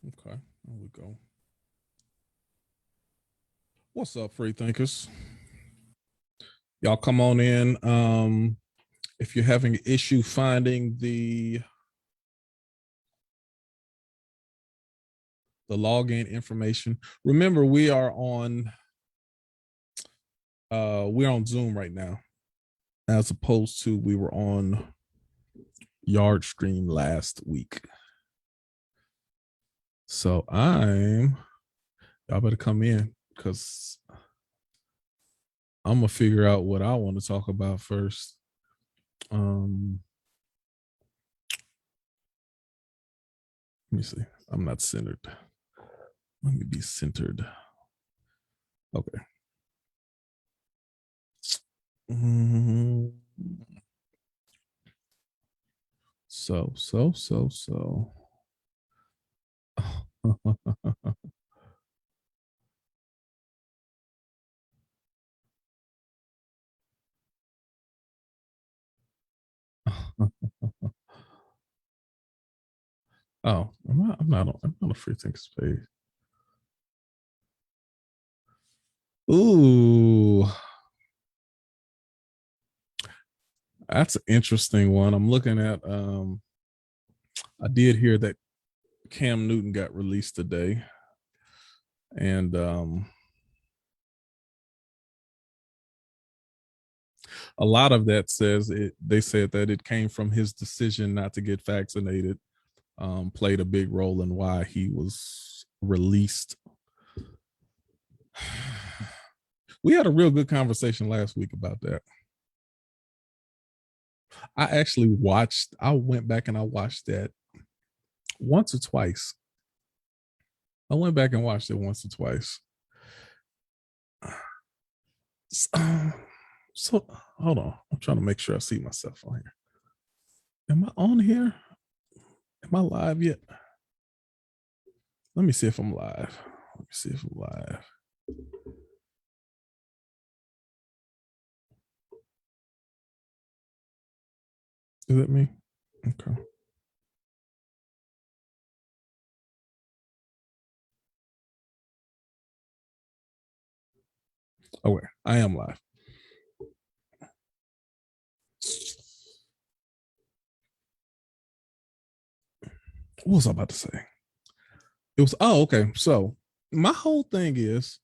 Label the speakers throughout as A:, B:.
A: Okay, there we go. What's up, free thinkers? Y'all come on in. If you're having an issue finding the login information, remember we're on Zoom right now, as opposed to we were on Yard Stream last week. So y'all better come in because I'm gonna figure out what I want to talk about first. Let me see. I'm not centered. Let me be centered. Okay. Mm, so. Oh, I'm not a free think space. Ooh, that's an interesting one. I'm looking at I did hear that Cam Newton got released today. And a lot of that they said that it came from his decision not to get vaccinated, played a big role in why he was released. We had a real good conversation last week about that. I went back and I watched that once or twice. I went back and watched it once or twice. So hold on. I'm trying to make sure I see myself on here. Am I on here? Am I live yet? Let me see if I'm live. Let me see if I'm live. Is it me? Okay. Okay, I am live. What was I about to say? It was okay. So my whole thing is,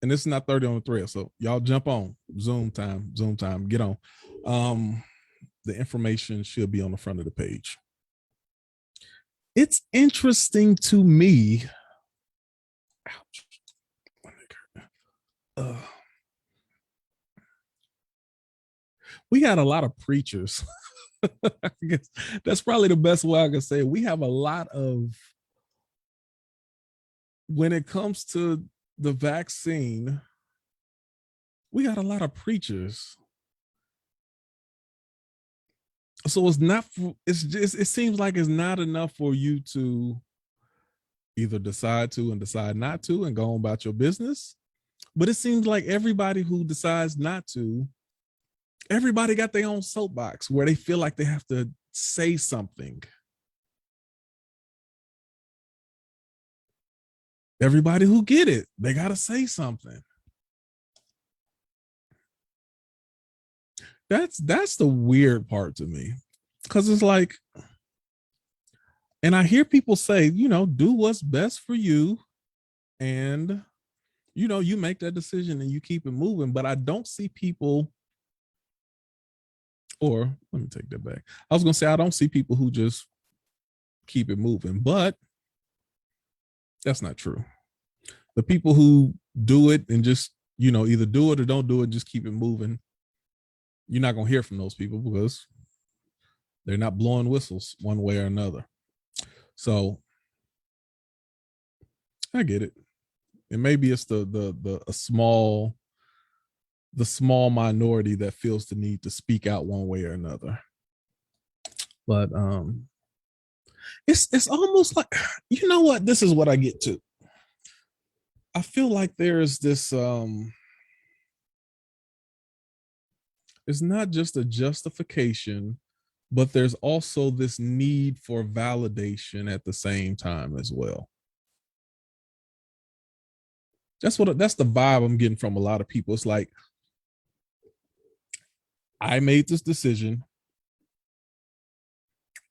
A: and this is not 30 on the thread. So y'all jump on Zoom time, get on. The information should be on the front of the page. It's interesting to me. Ouch. We got a lot of preachers. I guess that's probably the best way I can say it. We have a lot of, when it comes to the vaccine, we got a lot of preachers. So it's not, it's just, it seems like it's not enough for you to either decide to and decide not to and go on about your business. But it seems like everybody who decides not to, everybody got their own soapbox where they feel like they have to say something. Everybody who get it, they got to say something. That's the weird part to me, because it's like, and I hear people say, do what's best for you, and you make that decision and you keep it moving. But I don't see people, or let me take that back. I was gonna say I don't see people who just keep it moving, but that's not true. The people who do it and just either do it or don't do it, just keep it moving, you're not gonna hear from those people because they're not blowing whistles one way or another. So I get it. And maybe it's the small minority that feels the need to speak out one way or another. But it's almost like, you know what? This is what I get to. I feel like there's this it's not just a justification but there's also this need for validation at the same time as well. That's the vibe I'm getting from a lot of people. It's like, I made this decision.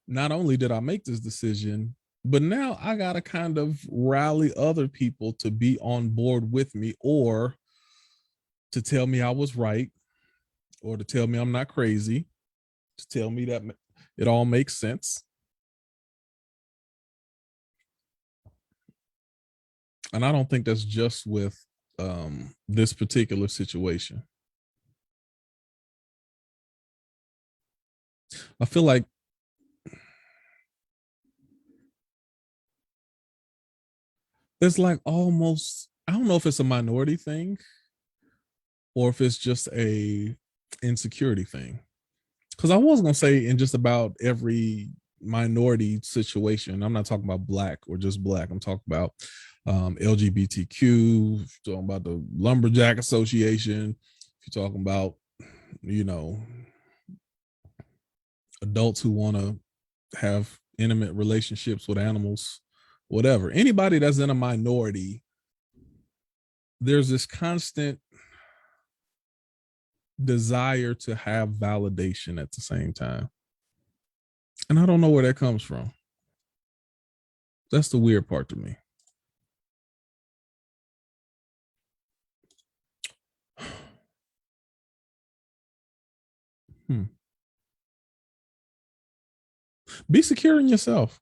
A: Not only did I make this decision, but now I got to kind of rally other people to be on board with me, or to tell me I was right, or to tell me I'm not crazy, to tell me that it all makes sense. And I don't think that's just with this particular situation. I feel like there's like almost, I don't know if it's a minority thing or if it's just a insecurity thing. Because I was gonna say in just about every minority situation, I'm not talking about black or just black. I'm talking about LGBTQ. Talking about the lumberjack association. If you're talking about, you know, adults who want to have intimate relationships with animals, whatever. Anybody that's in a minority, there's this constant desire to have validation at the same time. And I don't know where that comes from. That's the weird part to me. Hmm. Be secure in yourself.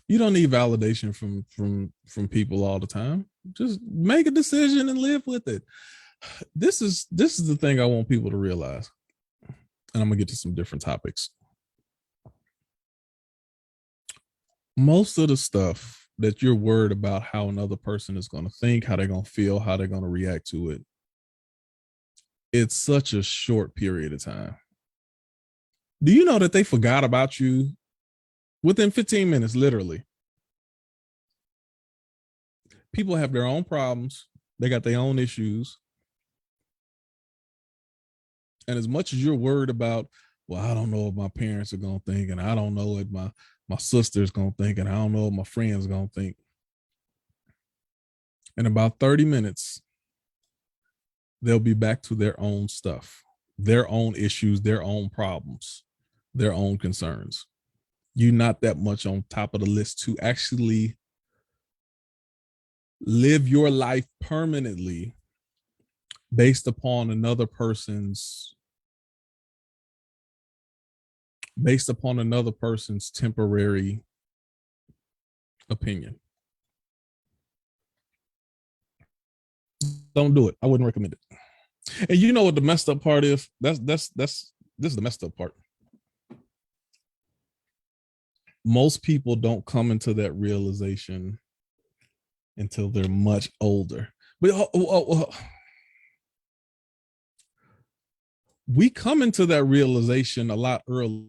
A: You don't need validation from people all the time. Just make a decision and live with it. This is the thing I want people to realize. And I'm gonna get to some different topics. Most of the stuff that you're worried about how another person is going to think, how they're going to feel, how they're going to react to it, it's such a short period of time. Do you know that they forgot about you within 15 minutes, literally? People have their own problems, they got their own issues. And as much as you're worried about, well, I don't know what my parents are going to think, and I don't know what my sister's going to think, and I don't know what my friends are going to think. In about 30 minutes, they'll be back to their own stuff, their own issues, their own problems, their own concerns. You're not that much on top of the list to actually live your life permanently based upon another person's temporary opinion. Don't do it. I wouldn't recommend it. And you know what the messed up part is? That's this is the messed up part. Most people don't come into that realization until they're much older. But we come into that realization a lot earlier,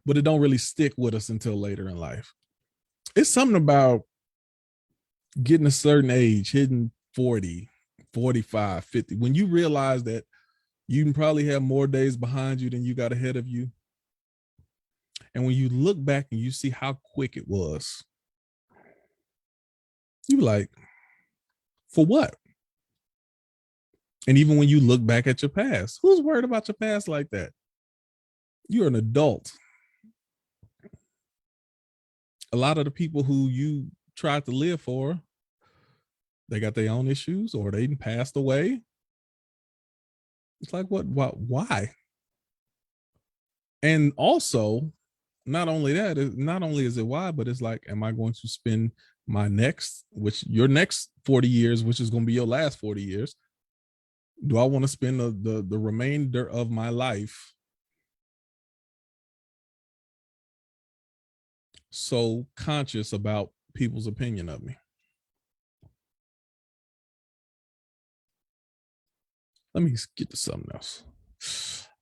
A: but it don't really stick with us until later in life. It's something about getting a certain age, hitting 40, 45, 50, when you realize that you can probably have more days behind you than you got ahead of you. And when you look back and you see how quick it was, you like, for what? And even when you look back at your past, who's worried about your past like that? You're an adult. A lot of the people who you tried to live for, they got their own issues or they passed away. It's like, what, why? And also, not only that, not only is it why, but it's like, am I going to spend your next 40 years, which is going to be your last 40 years? Do I want to spend the remainder of my life so conscious about people's opinion of me? Let me get to something else.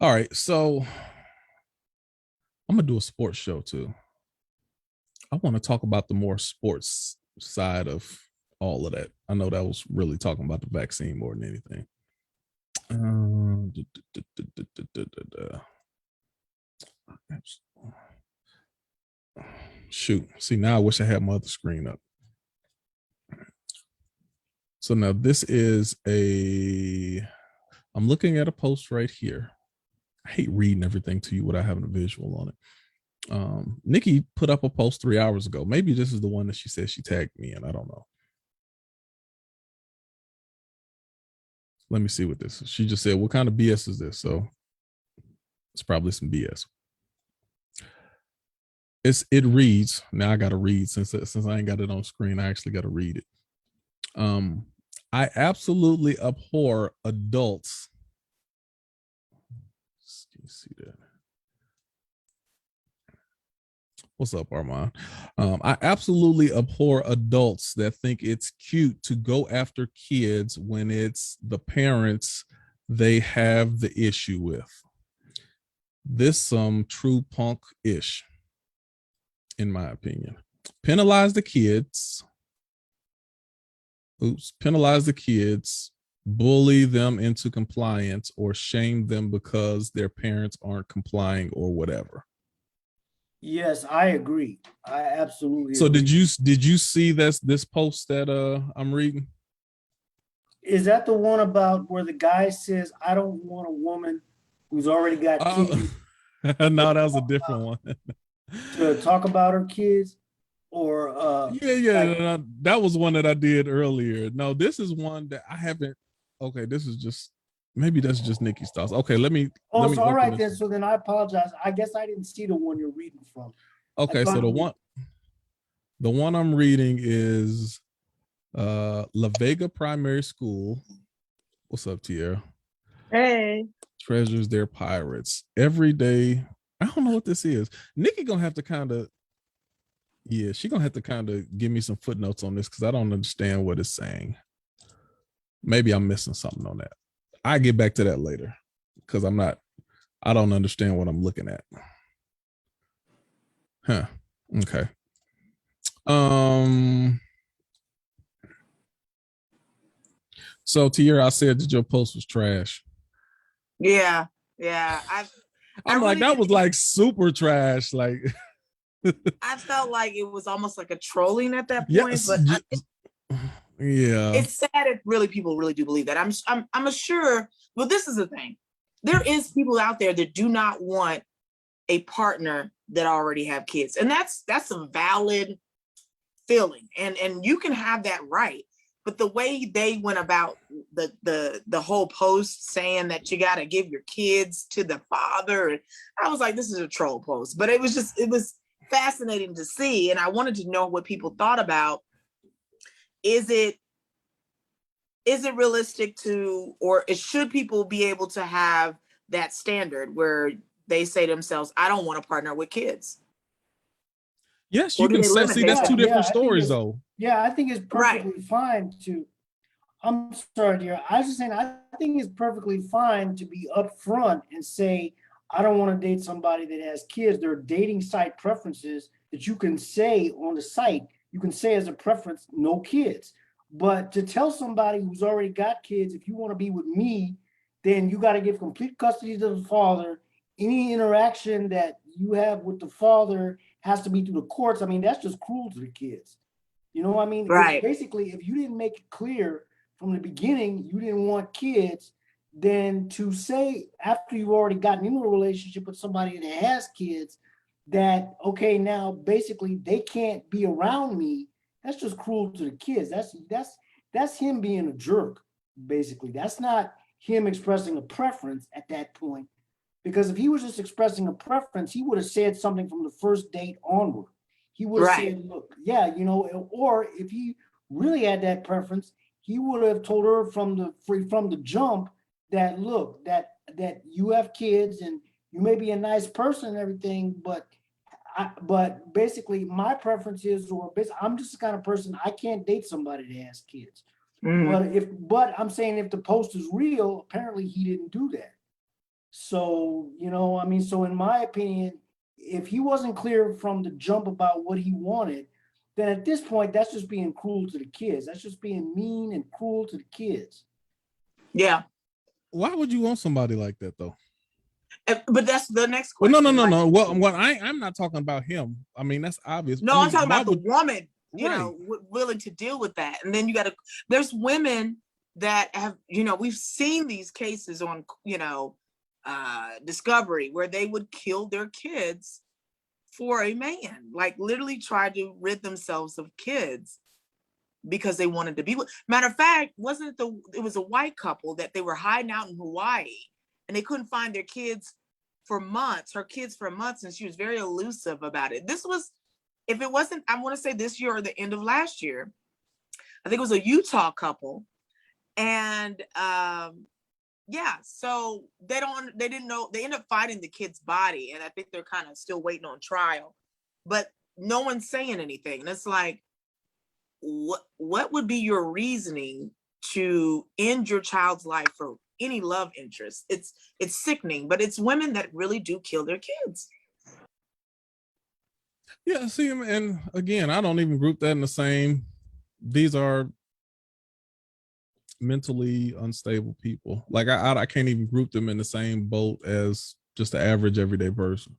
A: All right, so I'm gonna do a sports show too. I want to talk about the more sports side of all of that. I know that was really talking about the vaccine more than anything. Um, duh, duh, duh, duh, duh, duh, duh, duh. Shoot. See, now I wish I had my other screen up. So now this is I'm looking at a post right here. I hate reading everything to you without having a visual on it. Nikki put up a post 3 hours ago. Maybe this is the one that she said she tagged me in. I don't know. Let me see what this is. She just said, what kind of BS is this? So it's probably some BS. It reads, now I gotta read since I ain't got it on screen, I actually gotta read it. I absolutely abhor adults. Can you see that? What's up, Armand? I absolutely abhor adults that think it's cute to go after kids when it's the parents they have the issue with. This some true punk-ish, in my opinion. Penalize the kids. Penalize the kids, bully them into compliance, or shame them because their parents aren't complying or whatever.
B: Yes, I agree. I absolutely
A: So
B: agree.
A: did you see this post that I'm reading?
B: Is that the one about where the guy says, I don't want a woman who's already got kids
A: No, that was a different one.
B: to talk about her kids? Or
A: Yeah,
B: like,
A: no, that was one that I did earlier. No, this is one that I haven't. Okay, this is just maybe that's just Nikki's thoughts. Okay, let me
B: so all
A: open
B: right
A: this.
B: then. So then I apologize. I guess I didn't see the one you're reading from.
A: Okay, so the one I'm reading is La Vega Primary School. What's up, Tierra?
C: Hey.
A: Treasures their pirates every day. I don't know what this is. Nikki gonna have to kind of, yeah, she gonna have to kind of give me some footnotes on this because I don't understand what it's saying. Maybe I'm missing something on that. I get back to that later because I don't understand what I'm looking at. Huh. Okay. So Tierra, I said that your post was trash.
C: Yeah.
A: I'm like, that was like super trash. Like,
C: I felt like it was almost like a trolling at that point,
A: yes,
C: but
A: yeah,
C: it's sad if people really do believe that. I'm sure. Well, this is the thing. There is people out there that do not want a partner that already have kids, and that's a valid feeling, and you can have that right. But the way they went about the whole post saying that you got to give your kids to the father, I was like, this is a troll post. But it was fascinating to see, and I wanted to know what people thought about. Is it realistic to, or should people be able to have that standard where they say to themselves, I don't want to partner with kids?
A: Yes, you can say, see, that's two different stories though.
B: Yeah, I think it's perfectly fine to, I'm sorry, dear. I was just saying, I think it's perfectly fine to be upfront and say, I don't want to date somebody that has kids. There are dating site preferences that you can say on the site. You can say as a preference, no kids. But to tell somebody who's already got kids, if you want to be with me, then you got to give complete custody to the father. Any interaction that you have with the father has to be through the courts. I mean, that's just cruel to the kids. You know what I mean?
C: Right.
B: Basically, if you didn't make it clear from the beginning you didn't want kids, then to say after you've already gotten into a relationship with somebody that has kids that, okay, now basically they can't be around me, that's just cruel to the kids. That's him being a jerk, basically. That's not him expressing a preference at that point. Because if he was just expressing a preference, he would have said something from the first date onward. He would have said, look, yeah, you know, or if he really had that preference, he would have told her from the jump that, look, that you have kids and you may be a nice person and everything, but basically my preference is, I'm just the kind of person, I can't date somebody that has kids. But I'm saying if the post is real, apparently he didn't do that. So, you know, I mean, so in my opinion, if he wasn't clear from the jump about what he wanted, then at this point, that's just being cruel to the kids. That's just being mean and cruel to the kids.
C: Yeah.
A: Why would you want somebody like that though?
C: But that's the next
A: Well,
C: question.
A: no. Well, I'm not talking about him. I mean, that's obvious.
C: No,
A: I
C: I'm
A: mean,
C: talking
A: why
C: about the
A: would
C: woman,
A: right?
C: willing to deal with that. And then you got to, there's women that have, we've seen these cases on, Discovery where they would kill their kids for a man, like literally try to rid themselves of kids because they wanted to be with. Matter of fact, it was a white couple that they were hiding out in Hawaii and they couldn't find their kids for months, her kids for months, and she was very elusive about it. This was, if it wasn't, I want to say this year or the end of last year, I think it was a Utah couple. And yeah, so they didn't know, they ended up finding the kid's body. And I think they're kind of still waiting on trial, but no one's saying anything. And it's like, what would be your reasoning to end your child's life for any love interest? It's sickening, but it's women that really do kill their kids.
A: Yeah, see, and again, I don't even group that in the same. These are mentally unstable people. Like I can't even group them in the same boat as just the average everyday person.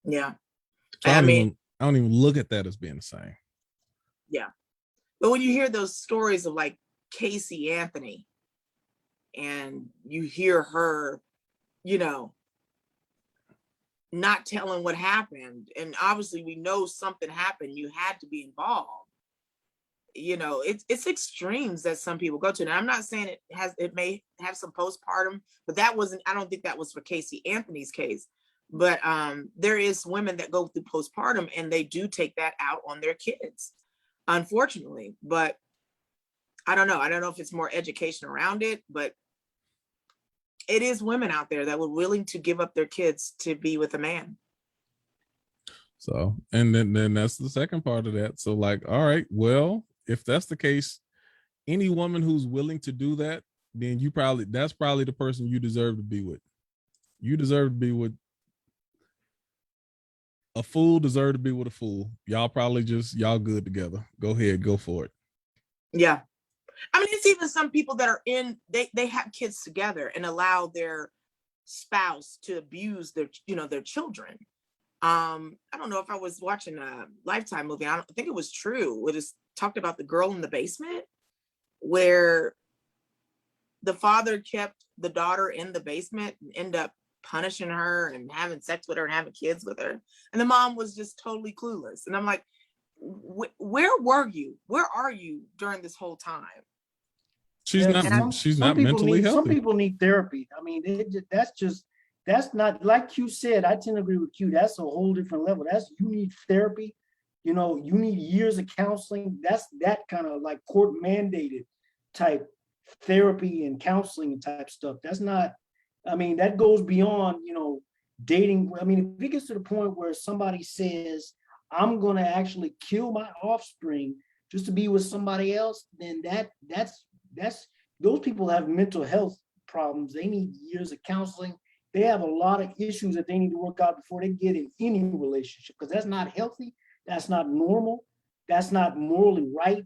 C: Yeah,
A: so I don't even look at that as being the same.
C: Yeah, but when you hear those stories of like Casey Anthony, and you hear her, not telling what happened, and obviously we know something happened, you had to be involved. It's extremes that some people go to. And I'm not saying it may have some postpartum, but I don't think that was for Casey Anthony's case. But there is women that go through postpartum and they do take that out on their kids, unfortunately. But I don't know if it's more education around it, but it is women out there that were willing to give up their kids to be with a man.
A: So, and then that's the second part of that. So like, all right, well, if that's the case, any woman who's willing to do that, then that's probably the person you deserve to be with. You deserve to be with a fool, deserve to be with a fool. Y'all good together. Go ahead, go for it.
C: Yeah. I mean, it's even some people that are they have kids together and allow their spouse to abuse their children. I don't know if I was watching a Lifetime movie. I don't think it was true. It is talked about the girl in the basement where the father kept the daughter in the basement and ended up punishing her and having sex with her and having kids with her. And the mom was just totally clueless. And I'm like, where were you? Where are you during this whole time?
A: She's not mentally healthy.
B: Some people need therapy. I mean, that's not, like you said, I tend to agree with you. That's a whole different level. You need therapy. You need years of counseling. That's that kind of like court mandated type therapy and counseling type stuff. That's not, I mean, that goes beyond, dating. I mean, if it gets to the point where somebody says, I'm going to actually kill my offspring just to be with somebody else, then that's those people have mental health problems. They need years of counseling. They have a lot of issues that they need to work out before they get in any relationship, because that's not healthy. That's not normal. That's not morally right.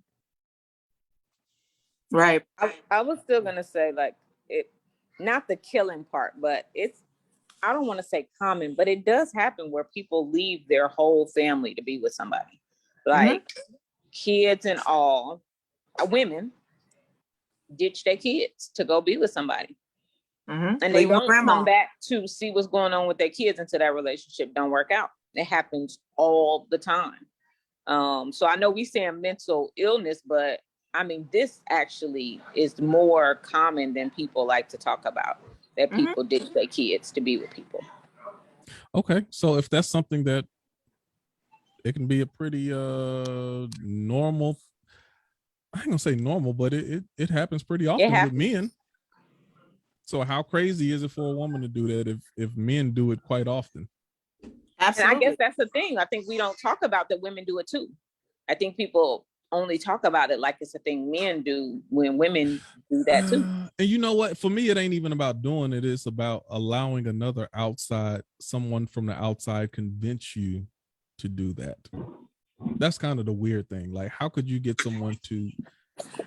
C: Right.
D: I was still gonna say, like, it, not the killing part, but it's, I don't want to say common, but it does happen where people leave their whole family to be with somebody, like kids and all. Women ditch their kids to go be with somebody, and they don't come back to see what's going on with their kids until that relationship don't work out. It happens all the time. So I know we saying mental illness, but I mean, this actually is more common than people like to talk about, that people ditch their kids to be with people.
A: Okay, so if that's something that it can be a pretty normal, I ain't gonna say normal, but it happens pretty often with men. So how crazy is it for a woman to do that if men do it quite often?
D: Absolutely. And I guess that's the thing. I think we don't talk about that women do it too. I think people only talk about it like it's a thing men do when women do that too.
A: And you know what? For me, it ain't even about doing it. It's about allowing someone from the outside convince you to do that. That's kind of the weird thing. Like, how could you get someone to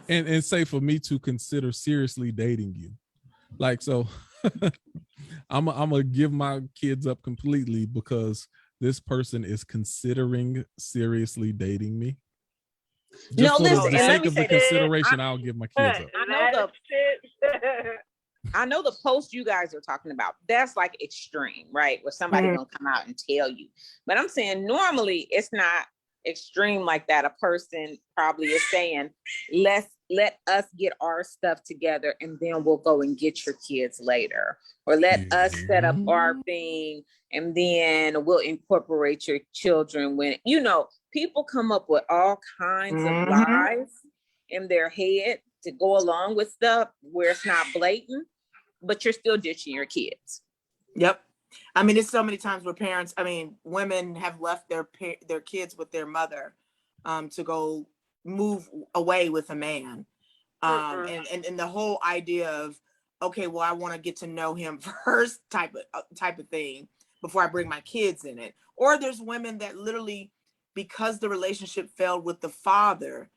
A: and say for me to consider seriously dating you. Like, so I'm gonna give my kids up completely because this person is considering seriously dating me. Just
D: No,
A: for
D: listen,
A: the
D: and let
A: sake
D: me
A: of the
D: say this.
A: consideration, I'll give my kids up.
D: I know the post you guys are talking about, that's like extreme, right? Where somebody gonna come out and tell you. But I'm saying normally it's not extreme like that. A person probably is saying, let us get our stuff together and then we'll go and get your kids later. Or let us set up our thing and then we'll incorporate your children when, you know, people come up with all kinds of lies in their head to go along with stuff where it's not blatant, but you're still ditching your kids.
C: Yep. I mean, it's so many times where parents, I mean, women have left their kids with their mother to go move away with a man. And the whole idea of, okay, well, I want to get to know him first type of thing before I bring my kids in it. Or there's women that literally, because the relationship failed with the father,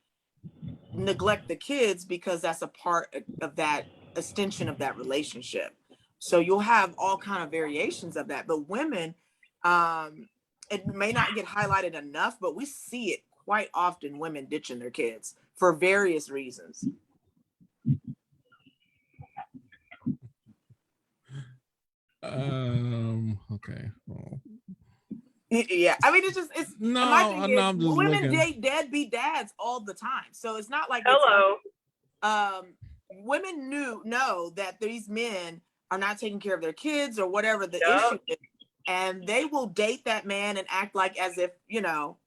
C: neglect the kids because that's a part of that extension of that relationship. So you'll have all kind of variations of that. But women, it may not get highlighted enough, but we see it quite often, women ditching their kids for various reasons.
A: Okay. Oh.
C: Yeah, I mean, it's
A: no.
C: My thing is,
A: I'm just
C: women
A: looking.
C: date deadbeat dads all the time, so it's not like women know that these men are not taking care of their kids or whatever the issue is, and they will date that man and act like as if, you know,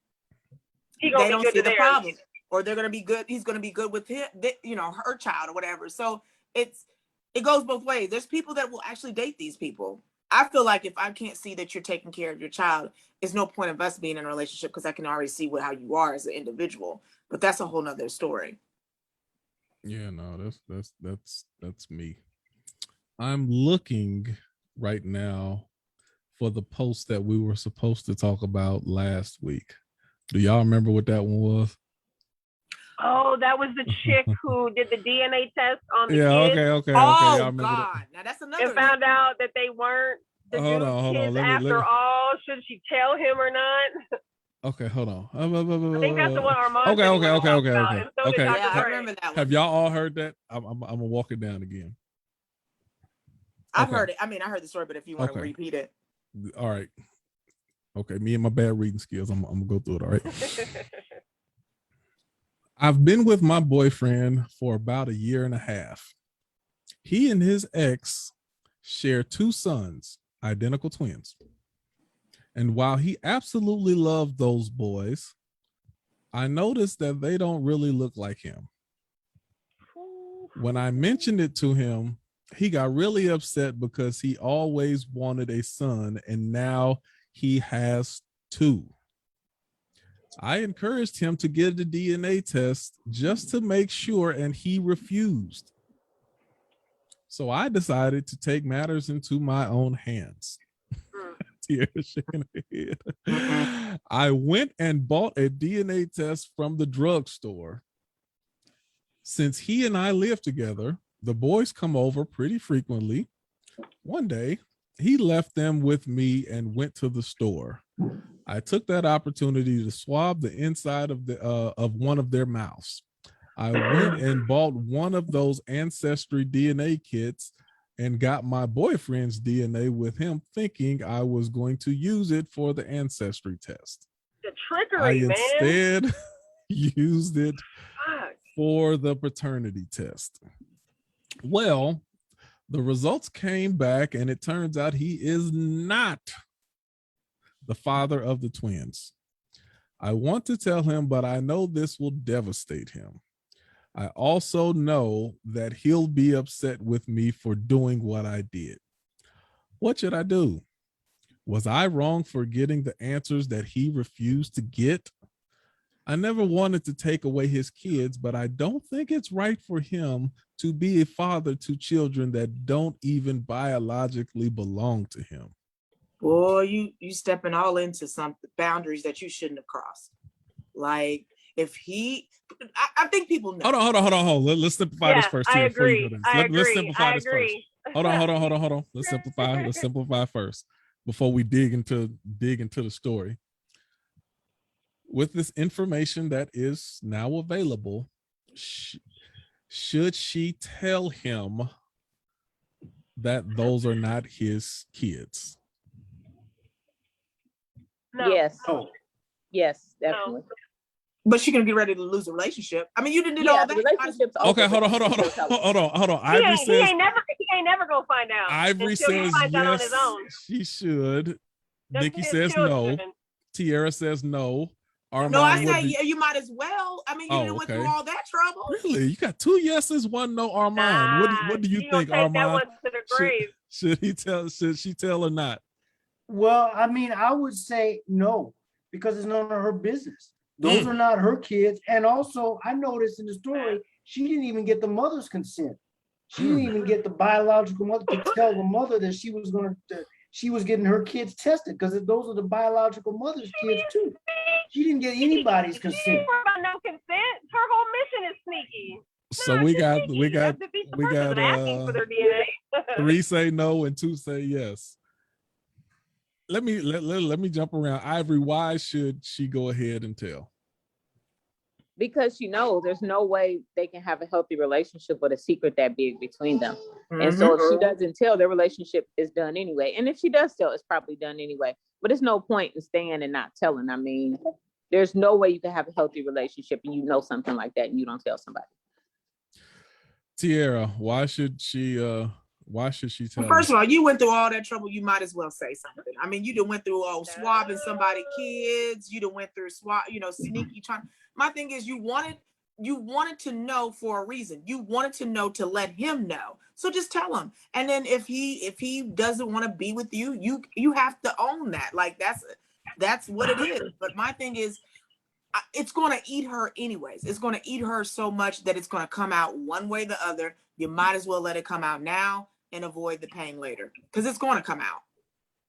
C: they don't see the problem, or they're gonna be good. He's gonna be good with him, you know, her child or whatever. So it goes both ways. There's people that will actually date these people. I feel like if I can't see that you're taking care of your child, there's no point of us being in a relationship because I can already see how you are as an individual. But that's a whole nother story.
A: Yeah, no, that's me. I'm looking right now for the post that we were supposed to talk about last week. Do y'all remember what that one was?
E: Oh, that was the chick who did the DNA test on the kids.
A: Okay.
C: Oh, God. Now that's another.
E: And found out that they weren't the dude's kids after all. Should she tell him or not?
A: Okay, hold on.
E: I think that's the one Armand.
A: Okay.
C: Yeah, I remember that one.
A: Have y'all all heard that? I'm gonna walk it down again.
C: I've heard it. I mean, I heard the story, but if you want to repeat it.
A: All right. Okay, me and my bad reading skills. I'm gonna go through it. All right. I've been with my boyfriend for about 1.5 years. He and his ex share 2 sons, identical twins. And while he absolutely loved those boys, I noticed that they don't really look like him. When I mentioned it to him, he got really upset because he always wanted a son and now he has 2. I encouraged him to get a DNA test just to make sure, and he refused. So I decided to take matters into my own hands. Tears shaking her head. I went and bought a DNA test from the drugstore. Since he and I live together, the boys come over pretty frequently. One day, he left them with me and went to the store. I took that opportunity to swab the inside of one of their mouths. I went and bought one of those ancestry DNA kits and got my boyfriend's DNA with him, thinking I was going to use it for the ancestry test.
E: The trickery, man.
A: I instead used it for the paternity test. Well, the results came back and it turns out he is not the father of the twins. I want to tell him, but I know this will devastate him. I also know that he'll be upset with me for doing what I did. What should I do? Was I wrong for getting the answers that he refused to get? I never wanted to take away his kids, but I don't think it's right for him to be a father to children that don't even biologically belong to him.
C: Boy, you stepping all into some boundaries that you shouldn't have crossed. Like, if he, I think people know.
A: Hold on. Let's simplify this first.
E: I
A: Before you
E: agree.
A: go to this.
E: I agree.
A: Let's simplify
E: I
A: this
E: agree.
A: first. Hold on. Let's simplify first before we dig into the story. With this information that is now available, should she tell him that those are not his kids?
E: No.
D: Yes.
B: No.
D: Yes, definitely.
C: But she gonna get ready to lose a relationship. I mean, you didn't do all
D: The
C: that.
D: relationship's over.
A: Okay, hold on.
E: He ain't never gonna find out.
A: Ivory
E: until he
A: says
E: finds out on his
A: yes,
E: own.
A: she should.
E: That's
A: Nikki
E: his
A: says no.
E: children.
A: Tiara says no. Armand,
C: No, I say you might as well. I mean, you didn't went through
A: okay.
C: all that trouble.
A: Really? You got 2 yeses, 1 no, Armand. What do you think,
E: Take that one
A: Armand?
E: to the grave.
A: Should she tell or not?
B: Well, I mean, I would say no, because it's none of her business. Those are not her kids. And also, I noticed in the story, she didn't even get the mother's consent. She didn't even get the biological mother to tell the mother that she was getting her kids tested, because those are the biological mother's kids too. She didn't get anybody's consent.
E: She didn't about no consent. Her whole mission is sneaky.
A: So we got
E: asking for their DNA.
A: 3 say no and 2 say yes. Let me jump around. Ivory, why should she go ahead and tell?
D: Because she knows there's no way they can have a healthy relationship with a secret that big between them. And so if she doesn't tell, their relationship is done anyway. And if she does tell, it's probably done anyway. But there's no point in staying and not telling. I mean, there's no way you can have a healthy relationship and you know something like that and you don't tell somebody.
A: Tiara, why should she tell?
C: Well, first of all, you went through all that trouble. You might as well say something. I mean, you done went through all swabbing somebody's kids. You done went through sneaky trying. My thing is, you wanted to know for a reason. You wanted to know to let him know. So just tell him. And then if he doesn't want to be with you, you have to own that. Like that's what it is. But my thing is, it's going to eat her anyways. It's going to eat her so much that it's going to come out one way or the other. You might as well let it come out now and avoid the pain later, because it's going to come out.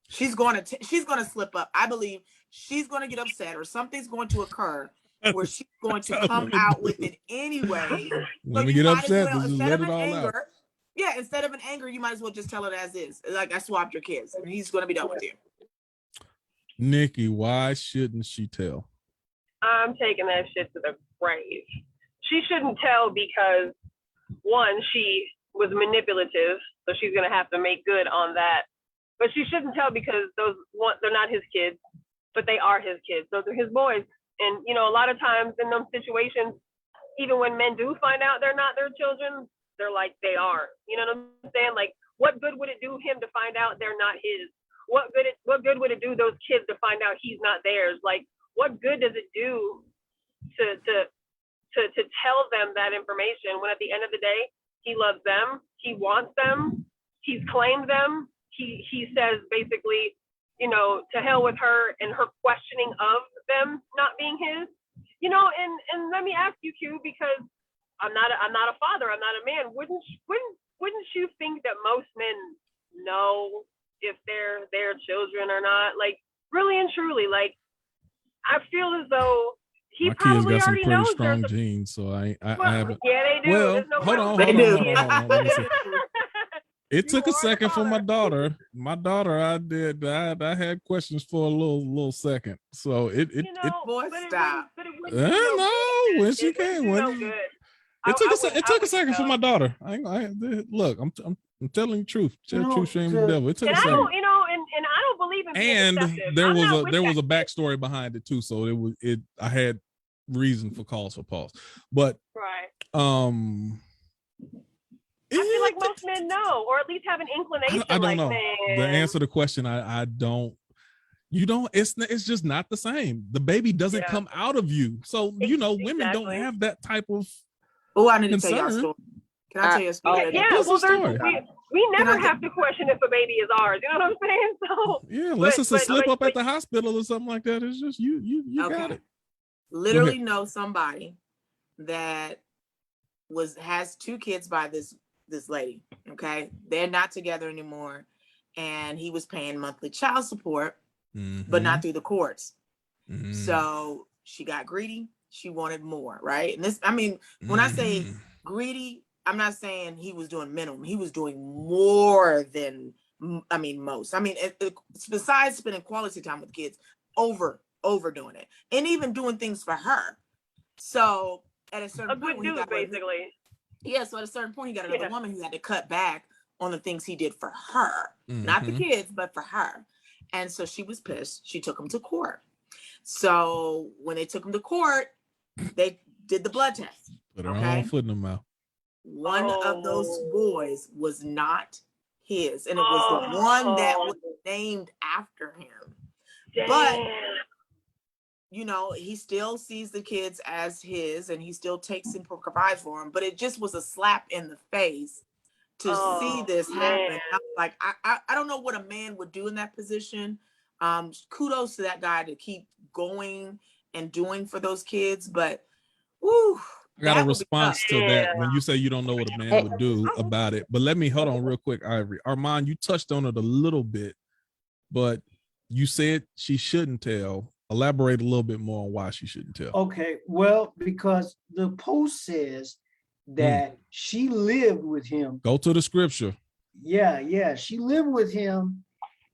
C: She's going to slip up. I believe she's going to get upset, or something's going to occur where she's going to come out with it anyway.
A: When we get upset,
C: well,
A: just let it all out.
C: Yeah, instead of an anger, you might as well just tell it as is. Like, I swapped your kids, and he's going to be done with you.
A: Nikki, why shouldn't she tell?
E: I'm taking that shit to the grave. She shouldn't tell because, one, she was manipulative, so she's gonna have to make good on that. But she shouldn't tell because they're not his kids, but they are his kids. Those are his boys. And a lot of times in those situations, even when men do find out they're not their children, they're like they are. You know what I'm saying? Like, what good would it do him to find out they're not his? What good would it do those kids to find out he's not theirs? Like, what good does it do to tell them that information when at the end of the day, he loves them, he wants them, he's claimed them. He says basically, to hell with her and her questioning of them not being his. And let me ask you, Q, because I'm not a father, I'm not a man. Wouldn't you think that most men know if they're their children or not? Like, really and truly, like, I feel as though he probably
A: got some
E: already
A: pretty
E: knows
A: strong genes, so I haven't.
E: Yeah, they do.
A: Well, hold on. Let me see. It took a second for my daughter. I had questions for a little second. So it
C: boy, stop.
A: when she came, it took a second for my daughter. Look, I'm telling the truth. Tell the truth, shame the devil. It took a second.
E: And I don't believe in being
A: and
E: excessive.
A: there was a backstory behind it too, so I had reason for cause for pause. But
E: right. I feel like most men know, or at least have an inclination.
A: I don't know.
E: Man.
A: The answer to the question, I don't. You don't. It's just not the same. The baby doesn't come out of you, so women don't have that type of.
C: Oh, I need to tell y'all a story. Can I tell you a story?
E: We never have to question if a baby is ours. You know what I'm saying? So
A: yeah, unless it's a slip up at the hospital or something like that. It's just you got it.
C: Literally know somebody that has 2 kids by this lady. Okay, they're not together anymore, and he was paying monthly child support, but not through the courts. So she got greedy she wanted more, right? And this, I mean, when I say greedy, I'm not saying he was doing minimum. He was doing more than, I mean, most. I mean, besides spending quality time with kids, overdoing it, and even doing things for her. So at a certain point,
E: dude, basically.
C: Yeah, so at a certain point, he got another woman who had to cut back on the things he did for her, not the kids, but for her. And so she was pissed. She took him to court. So when they took him to court, they did the blood test.
A: Put her own foot in the mouth.
C: One of those boys was not his, and it was the one that was named after him.
E: Damn.
C: But you know, he still sees the kids as his, and he still takes and provides for them. But it just was a slap in the face to see this happen. I was like, I don't know what a man would do in that position. Kudos to that guy to keep going and doing for those kids. But woo,
A: I got a response to that when you say you don't know what a man would do about it. But let me hold on real quick, Ivory. Armand, you touched on it a little bit, but you said she shouldn't tell. Elaborate a little bit more on why she shouldn't tell.
B: Okay, well, because the post says that she lived with him.
A: Go to the scripture.
B: Yeah, she lived with him.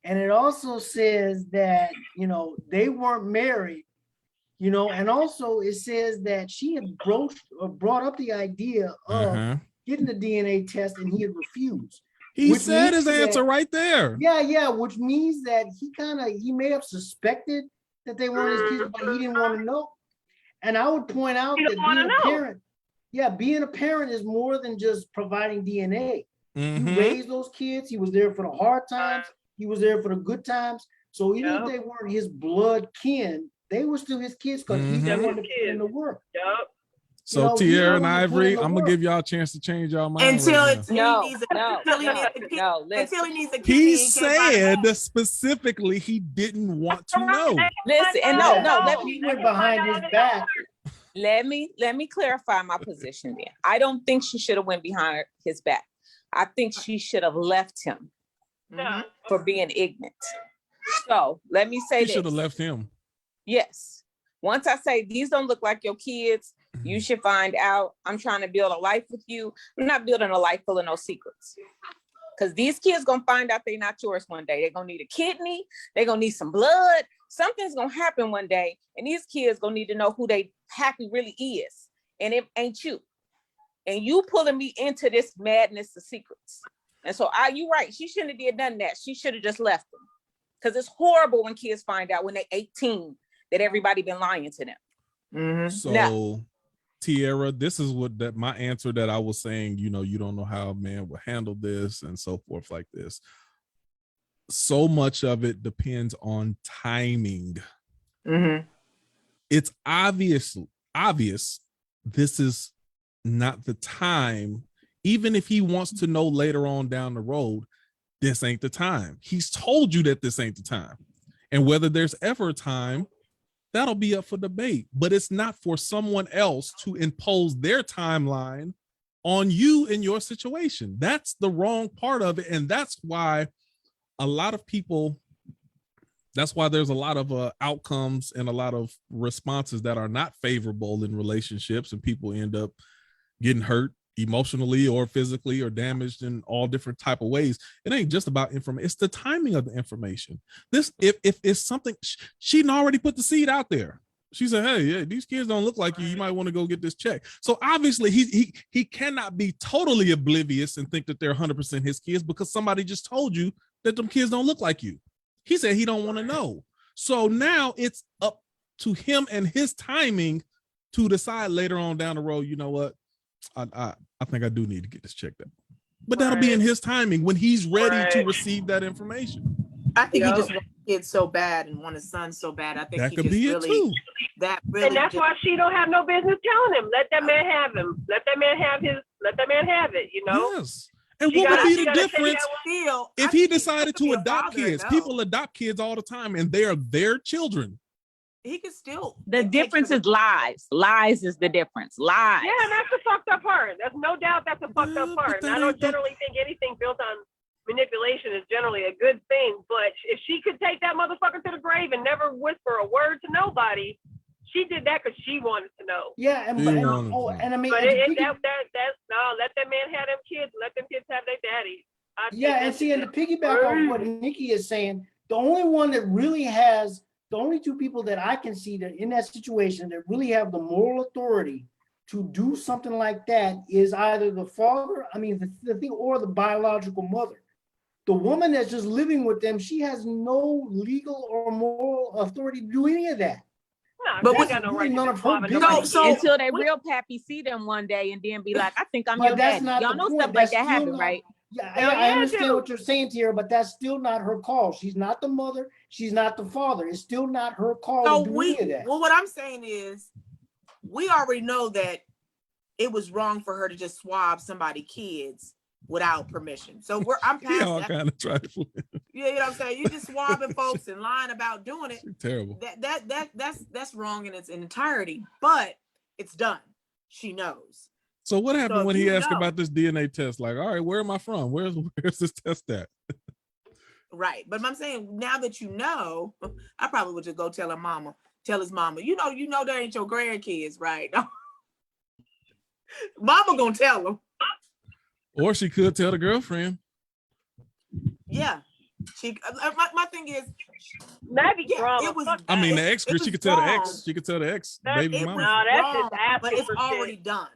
B: And it also says that, you know, they weren't married, you know, and also it says that she had brought up the idea of getting the DNA test and he had refused.
A: He said his answer right there.
B: Yeah, which means that he may have suspected that they weren't his kids, but he didn't want to know. And I would point out that being a parent is more than just providing DNA. You raised those kids. He was there for the hard times. He was there for the good times. So even if they weren't his blood kin, they were still his kids because he wanted to put in the work.
A: So Tierra and Ivory, I'm gonna give y'all a chance to change y'all mind.
C: Until
A: right
C: he needs a
A: he said specifically he didn't want to know.
D: Listen, and let me
B: went behind his back.
D: Let me clarify my position then. I don't think she should have went behind his back. I think she should have left him for being ignorant. So let me say
A: she should have left him.
D: Yes. Once I say these don't look like your kids, you should find out. I'm trying to build a life with you. I'm not building a life full of no secrets. Because these kids gonna find out they're not yours one day. They're gonna need a kidney. They're gonna need some blood. Something's gonna happen one day, and these kids gonna need to know who they happy really is, and it ain't you. And you pulling me into this madness of secrets. And so, you right. She shouldn't have done that. She should have just left them. Because it's horrible when kids find out when they're 18 that everybody been lying to them.
A: So, Tierra, this is my answer that I was saying, you know, you don't know how a man will handle this and so forth like this. So much of it depends on timing. It's obvious this is not the time. Even if he wants to know later on down the road, this ain't the time. He's told you that this ain't the time. And whether there's ever a time, that'll be up for debate, but it's not for someone else to impose their timeline on you in your situation. That's the wrong part of it. And that's why a lot of people, that's why there's a lot of outcomes and a lot of responses that are not favorable in relationships, and people end up getting hurt emotionally or physically or damaged in all different type of ways. It ain't just about information. It's the timing of the information. This, if it's something, she'd already put the seed out there. She said, hey, yeah, these kids don't look like you. You might want to go get this check. So obviously he cannot be totally oblivious and think that they're 100% his kids because somebody just told you that them kids don't look like you. He said he don't want to know. So now it's up to him and his timing to decide later on down the road, you know what? I think I do need to get this checked out. But that'll be in his timing when he's ready to receive that information.
C: I think he just wants kids so bad and want his son so bad. I think
A: that
C: he
A: could
C: just
A: be
C: really,
A: it too.
C: That really,
E: and that's why she don't have no business telling him. Let that man have him. Let that man have it. You know.
A: Yes. And what would be the difference if he decided to adopt kids? People adopt kids all the time, and they are their children.
C: He could still.
D: The difference is lies. Lies is the difference. Lies.
E: Yeah, that's the fucked up part. There's no doubt that's the fucked up part. And I don't generally think anything built on manipulation is generally a good thing. But if she could take that motherfucker to the grave and never whisper a word to nobody, She did that because she wanted to know.
B: Yeah, and,
A: She
B: and
A: wanted
B: oh,
A: to know.
B: and I mean,
E: But
B: and
E: it,
B: to
E: it,
B: piggy-
E: that's no. Let that man have them kids. Let them kids have their daddy. I think
B: yeah, and
E: that's
B: see, and to piggyback off what Nikki is saying, the only one that really has, the only two people that I can see that in that situation that really have the moral authority to do something like that is either the father, I mean, the thing, or the biological mother. The woman that's just living with them, she has no legal or moral authority to do any of that.
E: Nah,
C: But
E: she
C: what-
E: ain't got no
B: really
E: right
B: none
E: to
B: of
E: be
B: her
E: swabbing
B: business.
E: nobody's
C: So-
E: kids.
D: Until they real pappy see them one day and then be like, I think I'm your
B: But that's
D: daddy.
B: not
D: Y'all
B: the
D: know
B: point.
D: stuff like
B: That's
D: that
B: still
D: happen,
B: not,
D: right?
B: yeah,
E: Hell
B: I
E: yeah,
B: understand
E: dude.
B: what you're saying, Tierra, but that's still not her call. She's not the mother. She's not the father. It's still not her call
C: So
B: to do any of that.
C: well, what I'm saying is, we already know that it was wrong for her to just swab somebody's kids without permission. So I'm
A: He
C: past
A: all
C: that.
A: kind of trifling.
C: Yeah, you know what I'm saying? You just swabbing folks and lying about doing it.
A: She's terrible.
C: That's wrong in its entirety. But it's done. She knows.
A: So what happened
C: if
A: when he
C: you
A: asked
C: know-
A: about this DNA test? Like, all right, where am I from? Where's this test at?
C: Right. But I'm saying, now that you know, I probably would just go tell his mama, you know that ain't your grandkids, right? Mama gonna tell him.
A: Or she could tell the girlfriend.
C: Yeah. She my thing is,
E: That'd be
C: yeah,
E: drama.
C: it was
E: Fuck
A: I mean,
E: that.
A: the ex,
C: it was
A: she could tell the
C: wrong.
A: ex. She could tell the ex
E: That-
A: baby
C: It
A: mama.
C: was
E: Nah, that's
C: wrong,
E: just asking
C: but it's
E: for
C: already
E: shit.
C: done.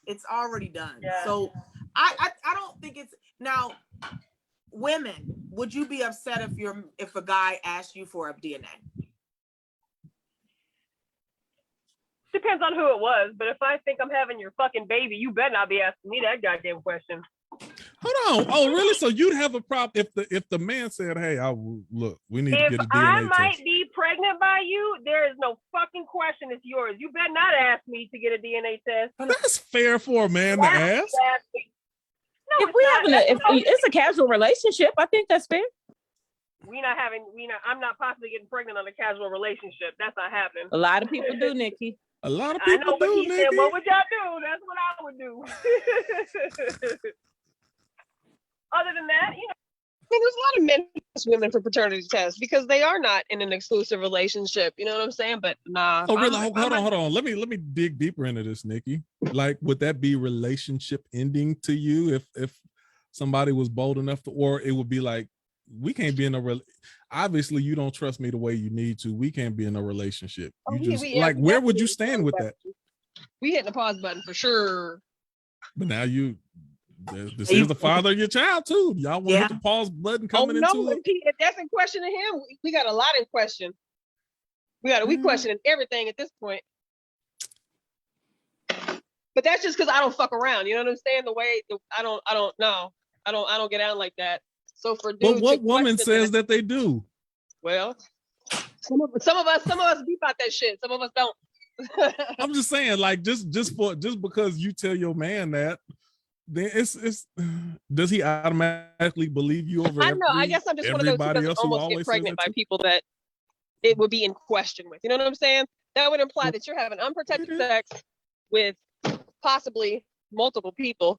C: It's already done.
E: Yeah.
C: So I don't think it's now. Women, would you be upset if a guy asked you for a DNA?
E: Depends on who it was, but if I think I'm having your fucking baby, you better not be asking me that goddamn question.
A: Hold on. Oh, really? So you'd have a problem if the man said, "Hey, look, we need to
E: If
A: get a
E: I
A: DNA
E: might
A: test."
E: be pregnant by you, there is no fucking question it's yours. You better not ask me to get a DNA test.
A: That's fair for a man to ask.
E: No,
D: If we having if it's a casual relationship, I think that's fair.
E: I'm not possibly getting pregnant on a casual relationship. That's not happening.
D: A lot of people do, Nikki.
A: A lot of
E: I
A: people
E: know what
A: do,
E: he said.
A: Nikki.
E: What would y'all do? That's what I would do. Other than that,
F: I mean, there's a lot of men who ask women for paternity tests because they are not in an exclusive relationship. You know what I'm saying? But nah.
A: Oh, really? Hold on. Let me dig deeper into this, Nikki. Like, would that be relationship ending to you if somebody was bold enough to, or it would be like, we can't be in a obviously you don't trust me the way you need to. We can't be in a relationship. You where would you stand with that?
F: We hit the pause button for sure.
A: But now this is the father of your child too. Y'all want to hit the pause button coming into it?
F: If that's in question to him, we got a lot in question. We questioning everything at this point. But that's just because I don't fuck around. You know what I'm saying? I don't know. I don't get out like that. So for dudes,
A: but what woman says that they do?
F: Well, some of us beep out that shit. Some of us don't.
A: I'm just saying, like, just because you tell your man that, then it's does he automatically believe you over?
F: I know. I guess I'm just one of those who doesn't almost get pregnant by people that it would be in question with. You know what I'm saying? That would imply that you're having unprotected sex with possibly multiple people,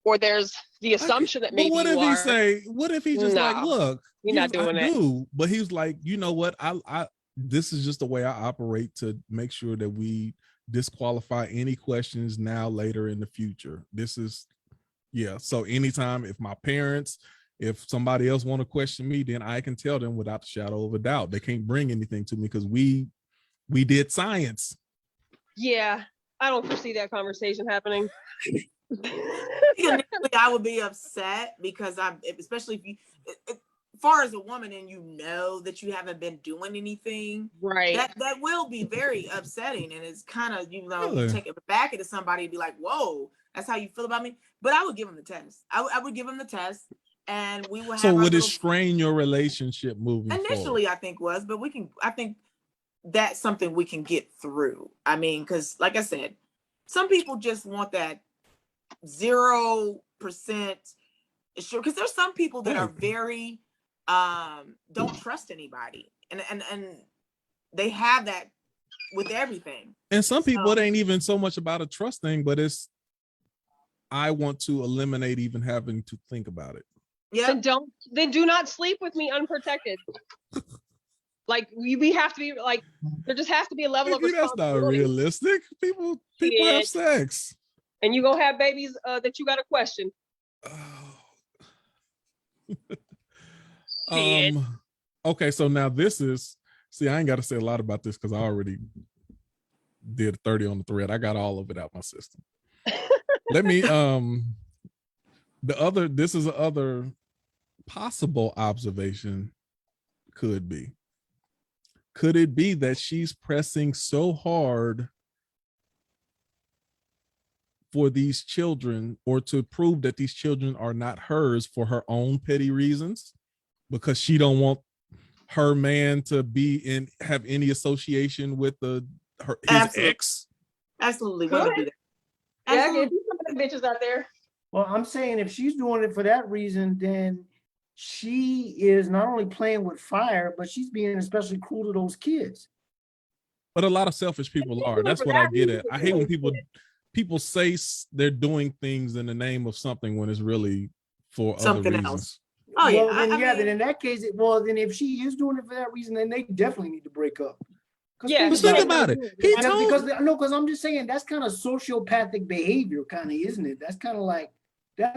F: or there's the assumption that maybe
A: what if he just like, look,
F: you're not doing that.
A: But he's like, you know what? I this is just the way I operate to make sure that we disqualify any questions now, later in the future. This is, yeah. So anytime if somebody else want to question me, then I can tell them without the shadow of a doubt. They can't bring anything to me because we did science.
F: Yeah, I don't foresee that conversation happening.
C: I would be upset because especially if you, as far as a woman, and you know that you haven't been doing anything,
F: right?
C: That will be very upsetting, and it's kind of you
A: Really?
C: take it back into somebody and be like, "Whoa, that's how you feel about me." But I would give him the test. I would give him the test, and we will have.
A: So would it strain your relationship moving
C: initially?
A: forward?
C: I think was, but I think that's something we can get through. I mean, because like I said, some people just want that 0% sure, because there's some people that are very don't trust anybody, and they have that with everything.
A: And some people, it ain't even so much about a trust thing, but it's, I want to eliminate even having to think about it.
F: Yeah. Then do not sleep with me unprotected. Like we have to be like, there just has to be a level of
A: Nikki, that's not
F: responsibility.
A: realistic. People have sex.
F: And you're gonna have babies that you gotta question. Shit.
A: Okay, so now this is, see, I ain't got to say a lot about this because I already did 30 on the thread. I got all of it out my system. Let me this is the other possible observation. Could it be that she's pressing so hard for these children, or to prove that these children are not hers for her own petty reasons, because she don't want her man to have any association with his ex?
C: Absolutely.
F: Could.
C: Do that.
F: Yeah, I get some of the bitches out there.
B: Well, I'm saying if she's doing it for that reason, then she is not only playing with fire, but she's being especially cruel to those kids.
A: But a lot of selfish people are. That's what I get at. I hate when people say they're doing things in the name of something when it's really for something other reasons. Else.
C: Oh yeah.
B: Well, then in that case, then if she is doing it for that reason, then they definitely need to break up.
F: Yeah,
A: but think about it.
B: Because I'm just saying that's kind of sociopathic behavior, kind of, isn't it? Then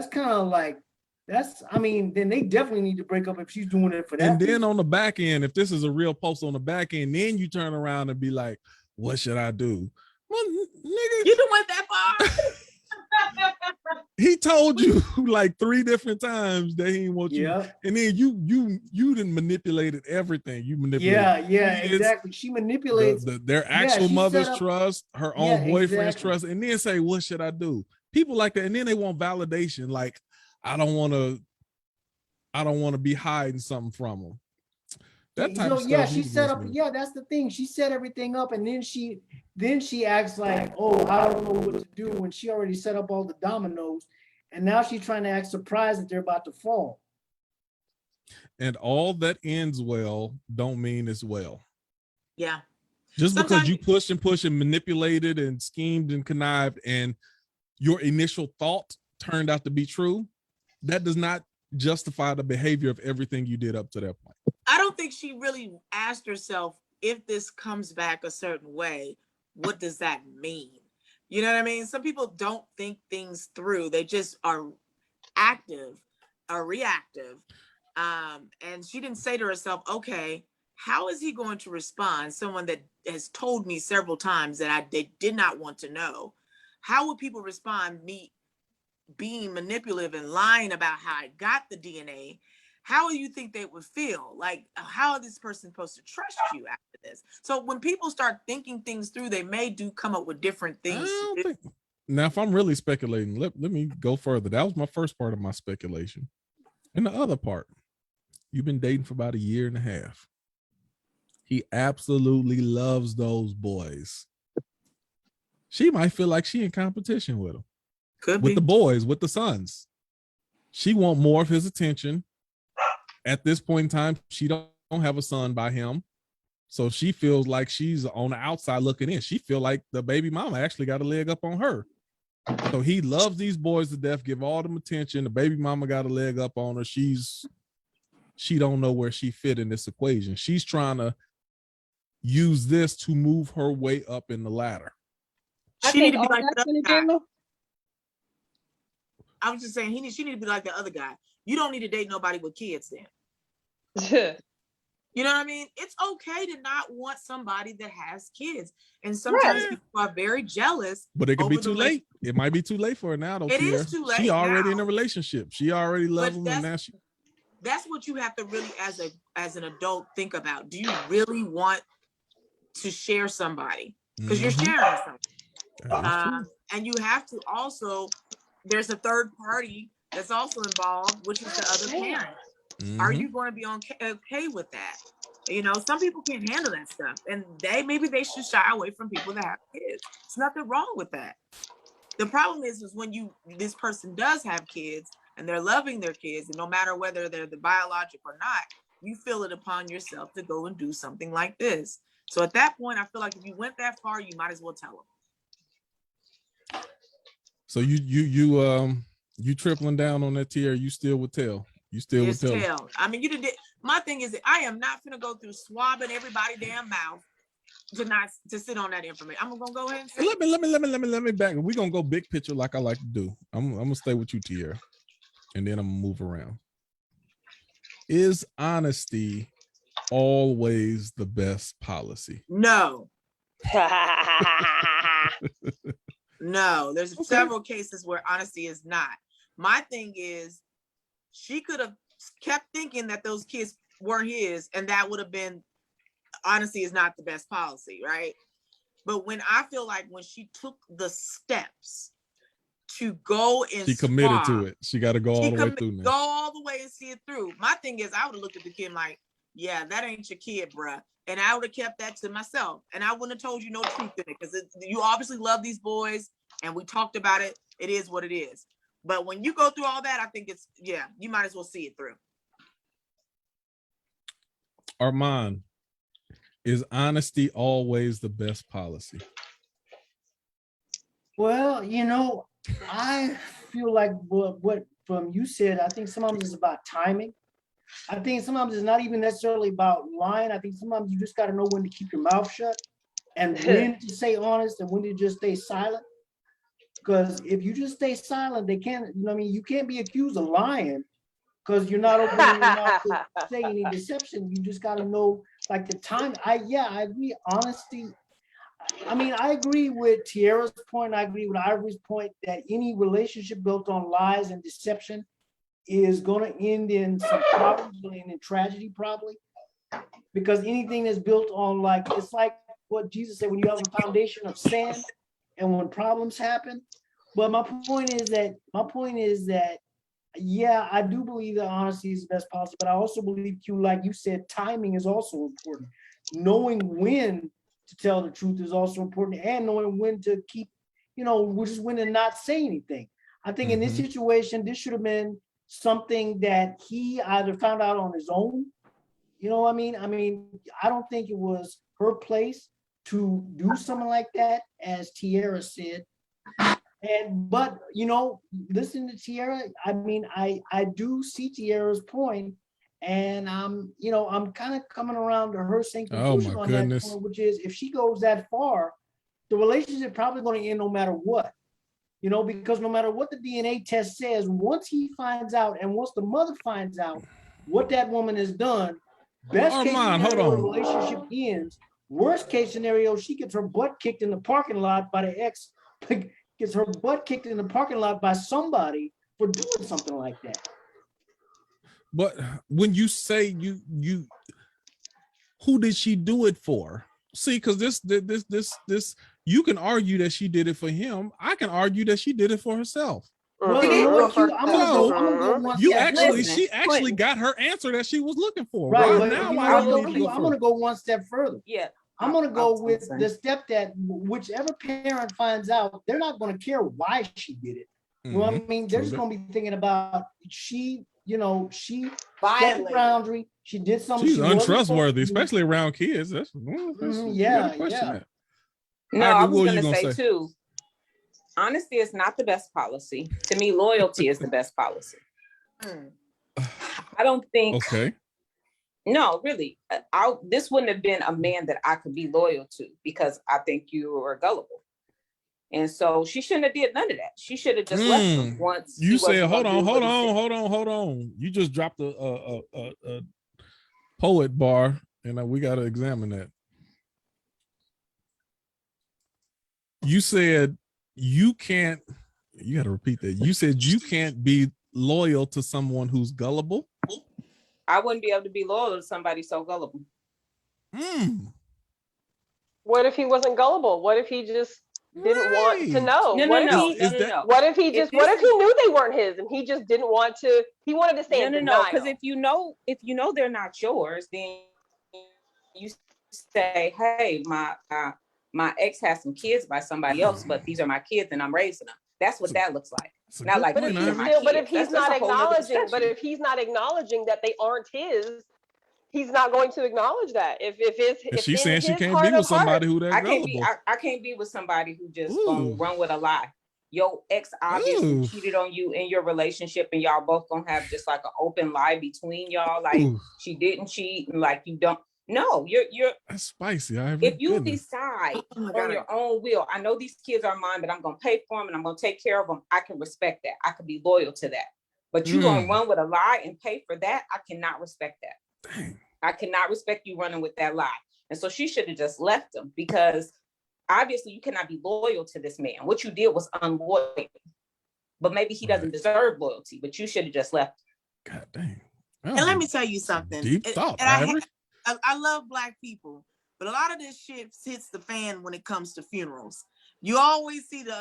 B: they definitely need to break up if she's doing it for that.
A: And then on the back end, if this is a real post on the back end, then you turn around and be like, what should I do? Well, nigga,
C: you done went that far.
A: He told you like 3 different times that he didn't want you, and then you didn't manipulated everything. You manipulated.
B: Exactly. She manipulates
A: their actual mother's trust, her own boyfriend's trust, and then say, "What should I do?" People like that, and then they want validation. Like, I don't want to be hiding something from them. That type of stuff.
B: She set up. Yeah, that's the thing. She set everything up, and then she acts like, oh, I don't know what to do, when she already set up all the dominoes, and now she's trying to act surprised that they're about to fall.
A: And all that ends well don't mean it's well.
C: Yeah.
A: Just because you pushed and manipulated and schemed and connived, and your initial thought turned out to be true, that does not justify the behavior of everything you did up to that point.
C: I don't think she really asked herself, if this comes back a certain way, what does that mean? You know what I mean? Some people don't think things through. They just are active or reactive. And she didn't say to herself, okay, how is he going to respond? Someone that has told me several times that they did not want to know. How would people respond, me being manipulative and lying about how I got the DNA? How do you think they would feel? Like, how is this person supposed to trust you after this? So when people start thinking things through, they may come up with different things.
A: Now, if I'm really speculating, let me go further. That was my first part of my speculation. And the other part, you've been dating for about 1.5 years. He absolutely loves those boys. She might feel like she in competition with him.
C: Could
A: with
C: be.
A: The boys, with the sons. She want more of his attention. At this point in time, she don't have a son by him. So she feels like she's on the outside looking in. She feel like the baby mama actually got a leg up on her. So he loves these boys to death, give all them attention. The baby mama got a leg up on her. She don't know where she fit in this equation. She's trying to use this to move her way up in the ladder.
C: She need to be like the other guy. I was just saying, she need to be like the other guy. You don't need to date nobody with kids then. You know what I mean? It's okay to not want somebody that has kids. And sometimes people are very jealous.
A: But it could be too late. It might be too late for her now, though.
C: It is too late.
A: She already in a relationship. She already loves him, and now
C: that's what you have to really, as an adult, think about. Do you really want to share somebody? Because you're sharing something. And you have to also, there's a third party that's also involved, which is the other parent. Are you going to be okay with that? You know, some people can't handle that stuff, and maybe they should shy away from people that have kids. There's nothing wrong with that. The problem is when this person does have kids and they're loving their kids, and no matter whether they're the biologic or not, you feel it upon yourself to go and do something like this. So at that point, I feel like if you went that far, you might as well tell them.
A: So you tripling down on that tier? You still would tell? You still would tell?
C: I mean, you did. My thing is, I am not gonna go through swabbing everybody's damn mouth to sit on that information. I'm gonna go ahead and say,
A: let me back. We're gonna go big picture like I like to do. I'm gonna stay with you, Tierra, and then I'm gonna move around. Is honesty always the best policy?
C: no. No, there's several cases where honesty is not. My thing is, she could have kept thinking that those kids weren't his, and that would have been, honesty is not the best policy, right? But when I feel like when she took the steps to go and
A: she committed to it, she got to go all the way through now.
C: Go all the way and see it through. My thing is, I would have looked at the kid like, yeah, that ain't your kid, bruh. And I would have kept that to myself. And I wouldn't have told you no truth in it, because you obviously love these boys, and we talked about it. It is what it is. But when you go through all that, I think it's, yeah, you might as well see it through.
A: Armand, is honesty always the best policy?
B: Well, I feel like what from you said, I think sometimes it's about timing. I think sometimes it's not even necessarily about lying. I think sometimes you just got to know when to keep your mouth shut and when to say honest and when to just stay silent. Because if you just stay silent, they can't, you can't be accused of lying because you're not opening your mouth to say any deception. You just got to know like the time. I agree. Honesty. I agree with Tierra's point. I agree with Ivory's point that any relationship built on lies and deception is going to end in some problems, going to end in tragedy probably. Because anything that's built on it's like what Jesus said, when you have a foundation of sand and when problems happen. But my point is that, yeah, I do believe that honesty is the best policy, but I also believe, like you said, timing is also important. Knowing when to tell the truth is also important, and knowing when to keep, which is when to not say anything. I think in this situation, this should have been something that he either found out on his own. You know what I mean? I don't think it was her place to do something like that, as Tierra said. But listen to Tierra, I do see Tierra's point, and I'm kind of coming around to her same conclusion on that point, which is if she goes that far, the relationship probably going to end no matter what. Because no matter what the DNA test says, once he finds out and once the mother finds out what that woman has done, best case scenario, the relationship ends. Worst case scenario, she gets her butt kicked in the parking lot by the ex, gets her butt kicked in the parking lot by somebody for doing something like that.
A: But when you say who did she do it for? See, because this, you can argue that she did it for him. I can argue that she did it for herself.
B: Well, I'm gonna go one step.
A: She actually got her answer that she was looking for.
B: Right, but I'm gonna go one step further.
D: Yeah.
B: I'm gonna go with the step that whichever parent finds out, they're not gonna care why she did it. You know what I mean? They're just gonna be thinking about she set a boundary. She did something.
A: She's untrustworthy, especially around kids. That's
B: yeah.
D: No, I was gonna say too. Honesty is not the best policy. To me, loyalty is the best policy. I don't think.
A: Okay.
D: No, really. This wouldn't have been a man that I could be loyal to because I think you were gullible. And so she shouldn't have did none of that. She should have just left him once.
A: You said, hold on. You just dropped a poet bar, and we got to examine that. You said you can't, you got to repeat that. You said you can't be loyal to someone who's gullible.
D: I wouldn't be able to be loyal to somebody so gullible.
F: What if he wasn't gullible? What if he just didn't want to know?
D: No.
F: What if he knew they weren't his and he just didn't want to, he wanted to stay in denial?
D: Because if you know they're not yours, then you say, hey, my ex has some kids by somebody else, but these are my kids and I'm raising them. That's what that looks like. Not like,
F: but if he's not acknowledging that they aren't his, he's not going to acknowledge that. If
A: she's saying she can't be with somebody who that gullible.
D: I can't be with somebody who just gonna run with a lie. your ex obviously
A: Ooh.
D: cheated on you in your relationship, and y'all both gonna have just like an open lie between y'all, like
A: Ooh.
D: she didn't cheat, and like you don't. No, you're.
A: That's spicy. I
D: If you decide
C: Oh
D: on your own will, I know these kids are mine, but I'm gonna pay for them and I'm gonna take care of them. I can respect that. I can be loyal to that. But you gonna run with a lie and pay for that? I cannot respect that.
A: Dang.
D: I cannot respect you running with that lie. And so she should have just left him, because obviously you cannot be loyal to this man. What you did was unloyal. But maybe he doesn't deserve loyalty, but you should have just left him.
A: God dang.
C: And let me tell you something.
A: Deep thought,
C: And I love Black people, but a lot of this shit hits the fan when it comes to funerals. You always see the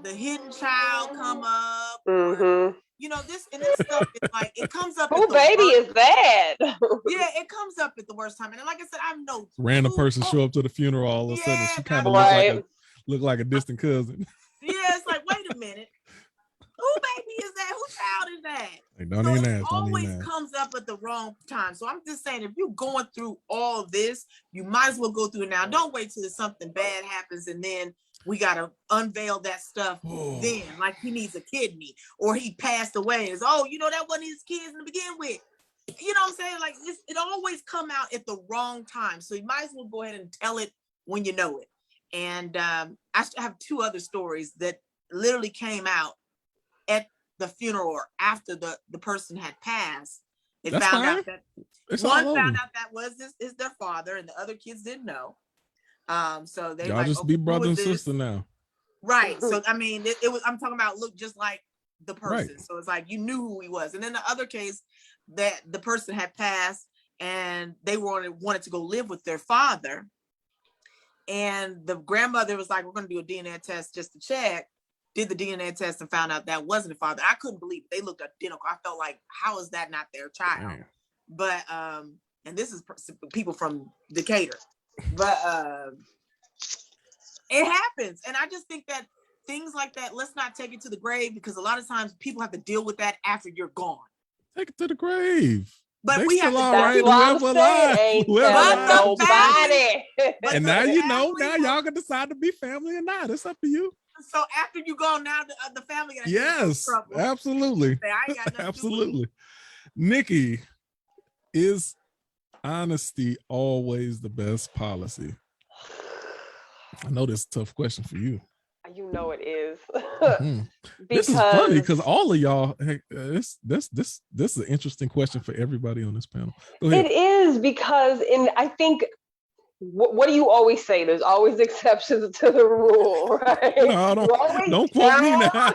C: hidden child come up.
F: Mm-hmm.
C: You know, this stuff is like, it comes up.
F: Who baby is that?
C: Yeah, it comes up at the worst time. And like I said, I'm no
A: random person show up to the funeral all of a sudden. She kind of look like a distant cousin.
C: Yeah, it's like, wait a minute. Who baby is that? Who child is that?
A: Hey, don't even ask.
C: It always comes up at the wrong time. So I'm just saying, if you're going through all this, you might as well go through it now. Don't wait till something bad happens and then we gotta unveil that stuff. Then, like he needs a kidney or he passed away. It's that wasn't his kids to begin with. You know what I'm saying? Like it always come out at the wrong time. So you might as well go ahead and tell it when you know it. And I have two other stories that literally came out at the funeral or after the person had passed. They found out that one found out that was is their father, and the other kids didn't know. So they
A: y'all just be brother and sister now,
C: right? So I mean, it was. I'm talking about look just like the person.
A: Right.
C: So it's like you knew who he was. And then the other case that the person had passed, and they wanted to go live with their father, and the grandmother was like, "We're going to do a DNA test just to check." Did the DNA test and found out that wasn't the father. I couldn't believe it. They looked identical. I felt like, how is that not their child?
A: Damn.
C: But and this is people from Decatur, but it happens. And I just think that things like that, let's not take it to the grave, because a lot of times people have to deal with that after you're gone.
A: Take it to the grave.
C: But
A: they
C: we have
A: all
C: to.
A: right.
F: Whoever nobody.
A: And now you know. Now y'all can decide to be family or not. It's up to you.
C: So after you go, now the family.
A: Yes, absolutely, absolutely. Nikki, is honesty always the best policy? I know this is a tough question for you.
F: You know it is.
A: This is funny because all of y'all. Hey, this is an interesting question for everybody on this panel. Go ahead.
F: It is, because I think. What do you always say? There's always exceptions to the rule, right?
A: No, don't quote me now.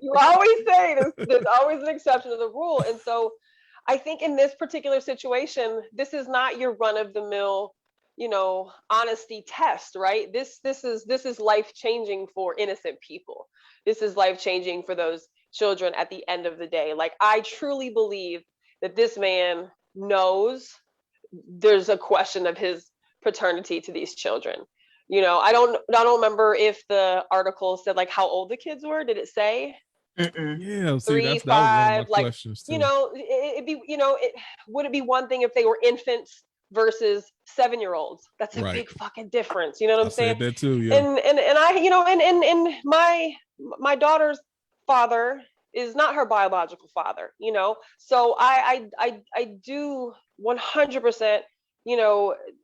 F: You always say there's always an exception to the rule. And so I think in this particular situation, this is not your run-of-the-mill, honesty test, right? This is life-changing for innocent people. This is life-changing for those children at the end of the day. Like, I truly believe that this man knows there's a question of his paternity to these children. I don't remember if the article said like how old the kids were. Did it say?
A: Yeah,
F: 3, 5, like questions too. Would it be one thing if they were infants versus 7-year-olds? That's a big fucking difference. You know what I'm saying?
A: Said that too, yeah.
F: And I, and my daughter's father is not her biological father. So I do 100%.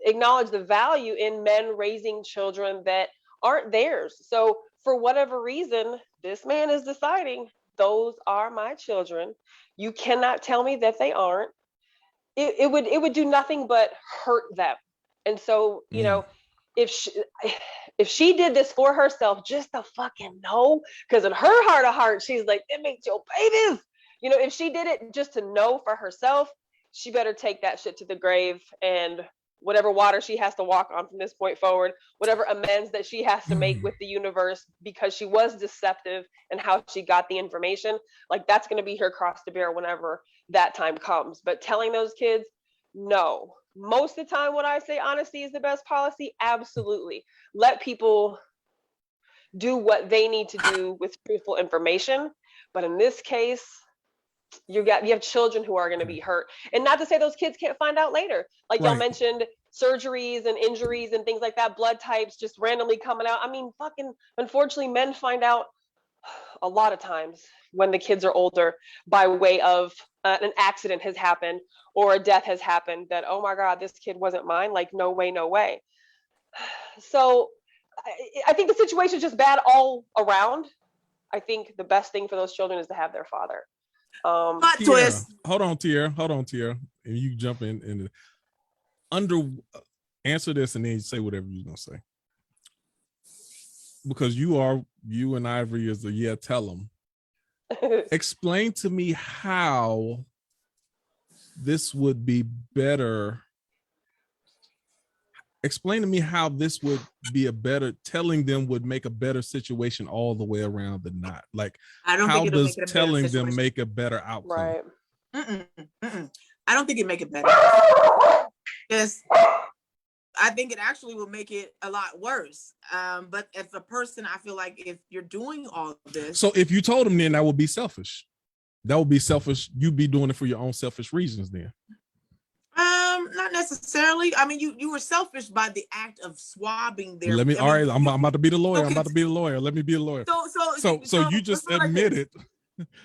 F: Acknowledge the value in men raising children that aren't theirs. So for whatever reason, this man is deciding those are my children. You cannot tell me that they aren't. It would do nothing but hurt them. And so, if she did this for herself, just to fucking know, because in her heart of hearts, she's like, it makes your babies. If she did it just to know for herself, she better take that shit to the grave, and whatever water she has to walk on from this point forward, whatever amends that she has to make with the universe because she was deceptive and how she got the information, like that's going to be her cross to bear whenever that time comes. But telling those kids, no. Most of the time when I say honesty is the best policy, absolutely. Let people do what they need to do with truthful information. But in this case, you have children who are going to be hurt. And not to say those kids can't find out later. Like y'all mentioned, surgeries and injuries and things like that, blood types just randomly coming out. I mean, fucking, unfortunately, men find out a lot of times when the kids are older by way of an accident has happened or a death has happened that, oh my God, this kid wasn't mine. Like, no way, no way. So I think the situation is just bad all around. I think the best thing for those children is to have their father.
C: Twist.
A: Hold on, Tiara. And you jump in answer this and then you say whatever you're gonna say. Because you and Ivory is the tell them. Explain to me how this would be better. Explain to me how this would be telling them would make a better situation all the way around than not. Like,
C: I don't
A: how
C: think it'll
A: does
C: make it a
A: telling
C: better
A: them
C: situation.
A: make a better outcome?
F: Right.
C: I don't think it make it better. Yes, I think it actually will make it a lot worse. But as a person, I feel like if you're doing all of this,
A: So if you told them, then that would be selfish. That would be selfish. You'd be doing it for your own selfish reasons then.
C: not necessarily. I mean, you were selfish by the act of swabbing their.
A: I'm about to be the lawyer. I'm about to be the lawyer. Let me be a lawyer. So you just admitted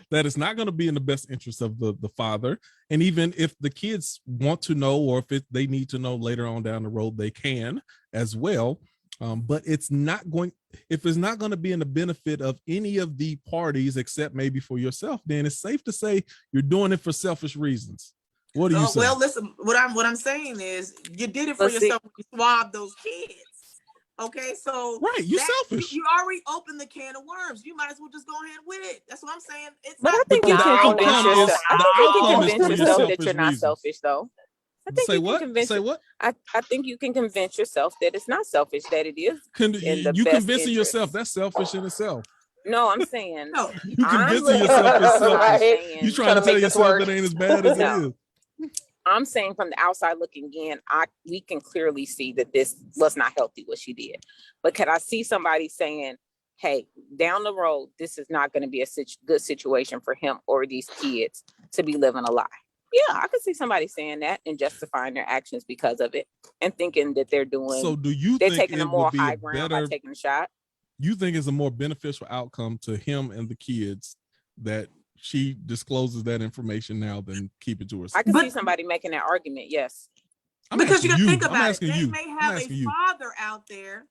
A: that it's not going to be in the best interest of the father. And even if the kids want to know, or if they need to know later on down the road, they can as well. But it's not going to be in the benefit of any of the parties except maybe for yourself, then it's safe to say you're doing it for selfish reasons. What do you say?
C: Well, listen, what I'm saying is you did it for yourself when you swabbed those kids. Okay, so
A: right, you're selfish.
C: You already opened the can of worms. You might as well just go ahead with it. That's what I'm saying.
D: But I think you can convince yourself. I think you can convince yourself that you're not selfish, though. I think
A: Say what? Say what?
D: I think you can convince yourself that it's not selfish, that it is.
A: You convincing yourself, that's selfish in itself.
D: No, I'm saying
C: no.
A: You convincing yourself is selfish.
F: Right.
A: You trying to tell yourself that ain't as bad as it is.
D: I'm saying from the outside looking in, we can clearly see that this was not healthy, what she did. But can I see somebody saying, hey, down the road, this is not going to be a good situation for him or these kids to be living a lie? Yeah, I could see somebody saying that and justifying their actions because of it and thinking that they're doing.
A: So do you
D: they're
A: think
D: taking a more high ground by taking a shot?
A: You think it's a more beneficial outcome to him and the kids that she discloses that information now than keep it to herself?
D: I can see somebody making that argument, yes.
C: Because you can think about it. They
A: you.
C: may have a father out there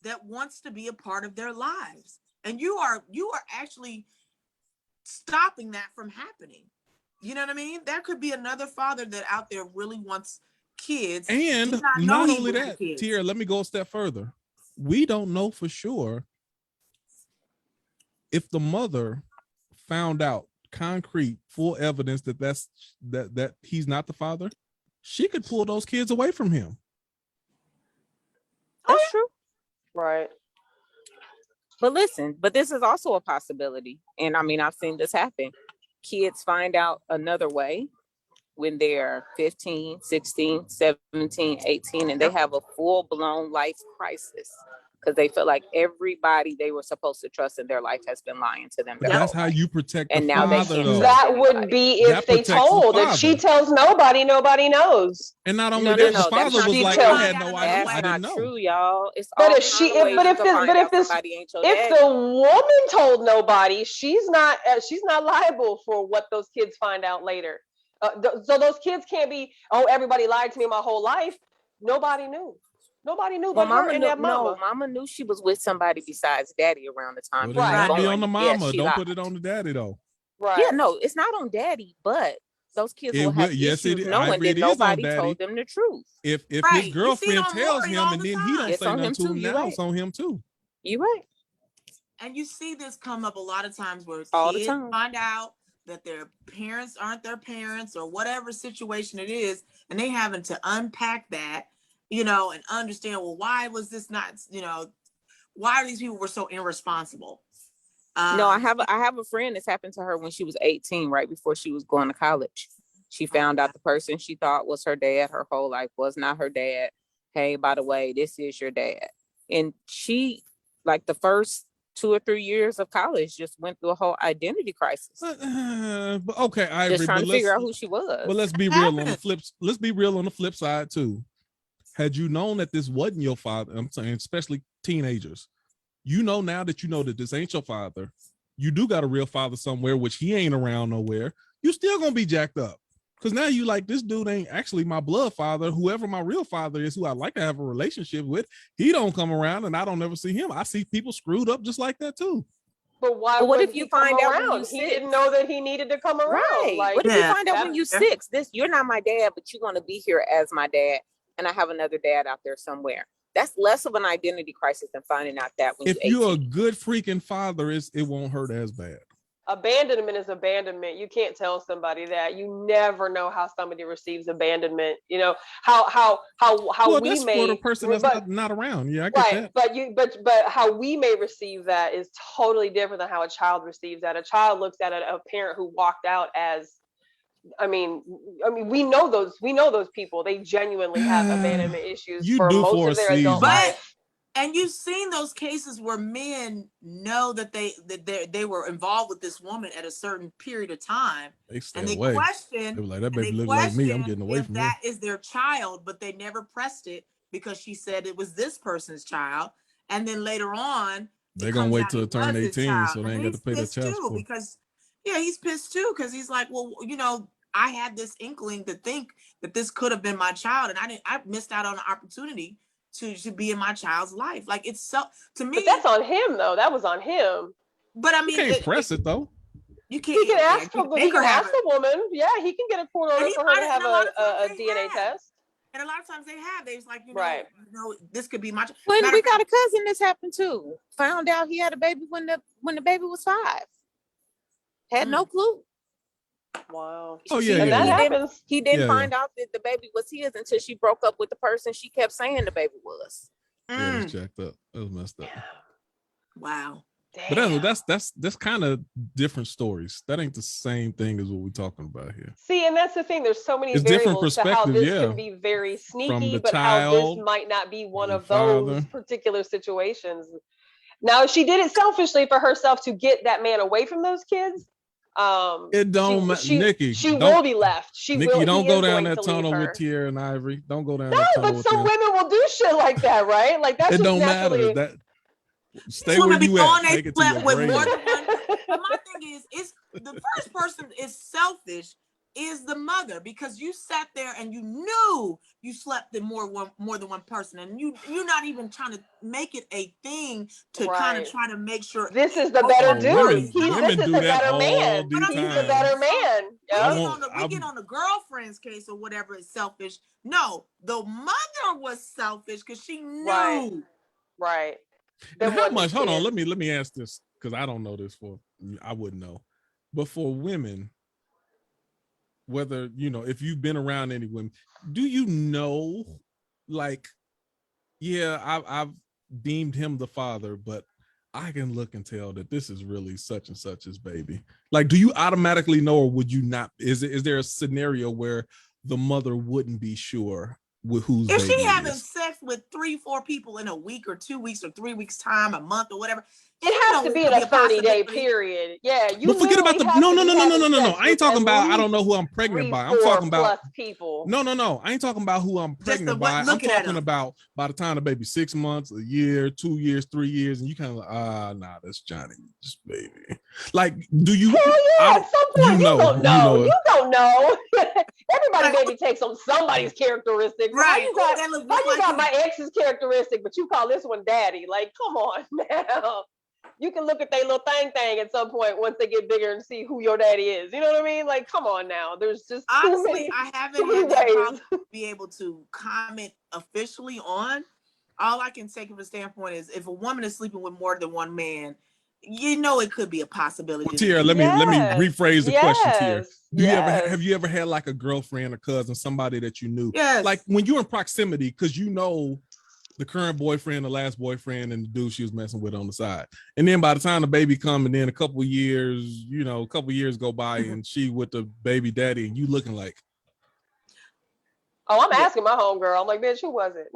C: that wants to be a part of their lives. And you are actually stopping that from happening. You know what I mean? There could be another father that out there really wants kids.
A: And not only that, Tiara, let me go a step further. We don't know for sure if the mother found out concrete, full evidence that he's not the father, she could pull those kids away from him.
D: That's true.
F: Right.
D: But listen, this is also a possibility. And I mean, I've seen this happen. Kids find out another way when they're 15, 16, 17, 18, and they have a full-blown life crisis because they feel like everybody they were supposed to trust in their life has been lying to them.
A: That's how you protect
D: and
A: the
D: now
A: father.
F: That would be if they told. If she tells nobody, nobody knows.
A: And not only that, the father was like, I had no idea. I didn't know.
D: True, y'all. It's
F: but if the woman told nobody, she's not liable for what those kids find out later. So those kids can't be, oh, everybody lied to me my whole life. Nobody knew. Nobody knew but her and that mama.
D: No, mama knew she was with somebody besides daddy around the time.
A: Well, right. Be on the mama. Don't put it on the daddy though.
D: Right. Yeah, no, it's not on daddy, but those kids will have issues knowing that nobody told them the truth.
A: If his girlfriend tells him and then he don't say nothing to him, now it's on him too.
D: You're right.
C: And you see this come up a lot of times where kids find out that their parents aren't their parents or whatever situation it is, and they having to unpack that, and understand, well, why was this not, why are these people were so irresponsible?
D: No, I have a friend that's happened to her when she was 18, right before she was going to college. She found out the person she thought was her dad her whole life was not her dad. Hey, by the way, this is your dad. And she, like the first 2 or 3 years of college, just went through a whole identity crisis.
A: But okay, I
D: just trying to figure out who she was.
A: But let's be real on the flip. Let's be real on the flip side too. Had you known that this wasn't your father, I'm saying, especially teenagers, now that you know that this ain't your father, you do got a real father somewhere, which he ain't around nowhere, you still gonna be jacked up. Because now you like, this dude ain't actually my blood father. Whoever my real father is, who I'd like to have a relationship with, he don't come around and I don't ever see him. I see people screwed up just like that too.
F: But why
D: But what
F: would
D: if you
F: he come
D: find out when
F: around?
D: you
F: He
D: 6?
F: didn't know that he needed to come around.
D: Right.
F: Like,
D: What if you find out
F: that-
D: when you 6? You're not my dad, but you're gonna be here as my dad, and I have another dad out there somewhere. That's less of an identity crisis than finding out that when
A: If
D: you're
A: you're a
D: 18.
A: good freaking father, it won't hurt as bad.
F: Abandonment is abandonment. You can't tell somebody that. You never know how somebody receives abandonment. You know how
A: Well,
F: we
A: that's
F: may,
A: for the person that's not around. Yeah, I get
F: right.
A: that.
F: But how we may receive that is totally different than how a child receives that. A child looks at a parent who walked out as, I mean, we know those people. They genuinely have abandonment issues
A: You
F: for
A: do
F: most
A: for
F: of
A: a
F: their adult
A: season.
F: life.
C: And you've seen those cases where men know that they were involved with this woman at a certain period of time,
A: They stay
C: and they
A: away.
C: question,
A: They were like, that baby look like me. I'm getting away
C: if
A: from
C: that
A: her.
C: is their child, but they never pressed it because she said it was this person's child. And then later on,
A: They're gonna wait till it turn 18, so they ain't got to pay their
C: pissed
A: child
C: too
A: support.
C: because he's pissed too because he's like, well, I had this inkling to think that this could have been my child, and I missed out on an opportunity to be in my child's life. Like, it's so, to me.
F: But that's on him though. That was on him.
C: But I mean,
A: you can't press it though.
C: You can't.
F: He can ask
C: he
F: the woman. Yeah, he can get a court order for her to have a DNA test.
C: And a lot of times they have. They was like,
F: right.
C: This could be my child.
D: When we got a cousin, this happened too. Found out he had a baby when the baby was 5. Had no clue.
F: Wow.
A: Oh yeah,
F: and that happens.
D: He didn't find out that the baby was his until she broke up with the person she kept saying the baby was.
A: Yeah, it was jacked up. It was messed up.
C: Wow.
A: Damn. But that's kind of different stories. That ain't the same thing as what we're talking about here.
F: See, and that's the thing. There's so many
A: it's
F: variables to how this
A: yeah.
F: can be very sneaky, but
A: child,
F: how this might not be one of
A: father.
F: those particular situations. Now, if she did it selfishly for herself to get that man away from those kids,
A: it don't matter, Nikki.
F: She will be left.
A: Nikki, don't go down that tunnel with Tierra and Ivory. Don't go down.
F: No, but some women will do shit like that, right? Like that's
A: it. Don't
F: naturally...
A: matter. Stay where you at. Make it to your grave.
C: But my thing is the first person is selfish is the mother, because you sat there and you knew you slept in more than one person, and you're not even trying to make it a thing to kind of try to make sure
F: this is the better dude.
A: Women
F: this is
A: do
F: the
A: that
F: better
A: all
F: man.
A: the time.
F: He's the better man.
C: We get on the girlfriend's case or whatever is selfish. No, the mother was selfish because she knew.
F: Right.
A: And how much? Hold on. Let me ask this, because I don't know this. I wouldn't know. But for women, whether if you've been around any women, do you know, like, yeah, I've deemed him the father, but I can look and tell that this is really such and such's baby. Like, do you automatically know, or would you not? Is there a scenario where the mother wouldn't be sure with whose
C: if
A: baby
C: she having
A: is?
C: sex with 3-4 people in a week or 2 weeks or 3 weeks time, a month or whatever,
F: it has to be in a 30-day period. Yeah,
A: but forget about the no. I ain't talking about I don't know who I'm pregnant by. I'm talking about
F: people.
A: No. I ain't talking about who I'm pregnant by. I'm talking about by the time the baby's 6 months, a year, 2 years, 3 years, and you kind of like, nah, that's Johnny's baby. Like, do you?
F: Hell yeah, at some point you don't know. You don't know. Everybody baby takes on somebody's characteristics.
C: Right.
F: How you got my ex's characteristic, but you call this one daddy? Like, come on now. You can look at their little thing at some point once they get bigger and see who your daddy is. You know what I mean? Like, come on now. There's just
C: honestly, I haven't had that problem to be able to comment officially on. All I can take from a standpoint is if a woman is sleeping with more than one man, it could be a possibility.
A: Well, Tierra, let me rephrase the question, Tierra. Have you ever had like a girlfriend or cousin, somebody that you knew?
C: Yes.
A: Like when you're in proximity, because the current boyfriend, the last boyfriend, and the dude she was messing with on the side. And then by the time the baby come, and then a couple years go by, and she with the baby daddy, and you looking like,
F: oh, I'm asking my homegirl. I'm like, bitch, who was it?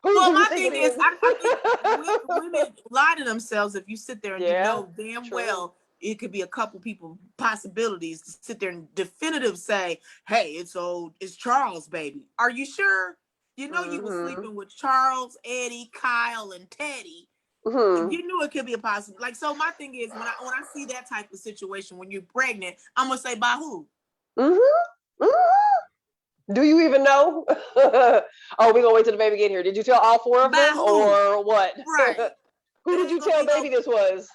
C: Well, my thing is, I think women lie to themselves if you sit there and you know damn well it could be a couple people possibilities to sit there and definitive say, hey, it's Charles' baby. Are you sure? You were sleeping with Charles, Eddie, Kyle, and Teddy. You knew it could be a possibility. Like, so my thing is when I see that type of situation when you're pregnant, I'm gonna say by who?
F: Do you even know? Oh, we're gonna wait till the baby get here. Did you tell all 4 of them or what?
C: Right.
F: Who did you tell baby this was?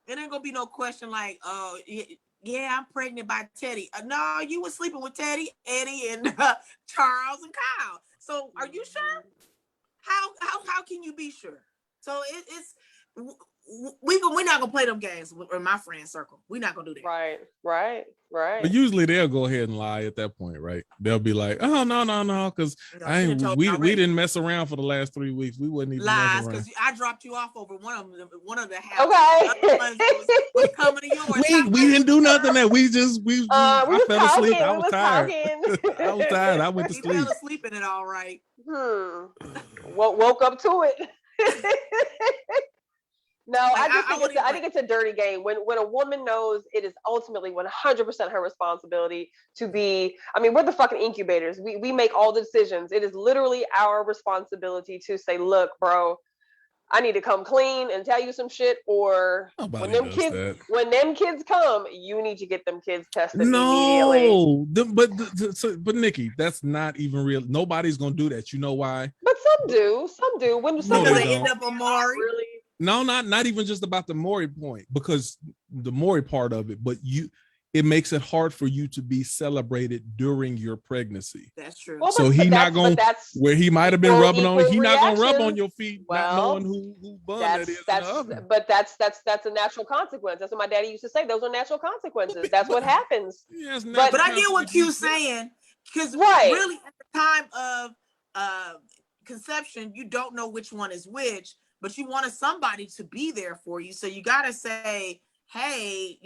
C: It ain't gonna be no question like, oh, yeah, I'm pregnant by Teddy. No, you were sleeping with Teddy, Eddie, and Charles and Kyle. So are you sure? How can you be sure? So it's we're not gonna play them games in my friend circle. We're not gonna do that.
F: Right.
A: But usually they'll go ahead and lie at that point, right? They'll be like, "Oh no," because we didn't mess around for the last 3 weeks. We wouldn't even
C: lies because I dropped you off over one of the houses.
F: Okay.
C: was coming to yours.
A: We didn't do nothing. That I fell asleep. I was tired. I was tired. I went to sleep.
C: Fell asleep in it all right.
F: Woke up to it. No, I think it's a dirty game when a woman knows it is ultimately 100% her responsibility to be. I mean, we're the fucking incubators. We make all the decisions. It is literally our responsibility to say, look, bro, I need to come clean and tell you some shit, or when them kids come, you need to get them kids tested immediately.
A: But Nikki, that's not even real. Nobody's gonna do that. You know why?
F: But some do. When some
C: they end up on Maury.
F: Really.
A: No, not even just about the Maury point, because the Maury part of it, but it makes it hard for you to be celebrated during your pregnancy.
C: That's true.
A: Well, so he not going where he might have been rubbing on. He not gonna rub on your feet, not knowing who bun that is.
F: But that's a natural consequence. That's what my daddy used to say. Those are natural consequences. That's what happens.
A: Yes,
C: but I get what Q's saying, because really at the time of conception, you don't know which one is which. But you wanted somebody to be there for you. So you got to say, hey,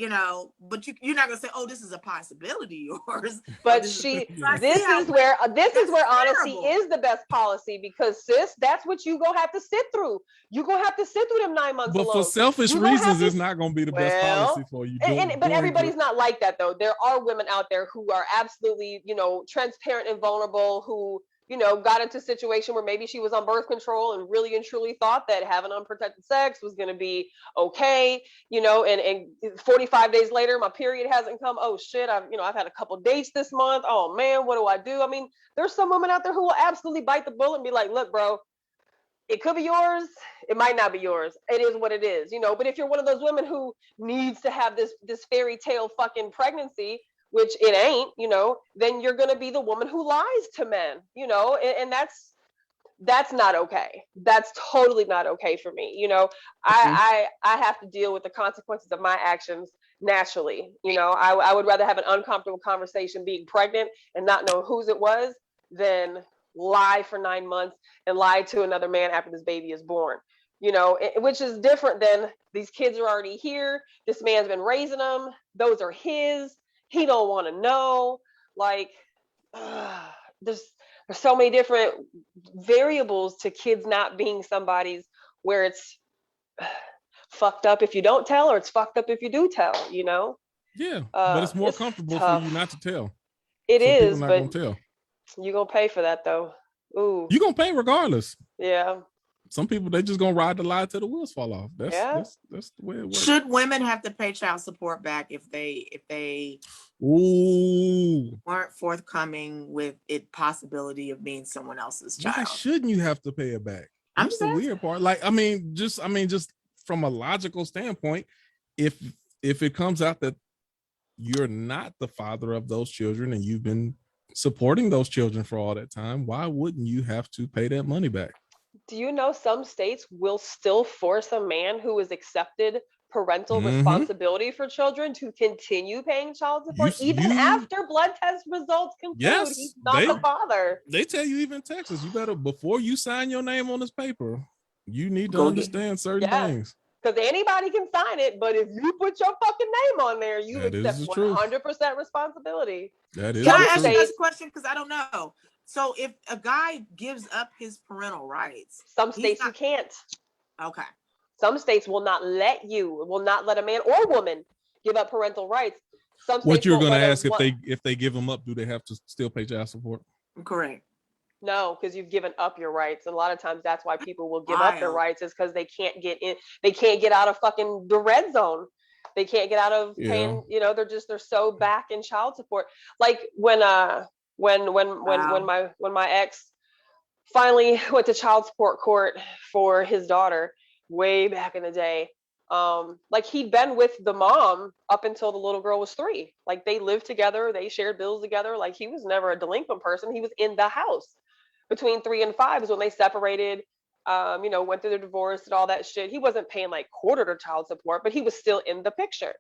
C: but you're not going to say, oh, this is a possibility of yours.
F: But this is where honesty is the best policy, because sis, that's what you going to have to sit through. You're going to have to sit through them 9 months alone.
A: But for selfish reasons, it's not going to be the best policy for you.
F: But everybody's not like that, though. There are women out there who are absolutely, transparent and vulnerable, who got into a situation where maybe she was on birth control and really and truly thought that having unprotected sex was going to be okay, and 45 days later, my period hasn't come. Oh shit. I've had a couple dates this month. Oh man, what do I do? I mean, there's some women out there who will absolutely bite the bullet and be like, look, bro, it could be yours. It might not be yours. It is what it is, but if you're one of those women who needs to have this fairy tale fucking pregnancy, which it ain't, then you're going to be the woman who lies to men, and that's not okay. That's totally not okay for me. I have to deal with the consequences of my actions naturally. I would rather have an uncomfortable conversation being pregnant and not know whose it was than lie for 9 months and lie to another man after this baby is born, which is different than these kids are already here. This man's been raising them. Those are his. He don't want to know. Like, there's so many different variables to kids not being somebody's, where it's fucked up if you don't tell, or it's fucked up if you do tell.
A: Yeah, but it's more comfortable for you not to tell.
F: It is, but you're gonna pay for that though. Ooh,
A: you're gonna pay regardless.
F: Yeah.
A: Some people, they just gonna ride the lie till the wheels fall off. That's the way it works.
C: Should women have to pay child support back if they weren't forthcoming with it possibility of being someone else's child?
A: Why shouldn't you have to pay it back? That's the weird part. Like, just from a logical standpoint, if it comes out that you're not the father of those children and you've been supporting those children for all that time, why wouldn't you have to pay that money back?
F: Do you know some states will still force a man who has accepted parental responsibility for children to continue paying child support even after blood test results conclude he's not the father?
A: They tell you, even in Texas, you better, before you sign your name on this paper, you need to understand certain things.
F: Because anybody can sign it, but if you put your fucking name on there, you accept 100% responsibility.
A: That is.
C: Can I ask you this question? Because I don't know. So if a guy gives up his parental rights,
F: some states you can't.
C: Okay.
F: Some states will not let a man or woman give up parental rights. Some states
A: what you're going to ask, if they give them up, do they have to still pay child support?
C: Correct.
F: No, because you've given up your rights. And a lot of times that's why people will give up their rights, is because they can't get out of fucking the red zone. They can't get out of paying, they're so back in child support. Like when my ex finally went to child support court for his daughter way back in the day. Like he'd been with the mom up until the little girl was 3. Like they lived together, they shared bills together. Like he was never a delinquent person. He was in the house between 3 and 5 is when they separated. Went through the divorce and all that shit. He wasn't paying like quarter to child support, but he was still in the picture.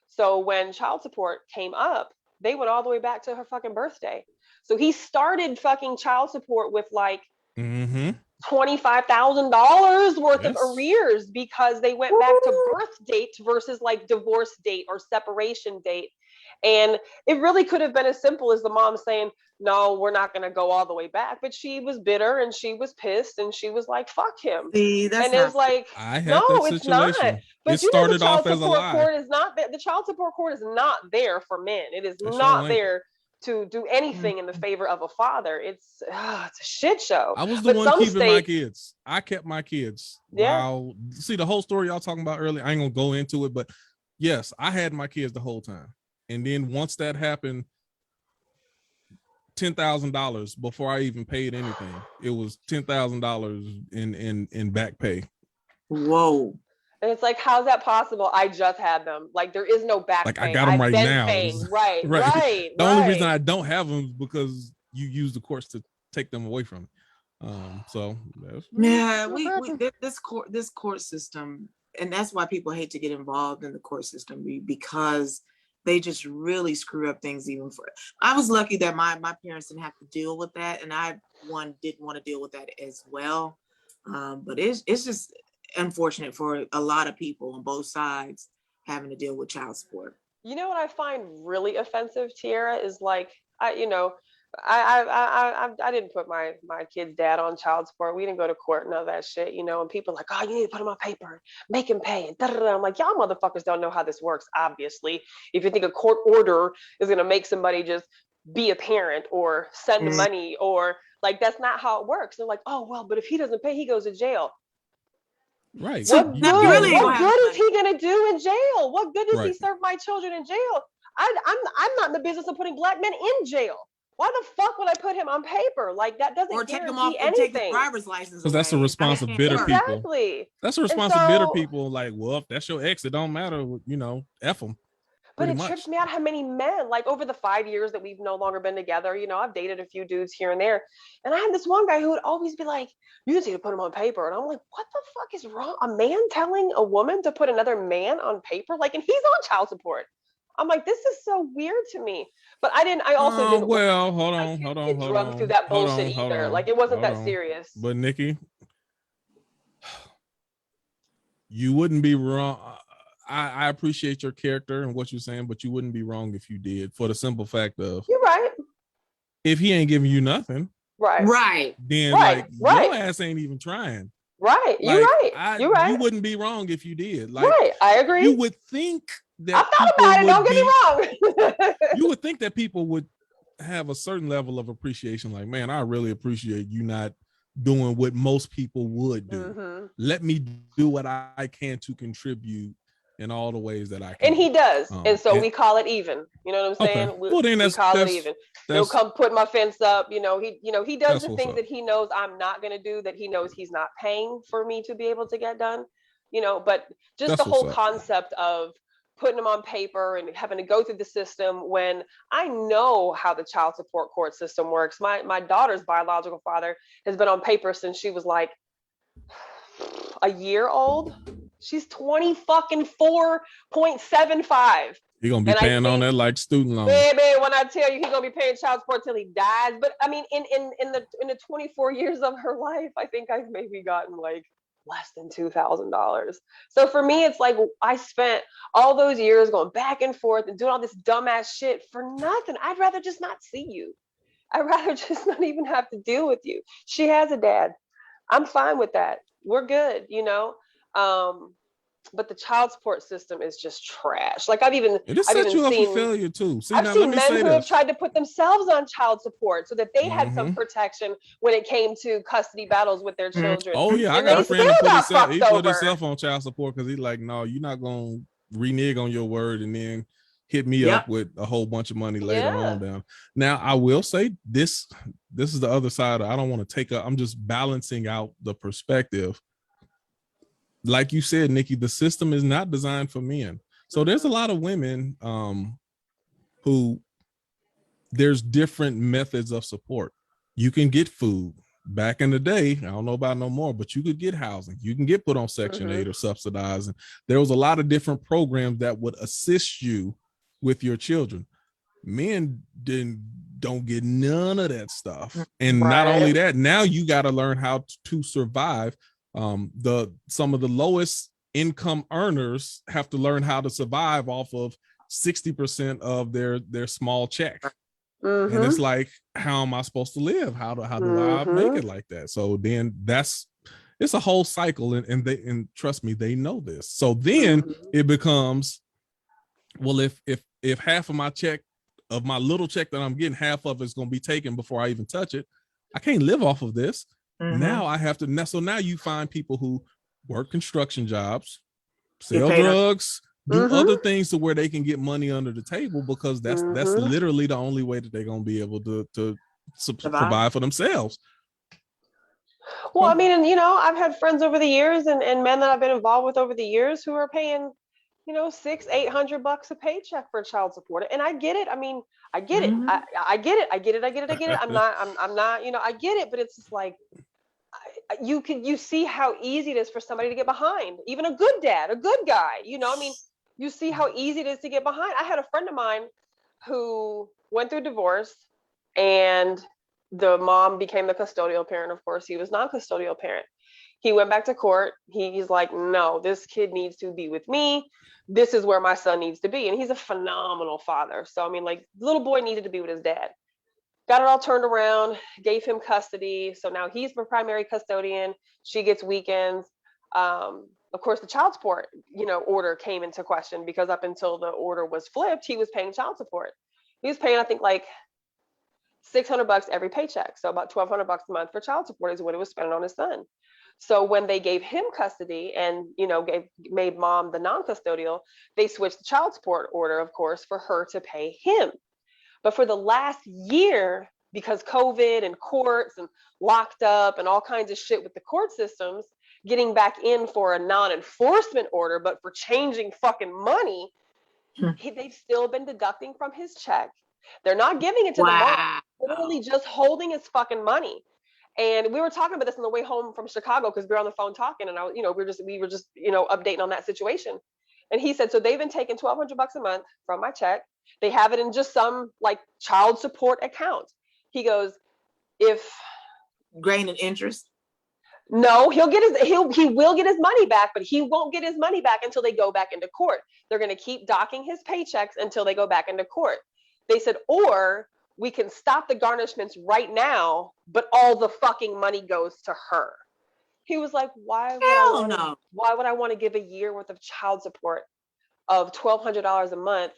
F: So when child support came up, they went all the way back to her fucking birthday. So he started fucking child support with like $25,000 worth of arrears because they went back to birth date versus like divorce date or separation date. And it really could have been as simple as the mom saying, no, we're not going to go all the way back. But she was bitter and she was pissed and she was like, fuck him.
C: See, that's
F: and it's like, no, it's not. But
A: it started
F: the child
A: off as a lie.
F: Court is not the child support court is not there for men. It is not there to do anything in the favor of a father. It's a shit show.
A: I was the one keeping my kids. I kept my kids.
F: Yeah.
A: Wow. See, the whole story y'all talking about earlier, I ain't gonna go into it, but yes, I had my kids the whole time. And then once that happened, $10,000 before I even paid anything. It was $10,000 in back pay.
C: Whoa.
F: And it's like, how's that possible? I just had them. Like, there is no back
A: like
F: pay.
A: I got them right now.
F: Right.
A: The only reason I don't have them is because you use the courts to take them away from me. So
C: this court system, and that's why people hate to get involved in the court system, because they just really screw up things even for. I was lucky that my parents didn't have to deal with that, and I didn't want to deal with that as well. But it's just unfortunate for a lot of people on both sides having to deal with child support.
F: You know what I find really offensive, Tiara, is like I didn't put my kid's dad on child support. We didn't go to court, none of that shit, and people are like, oh, you need to put him on paper, make him pay. And I'm like, y'all motherfuckers don't know how this works, obviously. If you think a court order is going to make somebody just be a parent or send money, or like, that's not how it works. They're like, oh, well, but if he doesn't pay, he goes to jail.
A: Right.
F: What good is he going to do in jail? What good does he serve my children in jail? I'm not in the business of putting black men in jail. Why the fuck would I put him on paper? Like, that doesn't
C: or take
F: guarantee
C: him off
F: anything.
C: Take the driver's license.
A: Because that's a response of bitter people.
F: Exactly.
A: That's a response of bitter people. Like, well, if that's your ex, it don't matter. F them.
F: But it trips me out how many men, like over the 5 years that we've no longer been together, I've dated a few dudes here and there. And I had this one guy who would always be like, you just need to put him on paper. And I'm like, what the fuck is wrong? A man telling a woman to put another man on paper? Like, and he's on child support. I'm like, this is so weird to me. But I also didn't.
A: Well, hold on.
F: Drugged through that bullshit either. Like, it wasn't that serious.
A: But Nikki, you wouldn't be wrong. I appreciate your character and what you're saying, but you wouldn't be wrong if you did, for the simple fact of,
F: you're right.
A: If he ain't giving you nothing,
C: right,
A: then your ass ain't even trying.
F: Right, you're right. You're right.
A: You wouldn't be wrong if you did. Like,
F: right, I agree.
A: You would think that
F: I thought about it. Don't get me wrong.
A: You would think that people would have a certain level of appreciation. Like, man, I really appreciate you not doing what most people would do. Mm-hmm. Let me do what I can to contribute in all the ways that I can.
F: And he does. And so we call it even. You know what I'm saying?
A: Okay. Well, then we call it even.
F: He'll come put my fence up. He does the things that he knows I'm not going to do, that he knows he's not paying for me to be able to get done. But just the whole concept of putting them on paper and having to go through the system, when I know how the child support court system works. My daughter's biological father has been on paper since she was like a year old. She's 24.75.
A: You're gonna be paying on that like student loan.
F: Baby, when I tell you he's gonna be paying child support till he dies. But I mean, in the 24 years of her life, I think I've maybe gotten like less than $2,000. So for me, it's like I spent all those years going back and forth and doing all this dumbass shit for nothing. I'd rather just not see you. I'd rather just not even have to deal with you. She has a dad. I'm fine with that. We're good, but the child support system is just trash. Like I've even
A: set you up
F: seen
A: for failure too. See,
F: I've
A: now
F: seen
A: let me
F: men
A: say
F: who have
A: this.
F: tried to put themselves on child support so that they had some
A: Mhm.
F: protection when it came to custody battles with their children.
A: Oh yeah, I
F: And
A: got
F: they
A: a friend
F: still
A: that
F: got fucked
A: he put
F: over.
A: himself on child support because he's like, no, you're not gonna renege on your word and then hit me up with a whole bunch of money later on down. Now I will say this is the other side. I don't want to take I'm just balancing out the perspective. Like you said, Nikki, the system is not designed for men. So there's a lot of women who there's different methods of support. You can get food. Back in the day, I don't know about no more, but you could get housing. You can get put on Section 8 or subsidized. And there was a lot of different programs that would assist you with your children. Men don't get none of that stuff. And not only that, now you got to learn how to survive. Some of the lowest income earners have to learn how to survive off of 60% of their small check. And it's like, how am I supposed to live? How do I make it like that? So then it's a whole cycle, and trust me, they know this. So then it becomes, well, if half of my check, of my little check that I'm getting, half of it's going to be taken before I even touch it, I can't live off of this. Now I have to. So now you find people who work construction jobs, sell drugs, do other things to where they can get money under the table, because that's literally the only way that they're going to be able to survive for themselves.
F: Well, I mean, and I've had friends over the years and men that I've been involved with over the years who are paying, $600-800 a paycheck for child support. And I get it. I mean, I get it. I get it. I get it. I'm not, I get it, but it's just like, you see how easy it is for somebody to get behind, even a good dad, a good guy, I mean, you see how easy it is to get behind. I had a friend of mine who went through divorce, and the mom became the custodial parent. Of course, he was non-custodial parent. He went back to court. He's like, no, this kid needs to be with me. This is where my son needs to be. And he's a phenomenal father. So, I mean, like, the little boy needed to be with his dad. Got it all turned around, gave him custody. So now he's the primary custodian. She gets weekends. Of course, the child support, order came into question, because up until the order was flipped, he was paying child support. He was paying, I think, like $600 every paycheck. So about $1,200 a month for child support is what he was spending on his son. So when they gave him custody and, made mom the non-custodial, they switched the child support order, of course, for her to pay him. But for the last year, because COVID and courts and locked up and all kinds of shit with the court systems, getting back in for a non-enforcement order, but for changing fucking money, they've still been deducting from his check. They're not giving it to the mom, literally just holding his fucking money. And we were talking about this on the way home from Chicago, because we were on the phone talking, and we were just updating on that situation. And he said, so they've been taking $1,200 a month from my check. They have it in just some like child support account. He goes, if
C: grain and interest.
F: No, he will get his money back, but he won't get his money back until they go back into court. They're going to keep docking his paychecks until they go back into court. They said, or we can stop the garnishments right now, but all the fucking money goes to her. He was like, why would I want to give a year worth of child support of $1,200 a month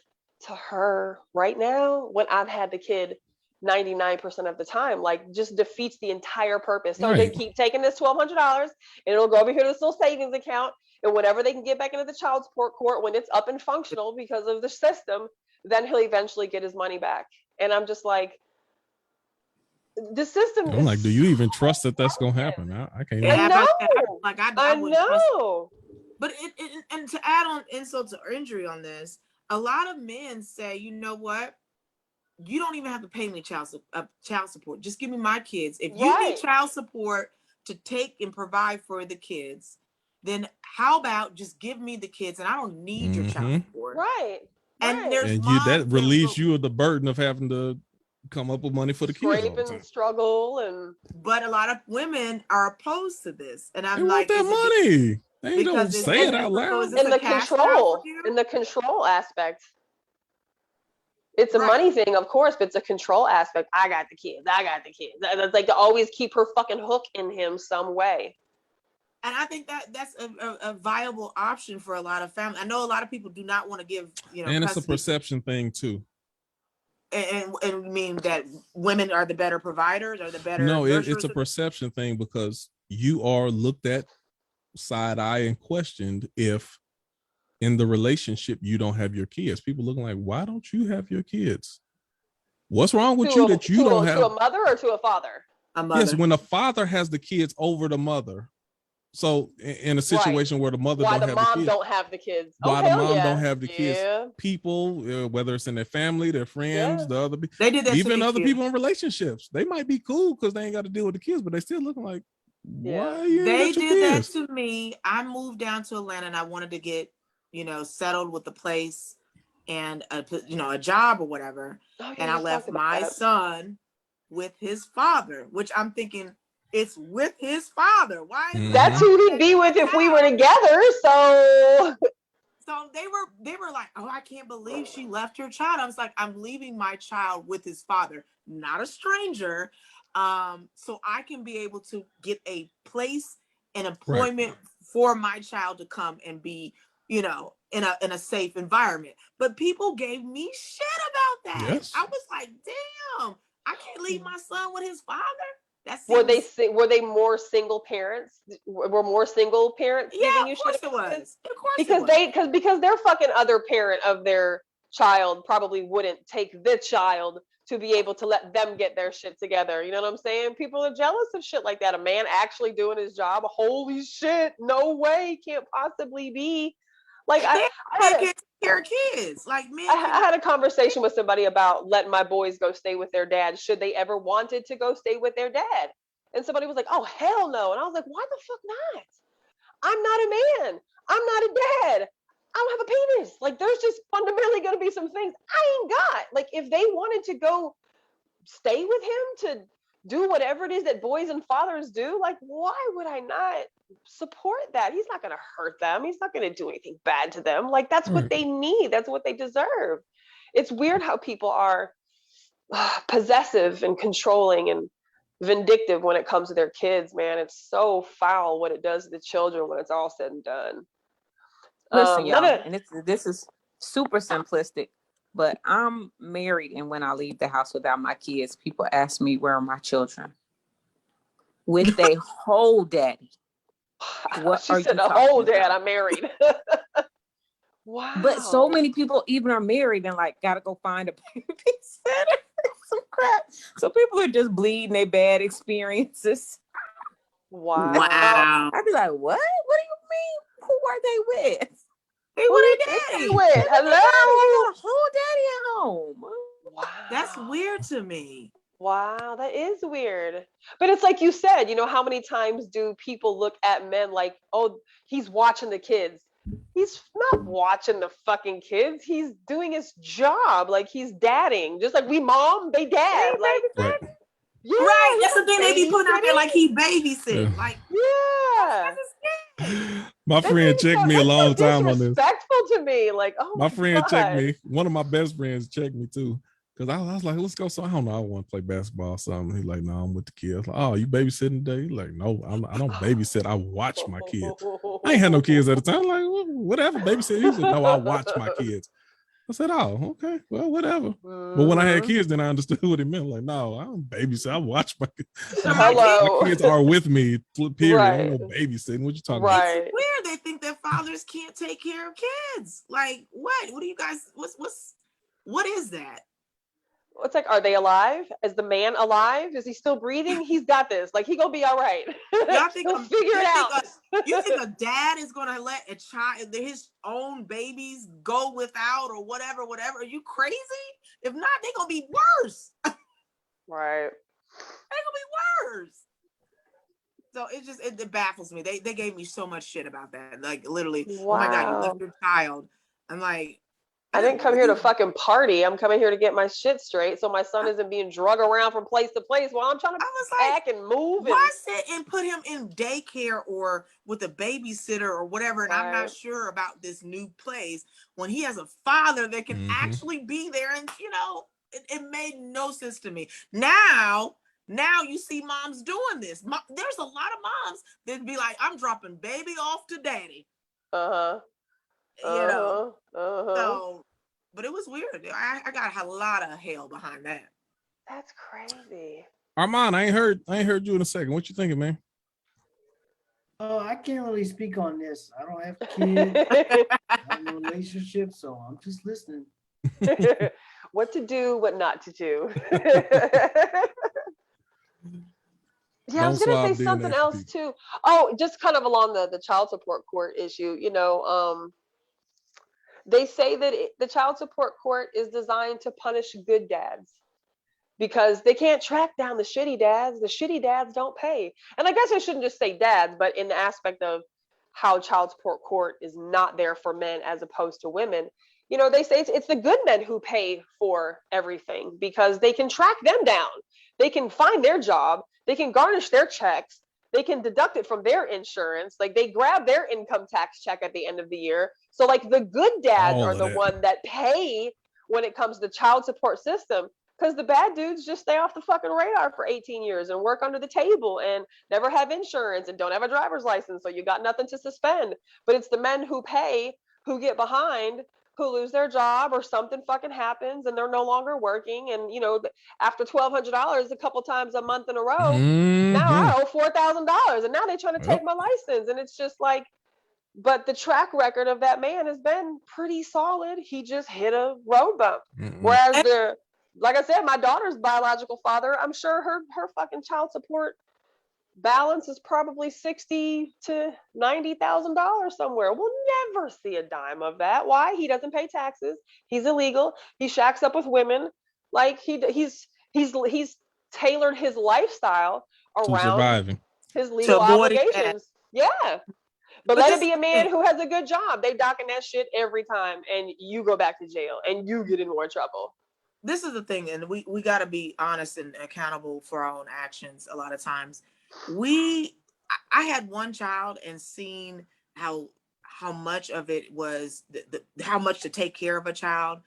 F: to her right now when I've had the kid 99% of the time? Like, just defeats the entire purpose. So they keep taking this $1,200 and it'll go over here to this little savings account, and whenever they can get back into the child support court, when it's up and functional because of the system, then he'll eventually get his money back. And I'm just like, the system.
A: I'm like, do you even trust that that's gonna happen? I can't.
F: I know.
C: I know. But and to add on insult to injury on this, a lot of men say, you know what? You don't even have to pay me child support. Just give me my kids. If you need child support to take and provide for the kids, then how about just give me the kids, and I don't need your child support.
F: Right.
C: And
A: that relieves you of the burden of having to come up with money for the kids.
F: Scrape and struggle,
C: but a lot of women are opposed to this, and I'm
A: they
C: like,
A: want that money. They don't say it out loud.
F: In the control aspect. It's a money thing, of course, but it's a control aspect. I got the kids. That's like to always keep her fucking hook in him some way.
C: And I think that that's a viable option for a lot of families. I know a lot of people do not want to give,
A: and it's a
C: custody,
A: perception thing too.
C: and mean that women are the better providers or the better
A: No, it's a
C: nurturers.
A: perception thing because you are looked at side eye and questioned if in the relationship you don't have your kids. People looking like, why don't you have your kids? What's wrong with you that you don't have?
F: To a mother or to a father?
C: A mother.
A: Yes, when the father has the kids over the mother. So in a situation where the mother
F: why
A: don't
F: the
A: have
F: mom
A: the kids,
F: don't have the kids?
A: why the mom don't have the
F: Yeah.
A: kids? People, whether it's in their family, their friends, the other,
C: they did that
A: even
C: to
A: other
C: too.
A: people in relationships, they might be cool because they ain't got to deal with the kids, but they still looking like, why you
C: They
A: ain't got your
C: did
A: kids?
C: that to me. I moved down to Atlanta and I wanted to get, settled with the place and a job or whatever. And I left my son with his father, which I'm thinking it's with his father. Why?
F: That's who he'd be with if we were together.
C: So they were like, oh, I can't believe she left her child. I was like, I'm leaving my child with his father, not a stranger. So I can be able to get a place and employment for my child to come and be, in a safe environment. But people gave me shit about that.
A: Yes.
C: I was like, damn, I can't leave my son with his father.
F: Were they more single parents? Were more single parents giving you shit?
C: Of course it was. Of course
F: because their fucking other parent of their child probably wouldn't take the child to be able to let them get their shit together. You know what I'm saying? People are jealous of shit like that. A man actually doing his job. Holy shit! No way, can't possibly be. Like I
C: can't take care of kids. Like men.
F: I had a conversation with somebody about letting my boys go stay with their dad. Should they ever wanted to go stay with their dad? And somebody was like, "Oh hell no!" And I was like, "Why the fuck not? I'm not a man. I'm not a dad. I don't have a penis. Like, there's just fundamentally going to be some things I ain't got. Like, if they wanted to go stay with him to do whatever it is that boys and fathers do, like, why would I not support that? He's not going to hurt them. He's not going to do anything bad to them. Like, that's what they need. That's what they deserve. It's weird how people are possessive and controlling and vindictive when it comes to their kids, man. It's so foul what it does to the children when it's all said and done.
D: Listen, y'all, and this is super simplistic, but I'm married, and when I leave the house without my kids, people ask me, where are my children? With they whole daddy.
F: What she said, a whole dad, I'm married. Wow.
D: But so many people even are married and like gotta go find a babysitter. Some crap. So people are just bleeding their bad experiences.
C: Wow.
D: I'd be like, what? What do you mean? Who are they with?
C: They with their daddy.
F: Hello.
D: They got a whole daddy at home.
C: Wow. That's weird to me.
F: Wow, that is weird. But it's like you said, how many times do people look at men like, oh, he's watching the kids? He's not watching the fucking kids. He's doing his job. Like, he's dadding. Just like we mom, they dad. Like,
C: yeah, right. That's the thing they be putting out there, like he babysitting.
A: Yeah.
C: Like,
F: yeah.
A: My friend checked me a long time on this.
F: Disrespectful to me. Like, oh
A: my friend checked me. One of my best friends checked me too. Because I was like, let's go. So I don't know. I want to play basketball or something. He's like, no, I'm with the kids. Like, oh, you babysitting today? He's like, no, I don't babysit. I watch my kids. I ain't had no kids at the time. Like, whatever, babysit. He said, no, I watch my kids. I said, oh, okay, well, whatever. But when I had kids, then I understood what it meant. Like, no, I don't babysit. I watch my kids. My kids are with me, period. I don't know babysitting. What you talking about?
C: It's weird. They think that fathers can't take care of kids. Like, what? What do you guys, what is that?
F: It's like, are they alive? Is the man alive? Is he still breathing? He's got this. Like, he gonna be all right.
C: Y'all think
F: he'll figure it out.
C: You think a dad is gonna let a child, his own babies, go without or whatever? Are you crazy? If not, they're gonna be worse.
F: Right.
C: They're gonna be worse. So it baffles me. They gave me so much shit about that. Like, literally, oh my God, you left your child. I'm like,
F: I didn't come here to fucking party. I'm coming here to get my shit straight so my son isn't being drug around from place to place while I'm trying to pack and move.
C: Why sit and put him in daycare or with a babysitter or whatever? And I'm not sure about this new place when he has a father that can actually be there. And, it made no sense to me. Now Now you see moms doing this. There's a lot of moms that be like, I'm dropping baby off to daddy. You know. So, but it was weird. I got a lot of hell behind that.
F: That's crazy.
A: Armand, I ain't heard you in a second. What you thinking, man?
B: Oh, I can't really speak on this. I don't have kids, I have no relationship, so I'm just listening.
F: What to do, what not to do. Yeah, I was gonna say something else too. Oh, just kind of along the child support court issue. They say that the child support court is designed to punish good dads because they can't track down the shitty dads. The shitty dads don't pay. And I guess I shouldn't just say dads, but in the aspect of how child support court is not there for men as opposed to women. They say it's the good men who pay for everything because they can track them down. They can find their job. They can garnish their checks. They can deduct it from their insurance. Like they grab their income tax check at the end of the year. So like the good dads are the one that pay when it comes to the child support system, because the bad dudes just stay off the fucking radar for 18 years and work under the table and never have insurance and don't have a driver's license. So you got nothing to suspend. But it's the men who pay, who get behind, who lose their job or something fucking happens and they're no longer working. And, after $1,200 a couple times a month in a row, now I owe $4,000 and now they're trying to take my license. And it's just like, but the track record of that man has been pretty solid. He just hit a road bump. Whereas like I said, my daughter's biological father, I'm sure her fucking child support balance is probably $60,000 to $90,000 somewhere. We'll never see a dime of that. Why? He doesn't pay taxes. He's illegal. He shacks up with women. Like he's tailored his lifestyle around his legal obligations. Yeah. But let it be a man who has a good job. They docking that shit every time and you go back to jail and you get in more trouble.
C: This is the thing, and we got to be honest and accountable for our own actions. A lot of times I had one child and seen how much of it was how much to take care of a child.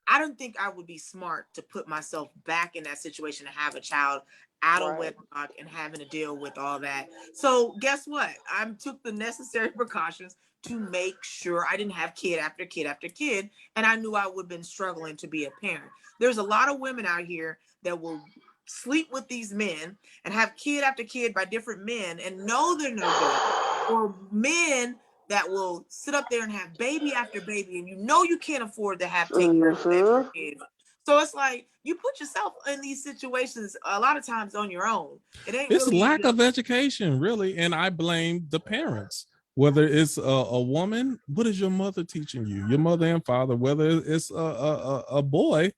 C: I don't think I would be smart to put myself back in that situation to have a child out of wedlock and having to deal with all that. So guess what? I took the necessary precautions to make sure I didn't have kid after kid after kid. And I knew I would have been struggling to be a parent. There's a lot of women out here that will sleep with these men and have kid after kid by different men and know they're no good. Or men that will sit up there and have baby after baby and you can't afford to take care of extra kids. So it's like you put yourself in these situations a lot of times on your own.
A: It's really lack of education, really, and I blame the parents. Whether it's a woman, what is your mother teaching you? Your mother and father. Whether it's a boy,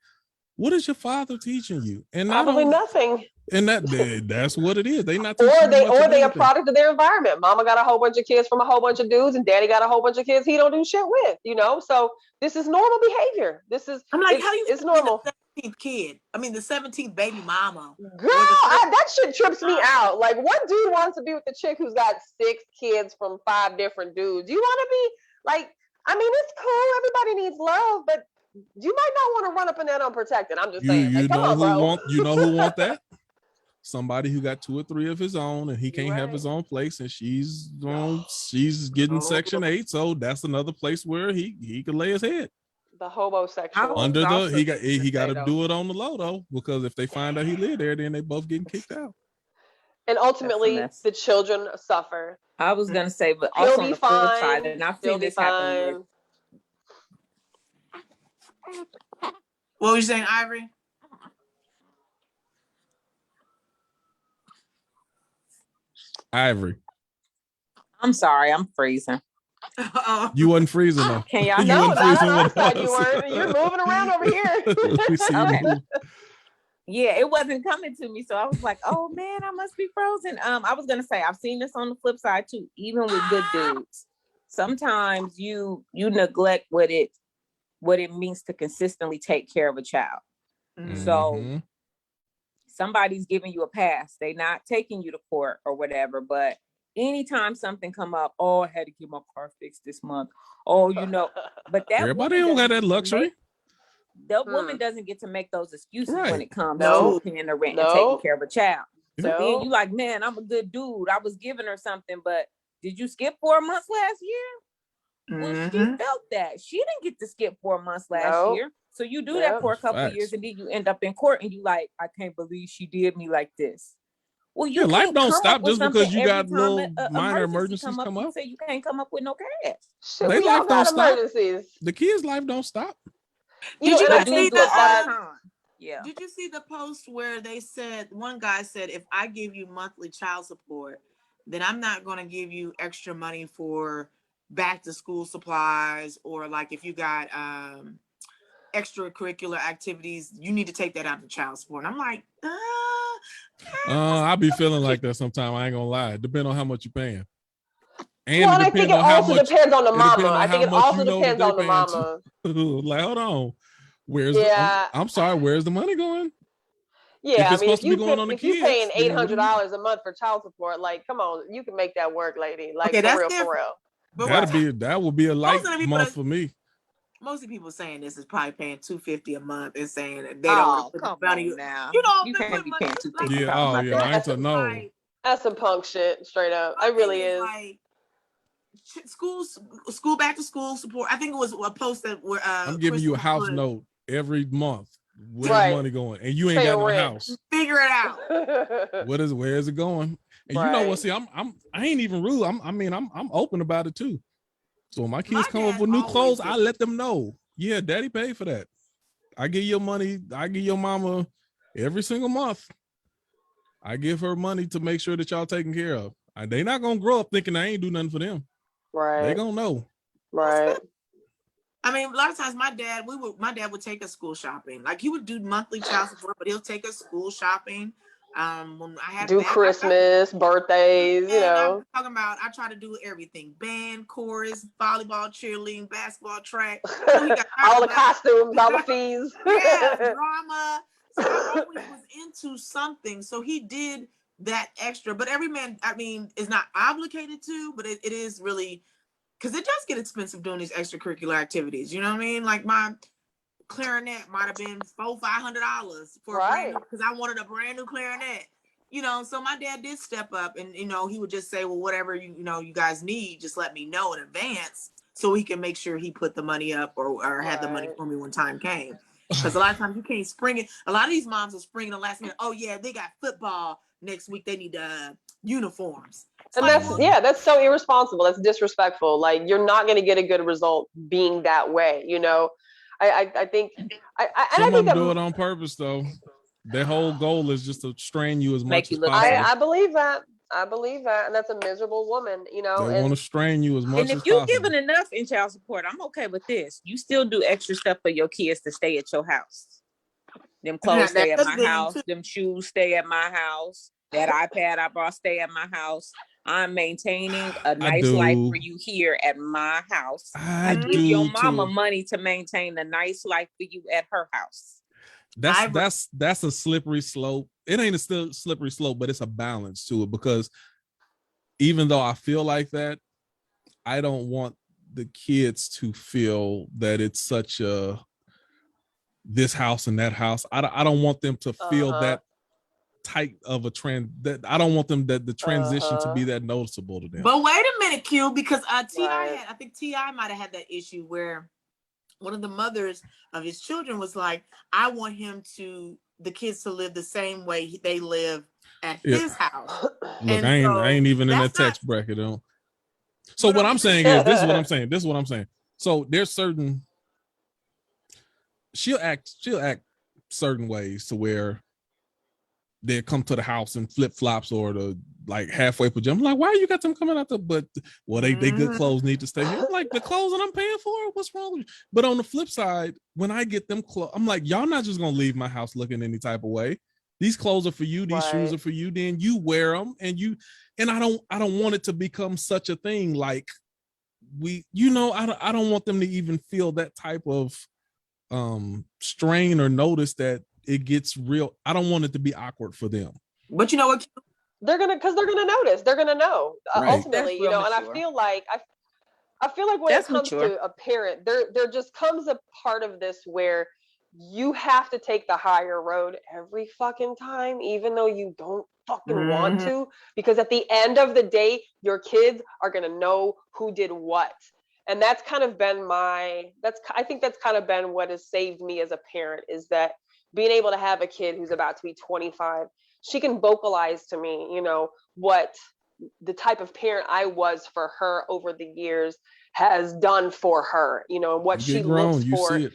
A: what is your father teaching you? And
F: probably nothing.
A: And that's what it is. They not
F: or they a product of their environment. Mama got a whole bunch of kids from a whole bunch of dudes, and daddy got a whole bunch of kids he don't do shit with. So this is normal behavior. I'm like, it's normal.
C: The 17th kid. I mean, the 17th baby mama.
F: Girl, that shit trips me out. Like, what dude wants to be with the chick who's got 6 kids from 5 different dudes? You want to be like? I mean, it's cool. Everybody needs love, but you might not want to run up in that unprotected. I'm just saying.
A: You know who want that? Somebody who got 2 or 3 of his own, and he can't have his own place, and she's getting Section 8, so that's another place where he could lay his head.
F: The homosexual.
A: He got to do it on the low though, because if they find out he lived there, then they both getting kicked out.
F: And ultimately, the children suffer.
D: I was gonna say, but also on the flip side, and I've seen this happen.
C: What were you saying, Ivory?
A: Ivory.
D: I'm sorry, I'm freezing.
A: You wasn't freezing though.
D: Can y'all?
F: No, you weren't. You're moving around over here.
D: Okay. Yeah, it wasn't coming to me, so I was like, "Oh man, I must be frozen." I was gonna say I've seen this on the flip side too. Even with good dudes, sometimes you neglect what it means to consistently take care of a child. Mm-hmm. So somebody's giving you a pass. They're not taking you to court or whatever, but anytime something come up, oh, I had to get my car fixed this month. Oh, but that
A: everybody don't got that luxury.
D: The woman doesn't get to make those excuses when it comes
C: No.
D: to paying the rent and taking care of a child. So
A: No.
D: then you like, man, I'm a good dude. I was giving her something, but did you skip 4 months last year? Well, she felt that. She didn't get to skip 4 months last year. So you do that for a couple of years, and then you end up in court and you like, I can't believe she did me like this. Well, you
A: life
D: can't
A: don't
D: come
A: stop
D: up with
A: just because
D: something
A: you got
D: every time
A: little
D: a
A: minor
D: emergency
A: emergencies come up.
D: You say you can't come up with no cash.
G: Shit,
A: They
G: we all
A: life don't
G: got
A: stop.
G: emergencies.
A: The kids' life don't stop.
C: Did you
D: But
C: guys
D: dudes
C: see
D: do it all the
C: that?
D: time. Yeah.
C: Did you see the post where they said, one guy said, if I give you monthly child support, then I'm not going to give you extra money for back to school supplies, or like if you got extracurricular activities, you need to take that out of child support. And I'm like,
A: I be feeling like that sometimes. I ain't gonna lie. Depending on how much you're paying. And
G: I think it also depends on the mama. I think it also depends on the mama.
A: Like, hold on. Where's I'm sorry, where's the money going?
G: Yeah,
A: if it's
G: you're paying $800 a month for child support, like, come on, you can make that work, lady. Like,
C: okay,
G: for real.
C: But
A: that would be a light month for me.
C: Most of the people saying this is probably paying $250 a month and saying that they don't want to put money
D: now.
C: You know,
D: you can't be paying $250.
A: Yeah, oh yeah, I ain't to know.
C: Like,
G: that's some punk shit, straight up. It really is.
C: Like, school back to school support. I think it was a post that where
A: I'm giving you a house note every month. Where's money going? And you ain't got no house.
C: Figure it out.
A: Where is it going? And you know what? See, I ain't even rude. I'm open about it too. So when my kids come up with new clothes, I let them know. Yeah, daddy paid for that. I give your money. I give your mama every single month. I give her money to make sure that y'all taken care of. They not gonna grow up thinking I ain't do nothing for them.
G: Right.
A: They gonna know.
G: Right.
C: I mean, a lot of times my dad would take us school shopping. Like, he would do monthly child support, but he'll take us school shopping. When I had
G: Christmas, birthdays, you know.
C: I'm talking about, I try to do everything: band, chorus, volleyball, cheerleading, basketball, track.
G: All the costumes, all the fees.
C: Yeah, drama. So I always was into something. So he did that extra. But every man, is not obligated to, but it is really, because it does get expensive doing these extracurricular activities. You know what I mean? Like, my clarinet might have been $400-$500 for because I wanted a brand new clarinet. You know, so my dad did step up, and he would just say, well, whatever you guys need, just let me know in advance so he can make sure he put the money up or had the money for me when time came. Because a lot of times you can't spring it. A lot of these moms are springing the last minute. Oh yeah, they got football next week. They need uniforms.
G: And that's so irresponsible. That's disrespectful. Like, you're not going to get a good result being that way. You know, I think
A: some of them do it on purpose though. Their whole goal is just to strain you as much as possible.
G: I believe that. And that's a miserable woman, you know.
A: They want to strain you as much as possible.
D: And if you're giving enough in child support, I'm okay with this. You still do extra stuff for your kids to stay at your house. Them clothes stay at my house. Them shoes stay at my house. That iPad I brought stay at my house. I'm maintaining a nice life for you here at my house. I give your mama money to maintain a nice life for you at her house.
A: That's a slippery slope. It ain't a slippery slope, but it's a balance to it, because even though I feel like that, I don't want the kids to feel that it's such a this house and that house. I don't want them to feel that tight of a trend. That I don't want them the transition to be that noticeable to them.
C: But wait a minute, Q, because I think T.I. might have had that issue where one of the mothers of his children was like, I want the kids to live the same way they live at his house.
A: Look, I ain't even in that tax bracket. So what I'm saying is, this is what I'm saying. So there's certain, she'll act certain ways to where they come to the house in flip flops or the like halfway pajamas. I'm like, why you got them coming out but they good clothes need to stay here. I'm like, the clothes that I'm paying for, what's wrong with you? But on the flip side, when I get them clothes, I'm like, y'all not just gonna leave my house looking any type of way. These clothes are for you, these shoes are for you, then you wear them, and I don't want it to become such a thing like I don't want them to even feel that type of strain or notice that it gets real. I don't want it to be awkward for them.
C: But you know what?
G: They're gonna notice. They're gonna know ultimately, you know. And I feel like when it comes to a parent, there just comes a part of this where you have to take the higher road every fucking time, even though you don't fucking want to, because at the end of the day, your kids are going to know who did what. And that's kind of been I think that's kind of been what has saved me as a parent, is that being able to have a kid who's about to be 25, she can vocalize to me, you know, what the type of parent I was for her over the years has done for her, you know, and what
A: You
G: she
A: get grown,
G: looks
A: you
G: for.
A: see it.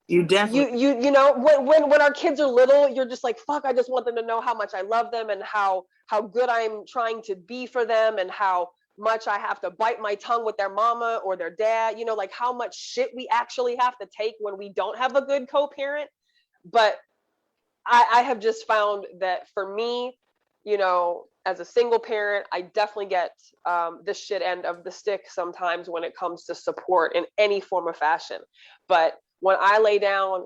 C: You definitely.
G: You know, when our kids are little, you're just like, fuck, I just want them to know how much I love them and how good I'm trying to be for them, and how much I have to bite my tongue with their mama or their dad, you know, like how much shit we actually have to take when we don't have a good co-parent. But I have just found that for me, you know, as a single parent, I definitely get the shit end of the stick sometimes when it comes to support in any form of fashion. But when I lay down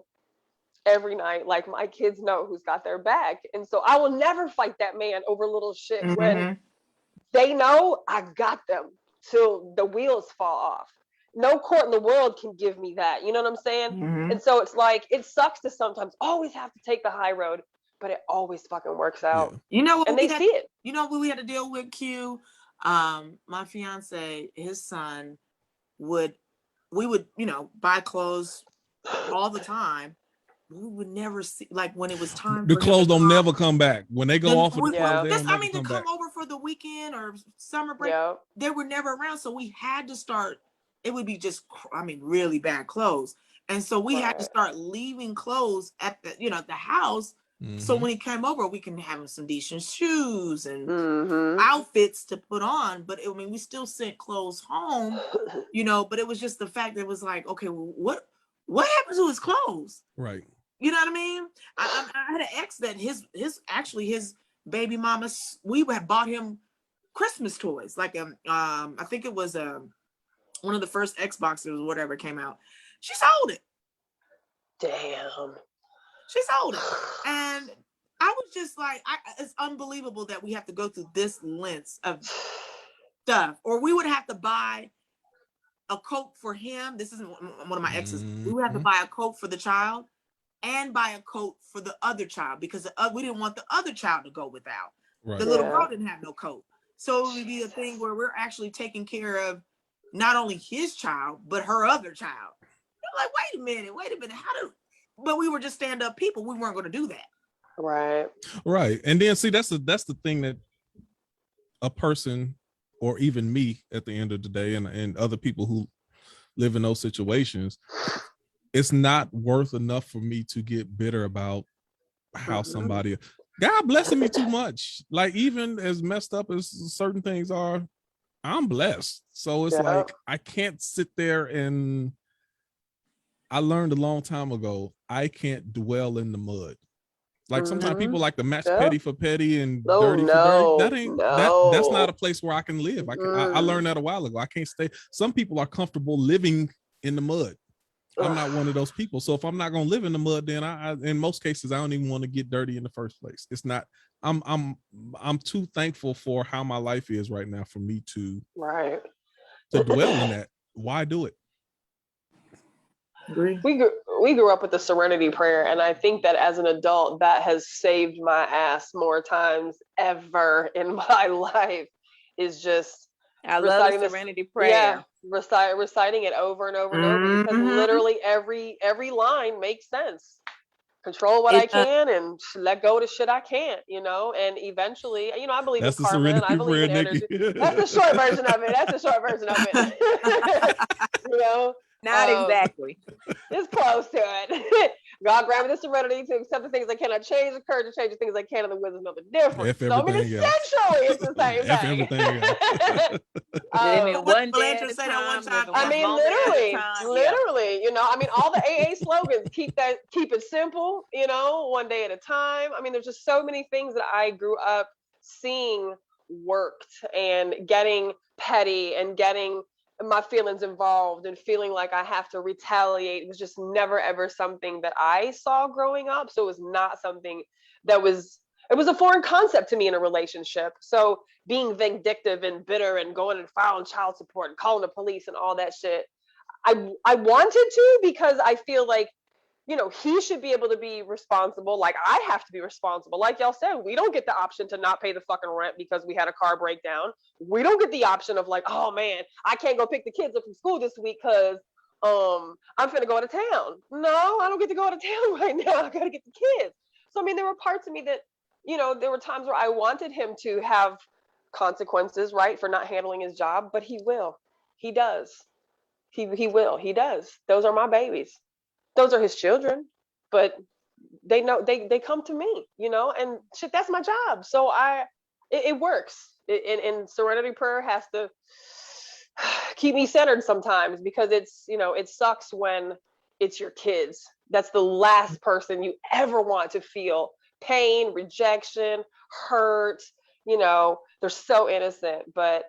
G: every night, like, my kids know who's got their back. And so I will never fight that man over little shit when they know I got them till the wheels fall off. No court in the world can give me that. You know what I'm saying? And so it's like, it sucks to sometimes always have to take the high road, but it always fucking works out.
A: Yeah.
C: You know what?
G: And they see it.
C: You know what we had to deal with, Q? My fiance, his son we would, you know, buy clothes all the time. We would never see, like, when it was time
A: The
C: for him
A: clothes
C: to
A: don't
C: come,
A: never come back. When they go off of the
C: we-
A: clothes, they
C: just,
A: don't
C: I
A: never
C: mean, to
A: come
C: come
A: back.
C: over for the weekend or summer break,
G: Yeah.
C: they were never around. So we had to start, it would be just, I mean, really bad clothes. And so we had to start leaving clothes at the, you know, the house. So when he came over, we can have him some decent shoes and outfits to put on. But I mean, we still sent clothes home, you know, but it was just the fact that it was like, okay, well, what happened to his clothes?
A: Right.
C: You know what I mean? I had an ex that his baby mama, we had bought him Christmas toys. Like I think it was one of the first Xboxes or whatever came out. She sold it.
G: Damn.
C: She sold it. And I was just like, it's unbelievable that we have to go through this length of stuff. Or we would have to buy a coat for him. This isn't one of my exes. We would have to buy a coat for the child and buy a coat for the other child, because we didn't want the other child to go without.
A: Right.
C: The little girl didn't have no coat. So it would be a thing where we're actually taking care of not only his child, but her other child. You're like, wait a minute, but we were just stand-up people. We weren't going to do that.
A: Right. And then see, that's the thing that a person, or even me at the end of the day, and other people who live in those situations, it's not worth enough for me to get bitter about how somebody, God blessing me too much. Like, even as messed up as certain things are, I'm blessed. So it's like, I can't sit there and, I learned a long time ago, I can't dwell in the mud. Like, sometimes people like to match petty for petty and dirty for dirty. That ain't that's not a place where I can live. I learned that a while ago. I can't stay. Some people are comfortable living in the mud. I'm not one of those people. So if I'm not gonna live in the mud, then I in most cases I don't even want to get dirty in the first place. It's not. I'm too thankful for how my life is right now for me to dwell in that. Why do it?
G: We grew up with the Serenity Prayer, and I think that as an adult, that has saved my ass more times ever in my life. Is just
D: I love the Serenity Prayer.
G: Yeah, reciting it over and over and over, because literally every line makes sense. Control what I can and let go of the shit I can't, you know. And eventually, you know, I believe in karma and I believe in energy. That's the short version of it. You know.
D: Not exactly.
G: It's close to it. God grant me the serenity to accept the things I cannot change, the courage to change the things I can, and the wisdom of the difference. So I mean, essentially, it's the same thing.
A: Everything else.
G: I mean, literally, you know, I mean, all the AA slogans, keep it simple, you know, one day at a time. I mean, there's just so many things that I grew up seeing worked, and getting petty and getting my feelings involved and feeling like I have to retaliate. It was just never ever something that I saw growing up. So it was not something that it was a foreign concept to me in a relationship. So being vindictive and bitter and going and filing child support and calling the police and all that shit, I wanted to, because I feel like he should be able to be responsible. Like I have to be responsible. Like y'all said, we don't get the option to not pay the fucking rent because we had a car breakdown. We don't get the option of like, oh man, I can't go pick the kids up from school this week because I'm finna go to town. No, I don't get to go to town right now. I gotta get the kids. So I mean, there were parts of me that, there were times where I wanted him to have consequences, right, for not handling his job, but he will. He does. He will. He does. Those are my babies. Those are his children, but they know they come to me, and shit, that's my job. So it works. And serenity prayer has to keep me centered sometimes because it's, it sucks when it's your kids. That's the last person you ever want to feel pain, rejection, hurt. They're so innocent, but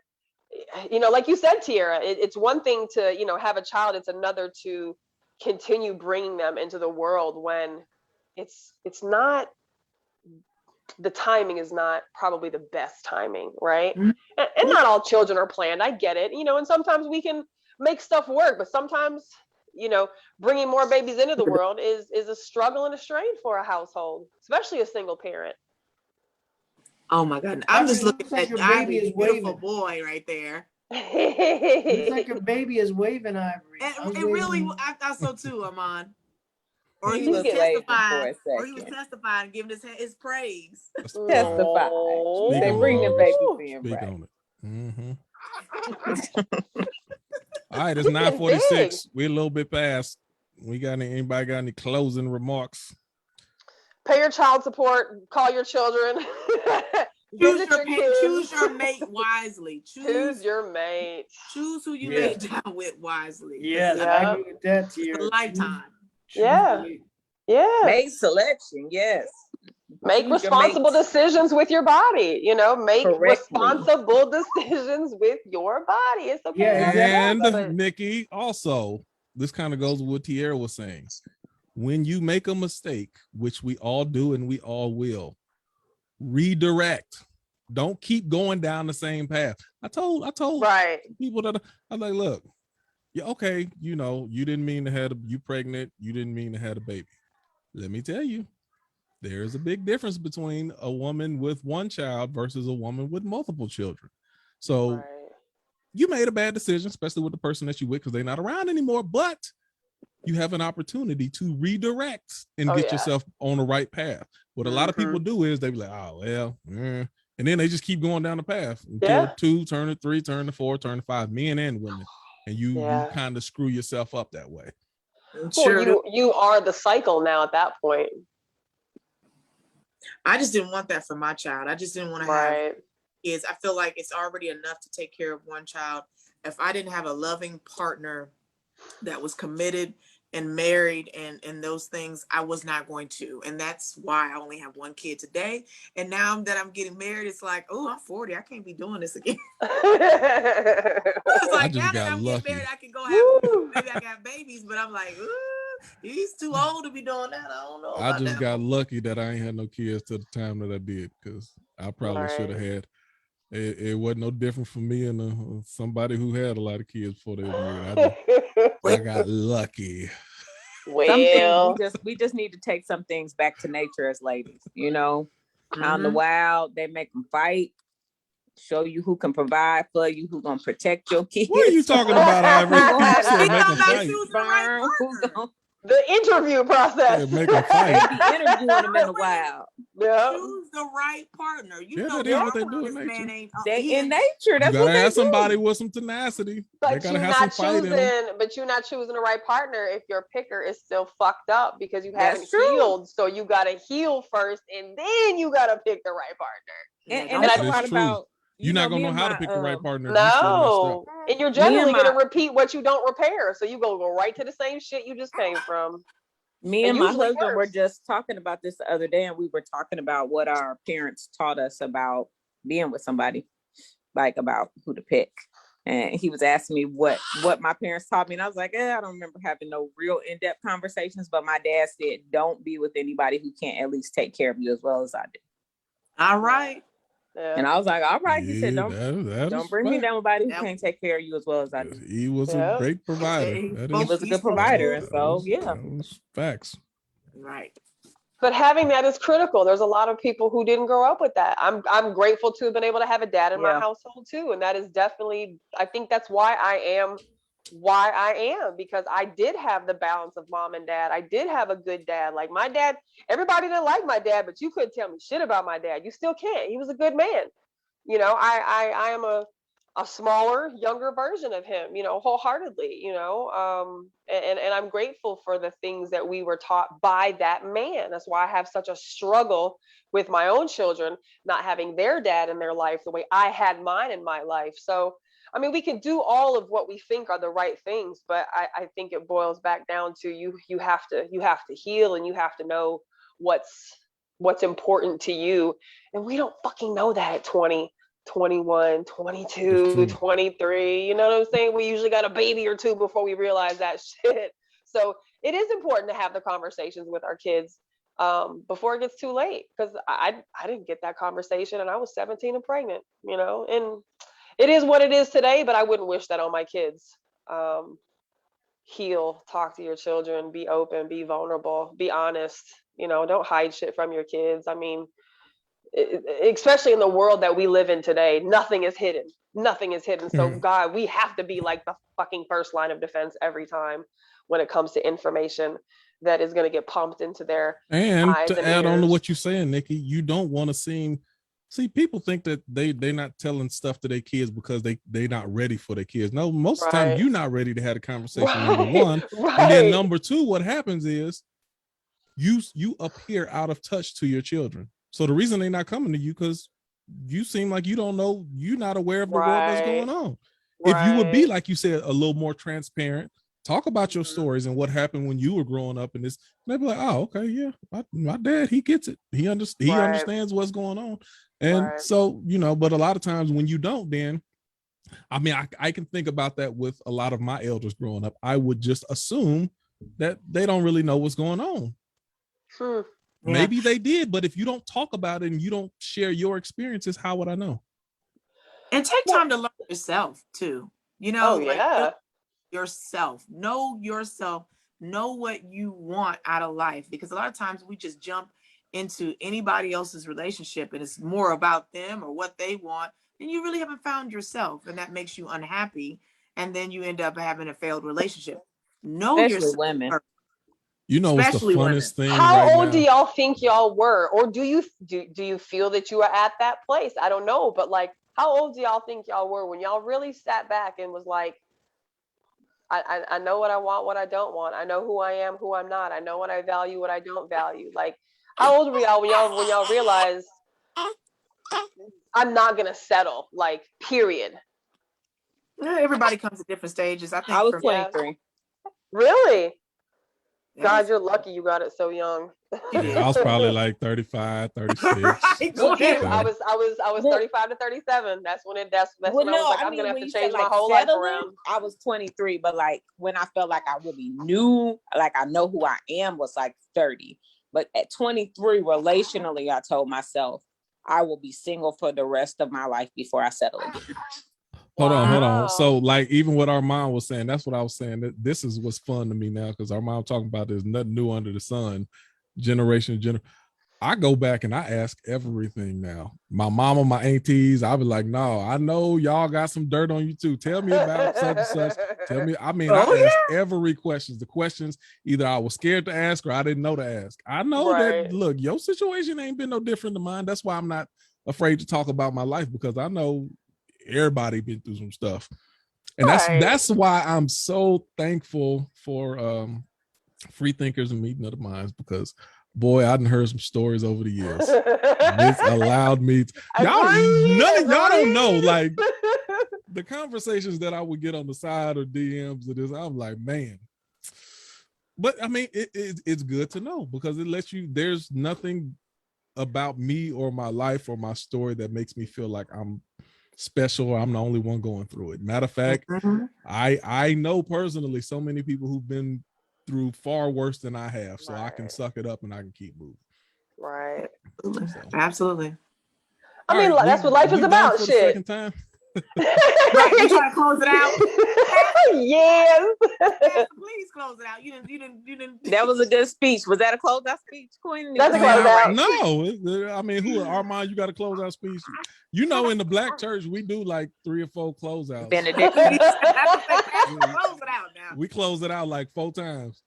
G: like you said, Tiara, it's one thing to, have a child. It's another to continue bringing them into the world when it's not, the timing is not probably the best timing, right?
C: Mhm.
G: And not all children are planned. I get it, and sometimes we can make stuff work, but sometimes, bringing more babies into the world is a struggle and a strain for a household, especially a single parent.
C: Oh my God. I'm just looking
B: looks like
C: at
B: your baby
C: Ivory's
B: is
C: beautiful
B: waving.
C: boy right there.
B: It's like your baby is waving, Ivory.
C: And it really, I thought so too, Armand. Or he
G: He
C: was
G: was
D: waving for
C: testifying,
D: a
C: or he was
D: second.
C: testifying, giving his praise.
D: Testify.
A: Speak
D: They
A: on
D: bring
A: it,
D: the
A: Ivory.
D: babies in,
A: Speak
D: right?
A: on it. All right, it's
G: He's getting
A: 9:46. We're a little bit past. Anybody got any closing remarks?
G: Pay your child support, call your children.
C: Choose your mate wisely.
G: Choose your mate.
C: Choose who you
B: Yeah.
C: lay down with wisely.
B: Yes,
G: Yeah.
B: I agree with that, Tiara.
C: It's a lifetime.
G: Yeah. Yeah.
D: Mate selection, yes.
G: Make
D: Choose your
G: responsible
D: mates
G: decisions with your body. Make
D: correctly.
G: responsible decisions with your body. It's okay.
B: Yeah,
G: not to
A: And
G: have it.
A: Nikki, also, this kind of goes with what Tierra was saying. When you make a mistake, which we all do and we all will, redirect. Don't keep going down the same path. I told
G: Right.
A: people that I'm like, look, yeah, okay, you didn't mean to have you pregnant, you didn't mean to have a baby. Let me tell you, there's a big difference between a woman with one child versus a woman with multiple children. So
G: Right.
A: you made a bad decision, especially with the person that you with, because they're not around anymore, but you have an opportunity to redirect and get yourself on the right path. What a lot of people do is they be like, oh, well, and then they just keep going down the path until 2, turn to 3, turn to 4, turn to 5, men and women. And you kind of screw yourself up that way.
G: Well, you are the cycle now at that point.
C: I just didn't want that for my child. I just didn't want to have kids. I feel like it's already enough to take care of one child. If I didn't have a loving partner that was committed and married and those things, I was not going to. And that's why I only have one kid today. And now that I'm getting married, it's like, oh, I'm 40. I can't be doing this again. It's like, now that I'm getting married, I can go have, maybe I got babies, but I'm like, ooh, he's too old to be doing that. I don't know.
A: I just got lucky that I ain't had no kids to the time that I did, because I probably should have had. It wasn't no different for me and somebody who had a lot of kids before they were married. I got lucky.
G: Well,
D: we just need to take some things back to nature as ladies. Out in the wild, they make them fight. Show you who can provide for you, who's gonna protect your kids.
A: What are you talking about, Ivory?
G: The interview process.
A: Yeah, make them fight.
D: They be interviewing them in the wild.
G: Yeah.
C: Choose the right partner. You know
A: that is what they do in nature.
D: They in nature. That's
A: you
D: what
A: gotta
D: they
A: have
D: do.
A: somebody with some tenacity.
G: But
A: they
G: you're
A: gotta have
G: not
A: some fight in them.
G: but you're not choosing the right partner if your picker is still fucked up because you haven't
D: That's true.
G: healed. So you gotta heal first, and then you gotta pick the right partner.
D: And that's
A: That
D: a
A: is
D: lot
A: true.
D: about.
A: You're not gonna know how to pick the right partner. If you still
G: No,
A: messed up.
G: and you're generally gonna repeat what you don't repair. So you go right to the same shit you just came from.
D: Me and my
G: usually
D: husband were
G: worse.
D: just talking about this the other day, and we were talking about what our parents taught us about being with somebody, like about who to pick. And he was asking me what my parents taught me, and I was like, I don't remember having no real in-depth conversations. But my dad said, "Don't be with anybody who can't at least take care of you as well as I do."
C: All right.
G: Yeah.
D: And I was like, all right. He said, don't bring me down with nobody who
C: Yep.
D: can't take care of you as well as I do.
A: He was a great provider.
C: He
A: That
D: He
A: is,
D: was a good provider. And so, yeah.
A: that was facts.
C: Right.
G: But having that is critical. There's a lot of people who didn't grow up with that. I'm grateful to have been able to have a dad in my household too, and that is definitely, I think that's why I am, because I did have the balance of mom and dad. I did have a good dad. Like my dad, everybody didn't like my dad, but you couldn't tell me shit about my dad. You still can't. He was a good man. You know, I am a smaller, younger version of him, you know, wholeheartedly, you know, and I'm grateful for the things that we were taught by that man. That's why I have such a struggle with my own children, not having their dad in their life the way I had mine in my life. So, I mean, we can do all of what we think are the right things, but I think it boils back down to you have to heal, and you have to know what's important to you. And we don't fucking know that at 20. 21, 22, 23, you know what I'm saying? We usually got a baby or two before we realize that shit. So it is important to have the conversations with our kids before it gets too late, because I didn't get that conversation, and I was 17 and pregnant, you know, and it is what it is today, but I wouldn't wish that on my kids. Heal, talk to your children, be open, be vulnerable, be honest, you know, don't hide shit from your kids. I mean, especially in the world that we live in today, nothing is hidden. So God, we have to be like the fucking first line of defense every time when it comes to information that is going to get pumped into their eyes
A: to
G: and
A: add on to
G: ears.
A: what you're saying, Nikki, you don't want to see people think that they're not telling stuff to their kids because they're not ready for their kids. No, most of the time you're not ready to have a conversation, number one. And then number two, what happens is you appear out of touch to your children. So the reason they're not coming to you, because you seem like you don't know, you're not aware of the world that's going on. If you would be, like you said, a little more transparent, talk about your stories and what happened when you were growing up, and this, they'd be like, oh, okay, yeah, my dad, he gets it. He understands what's going on. And so, you know, but a lot of times when you don't, then, I mean, I can think about that with a lot of my elders growing up. I would just assume that they don't really know what's going on. Maybe they did, but if you don't talk about it and you don't share your experiences, how would I know?
C: And take time to learn yourself too. You know, yourself, know what you want out of life, because a lot of times we just jump into anybody else's relationship and it's more about them or what they want, and you really haven't found yourself, and that makes you unhappy, and then you end up having a failed relationship. Know yourself.
D: Women.
A: You know, what's the funnest thing?
G: How old do y'all think y'all were, or do you feel that you are at that place? I don't know, but like, how old do y'all think y'all were when y'all really sat back and was like, I know what I want, what I don't want. I know who I am, who I'm not. I know what I value, what I don't value. Like, how old were y'all when y'all realized I'm not gonna settle? Like, period.
C: Everybody comes at different stages. I think
D: I was 23.
G: Really? God, you're lucky you got it so young.
A: Yeah, I was probably like 35, 36.
G: I was 35 to 37. That's when I was like, I'm gonna have to change my whole life around.
D: I was 23, but like when I felt like I really knew, like I know who I am, was like 30. But at 23, relationally, I told myself I will be single for the rest of my life before I settle again.
A: Hold on. So, like, even what our mom was saying, that's what I was saying. This is what's fun to me now, because our mom talking about there's nothing new under the sun. Generation. I go back and I ask everything now. My mama, my aunties, I be like, no, I know y'all got some dirt on you too. Tell me about such and such. Tell me. I mean, I ask every questions. The questions either I was scared to ask or I didn't know to ask. I know that, look, your situation ain't been no different than mine. That's why I'm not afraid to talk about my life, because I know everybody been through some stuff. And that's why I'm so thankful for Free Thinkers and Meeting of the Minds, because boy, I done heard some stories over the years. It's allowed me to, none of y'all don't know, like the conversations that I would get on the side or DMs of this, I'm like, man. But I mean, it's good to know, because it lets you, there's nothing about me or my life or my story that makes me feel like I'm special or I'm the only one going through it. Matter of fact, I know personally so many people who've been through far worse than I have, so I can suck it up and I can keep moving.
C: Absolutely.
G: I mean, that's what life is about. Shit.
A: Second time?
C: Right, you trying to close it out?
G: Yes.
C: Please close it out. You didn't.
D: That was a good speech. Was that a closeout speech, Queen?
G: That's a
D: All
G: closeout.
A: No, I mean, who Armand? You got to close out speech. You know, in the black church, we do like 3 or 4 closeouts.
D: Benedict.
C: Close it out now.
A: We close it out like 4 times.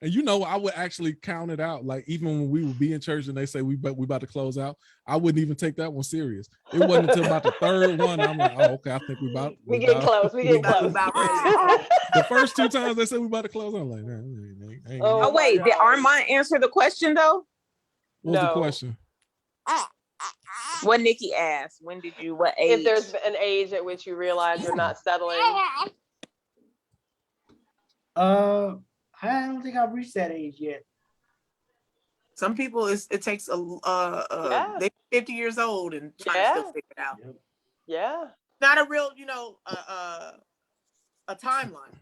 A: And you know, I would actually count it out. Like even when we would be in church and they say we about to close out, I wouldn't even take that one serious. It wasn't until about the 3rd one I'm like, oh, okay, I think we
G: get close. We get close.
A: The first 2 times they said we about to close, I'm like, nah,
D: Oh wait, did Armand answer the question though?
A: What was the question?
D: What Nikki asked. When did you? What age?
G: If there's an age at which you realize you're not settling.
B: I don't think I've reached that age yet.
C: Some people, it takes they're 50 years old and trying to still figure it out.
G: Yeah.
C: Not a real, a timeline.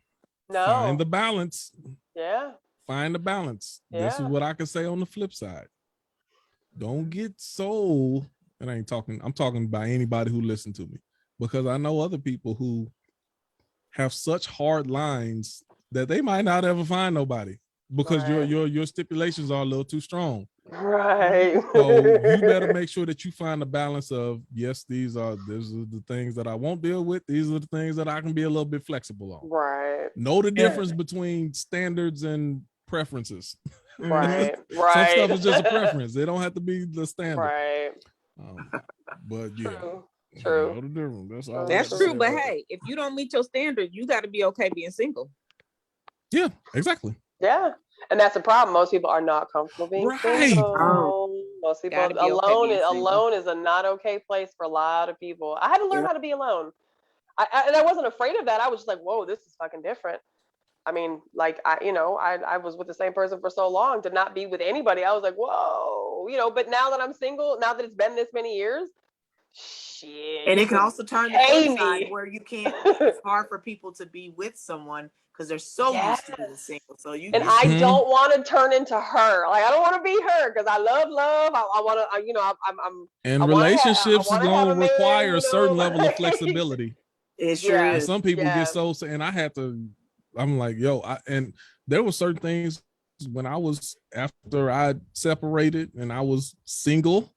G: No.
A: Find the balance.
G: Yeah.
A: Find the balance.
G: Yeah.
A: This is what I can say on the flip side. Don't get so, and I'm talking about anybody who listens to me, because I know other people who have such hard lines that they might not ever find nobody because your stipulations are a little too strong.
G: Right.
A: So you better make sure that you find the balance of, yes, these are the things that I won't deal with. These are the things that I can be a little bit flexible on.
G: Right.
A: Know the difference between standards and preferences.
G: Right.
A: Some
G: Right.
A: stuff is just a preference. They don't have to be the standard.
G: Right.
A: But yeah.
G: True.
A: Know the difference. That's all.
D: That's true. But hey, if you don't meet your standard, you got to be okay being single.
A: Yeah, exactly.
G: Yeah. And that's the problem. Most people are not comfortable being single. Most people alone is a not okay place for a lot of people. I had to learn how to be alone. And I wasn't afraid of that. I was just like, whoa, this is fucking different. I mean, like I was with the same person for so long, to not be with anybody. I was like, whoa, but now that I'm single, now that it's been this many years, shit.
C: And it can also turn the flip side where you can't. It's hard for people to be with someone because they're so used to being single. So
G: I don't want to turn into her. Like, I don't want to be her because I love. I want to. I'm.
A: And relationships is going to require a certain level of flexibility.
C: It sure is.
A: Some people get so, and I had to. I'm like, and there were certain things when after I separated and I was single.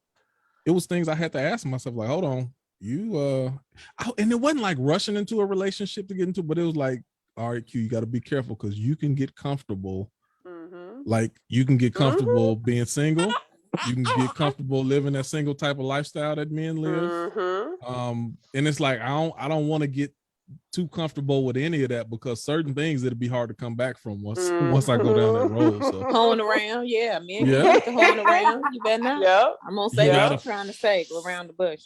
A: It was things I had to ask myself, like, hold on, and it wasn't like rushing into a relationship to get into, but it was like, all right, Q, you got to be careful because you can get comfortable. Mm-hmm. Like you can get comfortable being single. You can get comfortable living that single type of lifestyle that men live. Mm-hmm. And it's like, I don't want to get too comfortable with any of that because certain things it'll be hard to come back from once I go down that road. So
D: hoeing around, man. Get to hoeing around. You better not.
G: Yep.
D: I'm gonna say what I'm trying to say. Go around the bush.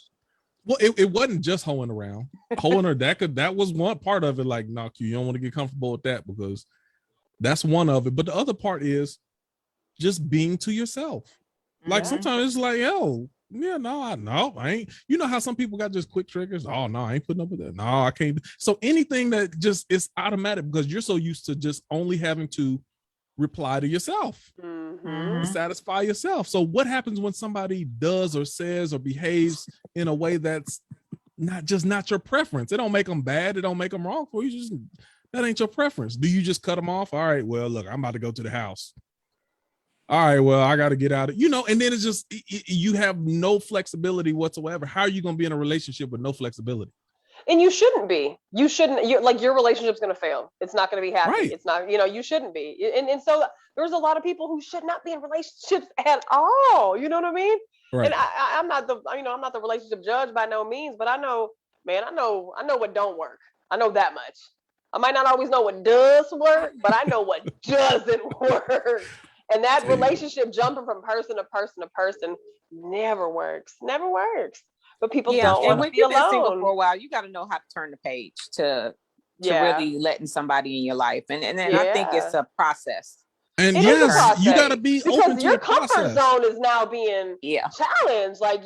A: Well, it wasn't just hoeing around. That was one part of it. Like, no, you don't want to get comfortable with that because that's one of it. But the other part is just being to yourself. Like sometimes it's like, I ain't. You know how some people got just quick triggers? Oh no, I ain't putting up with that. No, I can't. So anything that just is automatic because you're so used to just only having to reply to yourself, satisfy yourself. So what happens when somebody does or says or behaves in a way that's not your preference? It don't make them bad. It don't make them wrong for you. Just that ain't your preference. Do you just cut them off? All right, well, look, I'm about to go to the house. All right, well, I got to get out of, and then it's just, you have no flexibility whatsoever. How are you going to be in a relationship with no flexibility?
G: And you shouldn't be. You shouldn't. Your relationship's going to fail. It's not going to be happy.
A: Right.
G: It's not. You shouldn't be. And so there's a lot of people who should not be in relationships at all. You know what I mean?
A: Right.
G: And I'm not the. I'm not the relationship judge by no means. But I know, man. I know what don't work. I know that much. I might not always know what does work, but I know what doesn't work. And that relationship jumping from person to person to person never works. Never works. But people don't want to be alone. When you've been single for
D: a while, you got to know how to turn the page to really letting somebody in your life. And then I think it's a process.
A: And yes, you got to be open to
G: your
A: the
G: comfort
A: process.
G: zone is now being challenged. Like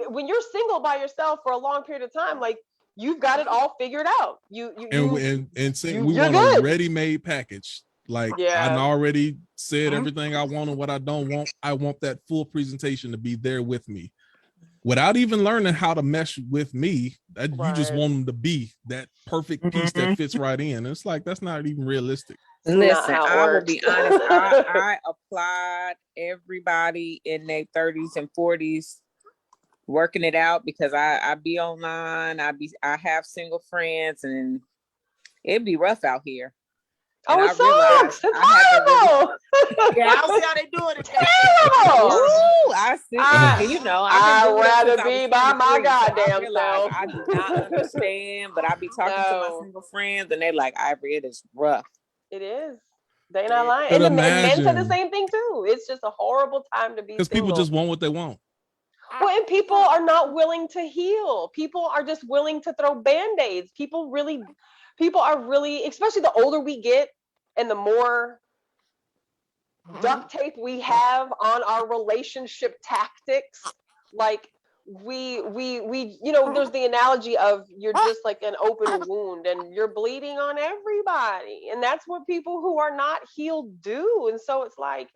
G: when you're single by yourself for a long period of time, like you've got it all figured out. We want
A: a ready-made package. Like I already said everything I want and what I don't want. I want that full presentation to be there with me. without even learning how to mesh with me. You just
G: Right.
A: want them to be that perfect piece that fits right in. It's like that's not even realistic.
D: Listen,
G: how it
D: I will
G: works.
D: be honest. I applaud everybody in their 30s and 40s working it out, because I be online. I have single friends, and it'd be rough out here.
G: Oh,
D: And
G: it sucks. It's horrible.
C: Yeah, I don't see how they doing it.
G: Terrible.
D: Ooh, I see. You know, I've been doing it
G: I'd
D: since
G: rather
D: I was
G: be by my
D: 23, so I
G: goddamn
D: realize
G: self.
D: I do not understand, but I be talking to my
G: No.
D: single friends, and they're like, "Ivory, it is rough."
G: It is. They not lying.
A: Could
G: And men say the
A: imagine,
G: same thing too. It's just a horrible time to be
A: because
G: single.
A: people just want what they want.
G: Well, and people are not willing to heal. People are just willing to throw band-aids. People are really, especially the older we get and the more duct tape we have on our relationship tactics, like there's the analogy of you're just like an open wound and you're bleeding on everybody, and that's what people who are not healed do. And so it's like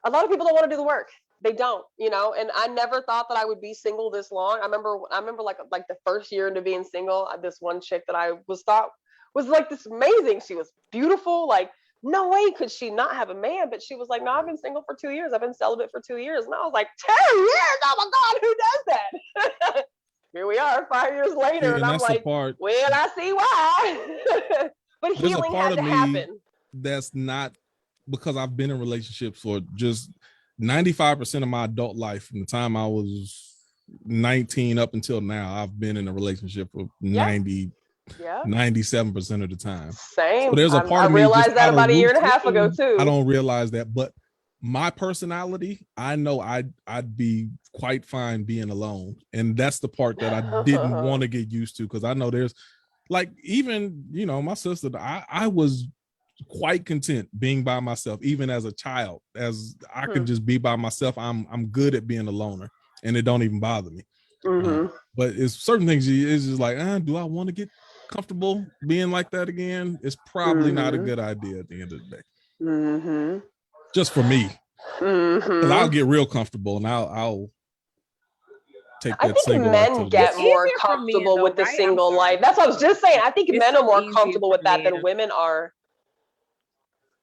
G: a lot of people don't want to do the work. They don't, and I never thought that I would be single this long. I remember like the first year into being single, this one chick that I thought was like this amazing. She was beautiful, like no way could she not have a man, but she was like, no, I've been single for 2 years. I've been celibate for 2 years. And I was like, 2 years? Oh my God, who does that? Here we are 5 years later. And I'm like, well, I see why. But healing had to happen.
A: That's not because I've been in relationships for just 95% of my adult life, from the time I was 19 up until now. I've been in a relationship for 97% of the time.
G: Same.
A: So there's a part of me.
G: I realized that about a year and a half ago too.
A: I don't realize that, but my personality, I know I'd be quite fine being alone, and that's the part that I didn't want to get used to, because I know there's like, even my sister, I was quite content being by myself, even as a child, as I could just be by myself. I'm good at being a loner, and it don't even bother me. But it's certain things, it's just like, do I want to get comfortable being like that again? It's probably not a good idea at the end of the day. Just for me, because I'll get real comfortable, and I'll take that. I think
G: men get more comfortable with the single life. That's what I was just saying. I think men are more comfortable with that than women are.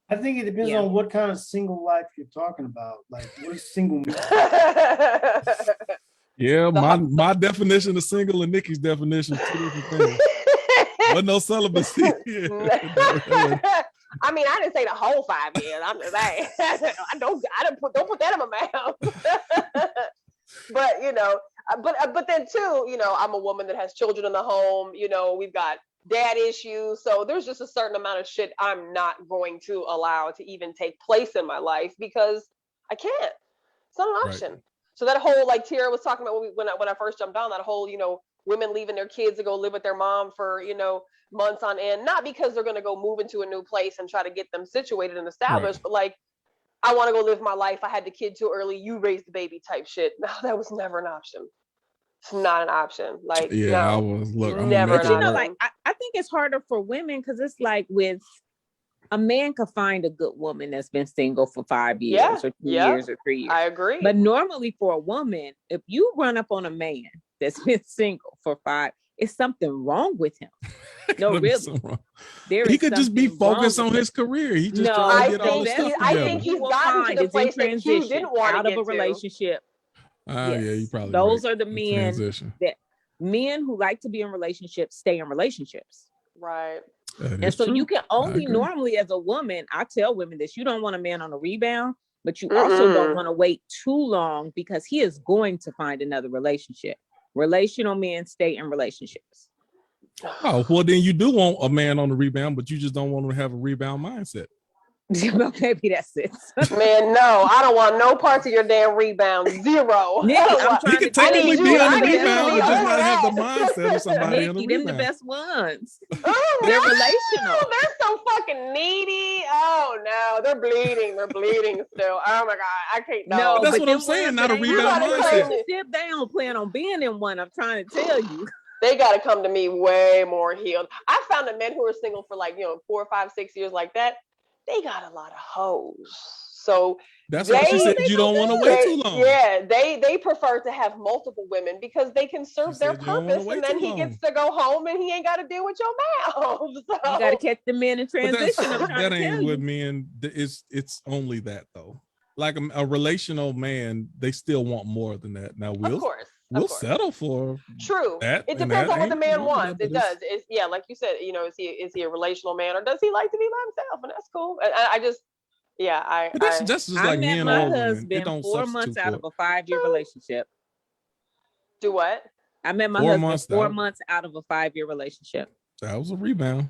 B: I think it depends on what kind of single life you're talking about. Like, what is single mean?
A: Yeah, my definition of single and Nikki's definition, two different things. But no celibacy.
G: I mean, I didn't say the whole 5 years. I'm just saying. Don't put that in my mouth. But but then too, I'm a woman that has children in the home. We've got dad issues, so there's just a certain amount of shit I'm not going to allow to even take place in my life, because I can't. It's not an option. Right. So that whole, like Tierra was talking about when I first jumped on, that whole women leaving their kids to go live with their mom for months on end, not because they're going to go move into a new place and try to get them situated and established, but like, I want to go live my life. I had the kid too early. You raised the baby type shit. No, that was never an option. It's not an option. Like,
A: I was
G: never an option.
D: Like, I think it's harder for women, because it's like, with a man could find a good woman that's been single for 5 years or 2 years or 3 years.
G: I agree.
D: But normally for a woman, if you run up on a man that's been single for 5, it's something wrong with him. No, really.
A: He could just be focused on his career. He just trying to get all the stuff together.
G: I think he's gotten to the place that Q didn't want
D: out
G: to
D: of a relationship.
A: Yeah, you probably.
D: Those are the men who like to be in relationships stay in relationships.
G: Right.
D: And so you can only normally, as a woman, I tell women this: you don't want a man on a rebound, but you also don't want to wait too long, because he is going to find another relationship. Relational men stay in relationships.
A: Oh, well, then you do want a man on the rebound, but you just don't want him to have a rebound mindset.
D: Maybe that's it.
G: Man, no, I don't want no parts of your damn rebound. Zero.
D: Nikki,
A: he can technically be on the rebound, but just not have the mindset of somebody on the rebound.
D: Them the best ones.
G: Oh,
D: they're relational.
G: They're so fucking needy. Oh no, they're bleeding. They're bleeding still. Oh my God, I can't.
D: No,
A: that's what I'm saying. Not a rebound mindset.
D: They don't plan on being in one. I'm trying to tell you.
G: They got to come to me way more healed. I found that men who are single for 4, 5, 6 years like that, they got a lot of hoes. So
A: That's why she said you don't want to wait too long.
G: Yeah, they prefer to have multiple women because they can serve their purpose, and then he gets to go home and he ain't got to deal with your mouth. So.
D: You got to catch the men in transition.
A: That ain't with men. It's only that though. Like a relational man, they still want more than that. Now we'll settle for
G: true.
A: That,
G: it depends on what the man wants. It does. It's like you said. Is he a relational man or does he like to be by himself? And that's cool. I just. Yeah,
A: that's just like me and
D: my
A: old
D: husband
A: women.
D: 4 months out of a 5-year relationship.
G: Do what?
D: I met my husband 4 months out of a 5-year relationship.
A: That was a rebound.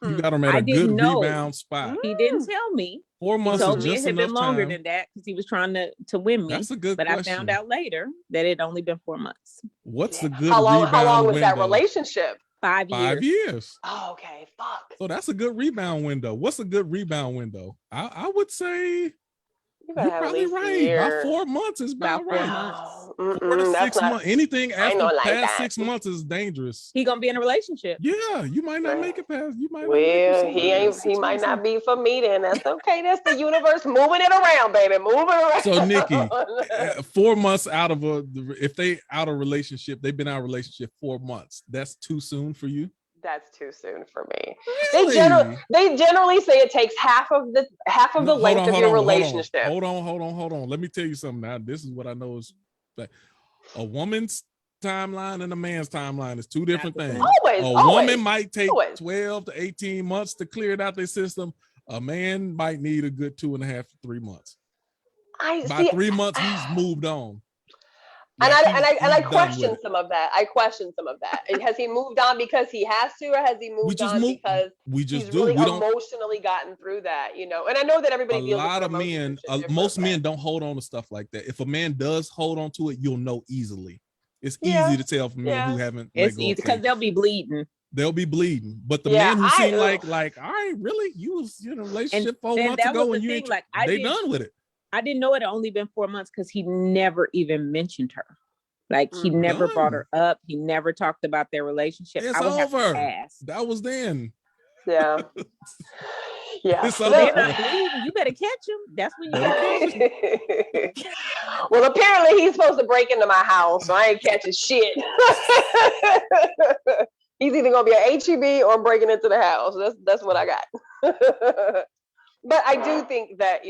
A: You got him at a good rebound spot.
D: He didn't tell me.
A: 4 months is just
D: it had been
A: enough
D: longer
A: time.
D: than that because he was trying to win me.
A: That's a good question.
D: I found out later that it only been 4 months.
A: What's the good
G: How long was
A: window?
G: that relationship?
D: 5 years.
A: 5 years.
G: Oh, okay. Fuck.
A: So that's a good rebound window. What's a good rebound window? I would say you're probably right. About 4 months is about right. 4 to 6 months. Anything after past 6 months is dangerous.
D: He gonna be in a relationship.
A: Yeah, you might not make it past. You might.
G: Well, he might not be for me then. That's okay. That's the universe moving it around, baby. Moving around.
A: So Nikki, 4 months out of if they out of relationship, they've been out of relationship 4 months. That's too soon for you.
G: That's too soon for me.
A: Really?
G: They generally say it takes half of the length of your relationship.
A: Hold on. Let me tell you something now. This is what I know is that a woman's timeline and a man's timeline is two different things. A woman might take 12 to 18 months to clear it out their system. A man might need a good 2.5 to 3 months. By 3 months, he's moved on.
G: And I question some of that. Has he moved on because he has to, or has he moved on because he's really emotionally gotten through that? And I know that everybody deals with
A: a lot of men, most men don't hold on to stuff like that. If a man does hold on to it, you'll know easily. It's easy to tell from men who haven't.
D: It's easy because they'll be bleeding.
A: They'll be bleeding. But the men who seem like, all right, really, you was in a relationship 4 months ago and they done with it.
D: I didn't know it had only been 4 months because he never even mentioned her. Like he never brought her up. He never talked about their relationship.
A: It's over. That was then.
G: Yeah. Yeah.
A: It's
D: so they're not bleeding. You better catch him. That's when you catch him.
G: Well, apparently he's supposed to break into my house, so I ain't catching shit. He's either gonna be an HEB or I'm breaking into the house. That's what I got. But I do think that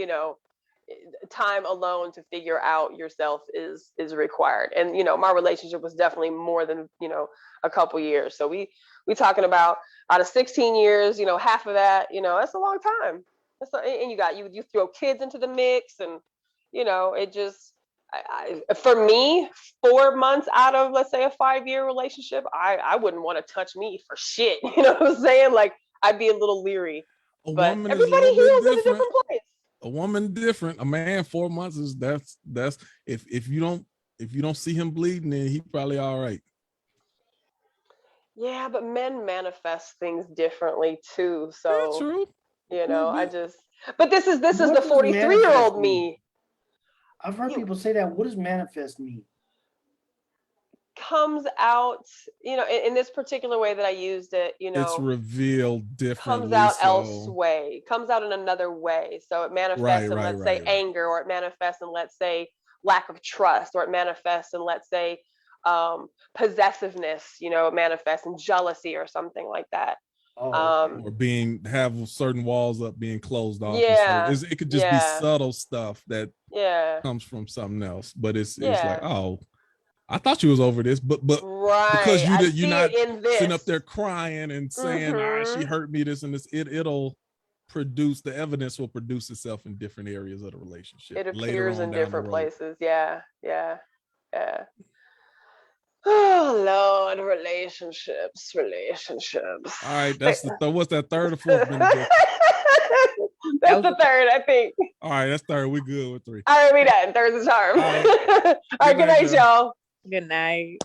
G: time alone to figure out yourself is required, and my relationship was definitely more than a couple years. So we talking about out of 16 years, half of that, that's a long time. And you throw kids into the mix, and it just for me, 4 months out of, let's say, a 5-year relationship, I wouldn't want to touch me for shit. You know what I'm saying? Like I'd be a little leery. But everybody heals in a different place.
A: A woman different. A man 4 months is that's if you don't see him bleeding, then he probably all right.
G: Yeah, but men manifest things differently too. So
A: true.
G: But this is the 43-year-old me.
B: I've heard people say that. What does manifest mean?
G: Comes out, in this particular way that I used it,
A: it's revealed differently.
G: Comes out elsewhere, comes out in another way. So it manifests in, let's say, anger, or it manifests in, let's say, lack of trust, or it manifests in, let's say, possessiveness, it manifests in jealousy or something like that.
A: Or have certain walls up being closed off.
G: Yeah.
A: It could just be subtle stuff that comes from something else. But it's like, oh, I thought you was over this, but because you're not sitting up there crying and saying, she hurt me this and this, it'll produce, the evidence will produce itself in different areas of the relationship.
G: It appears in different places. Yeah. Oh Lord, relationships.
A: All right, what's that, third or fourth benediction?
G: That's the third, I think.
A: All right, that's third. We're good with 3.
G: All right, we done. Third's the charm. All right, good night, y'all.
D: Good night.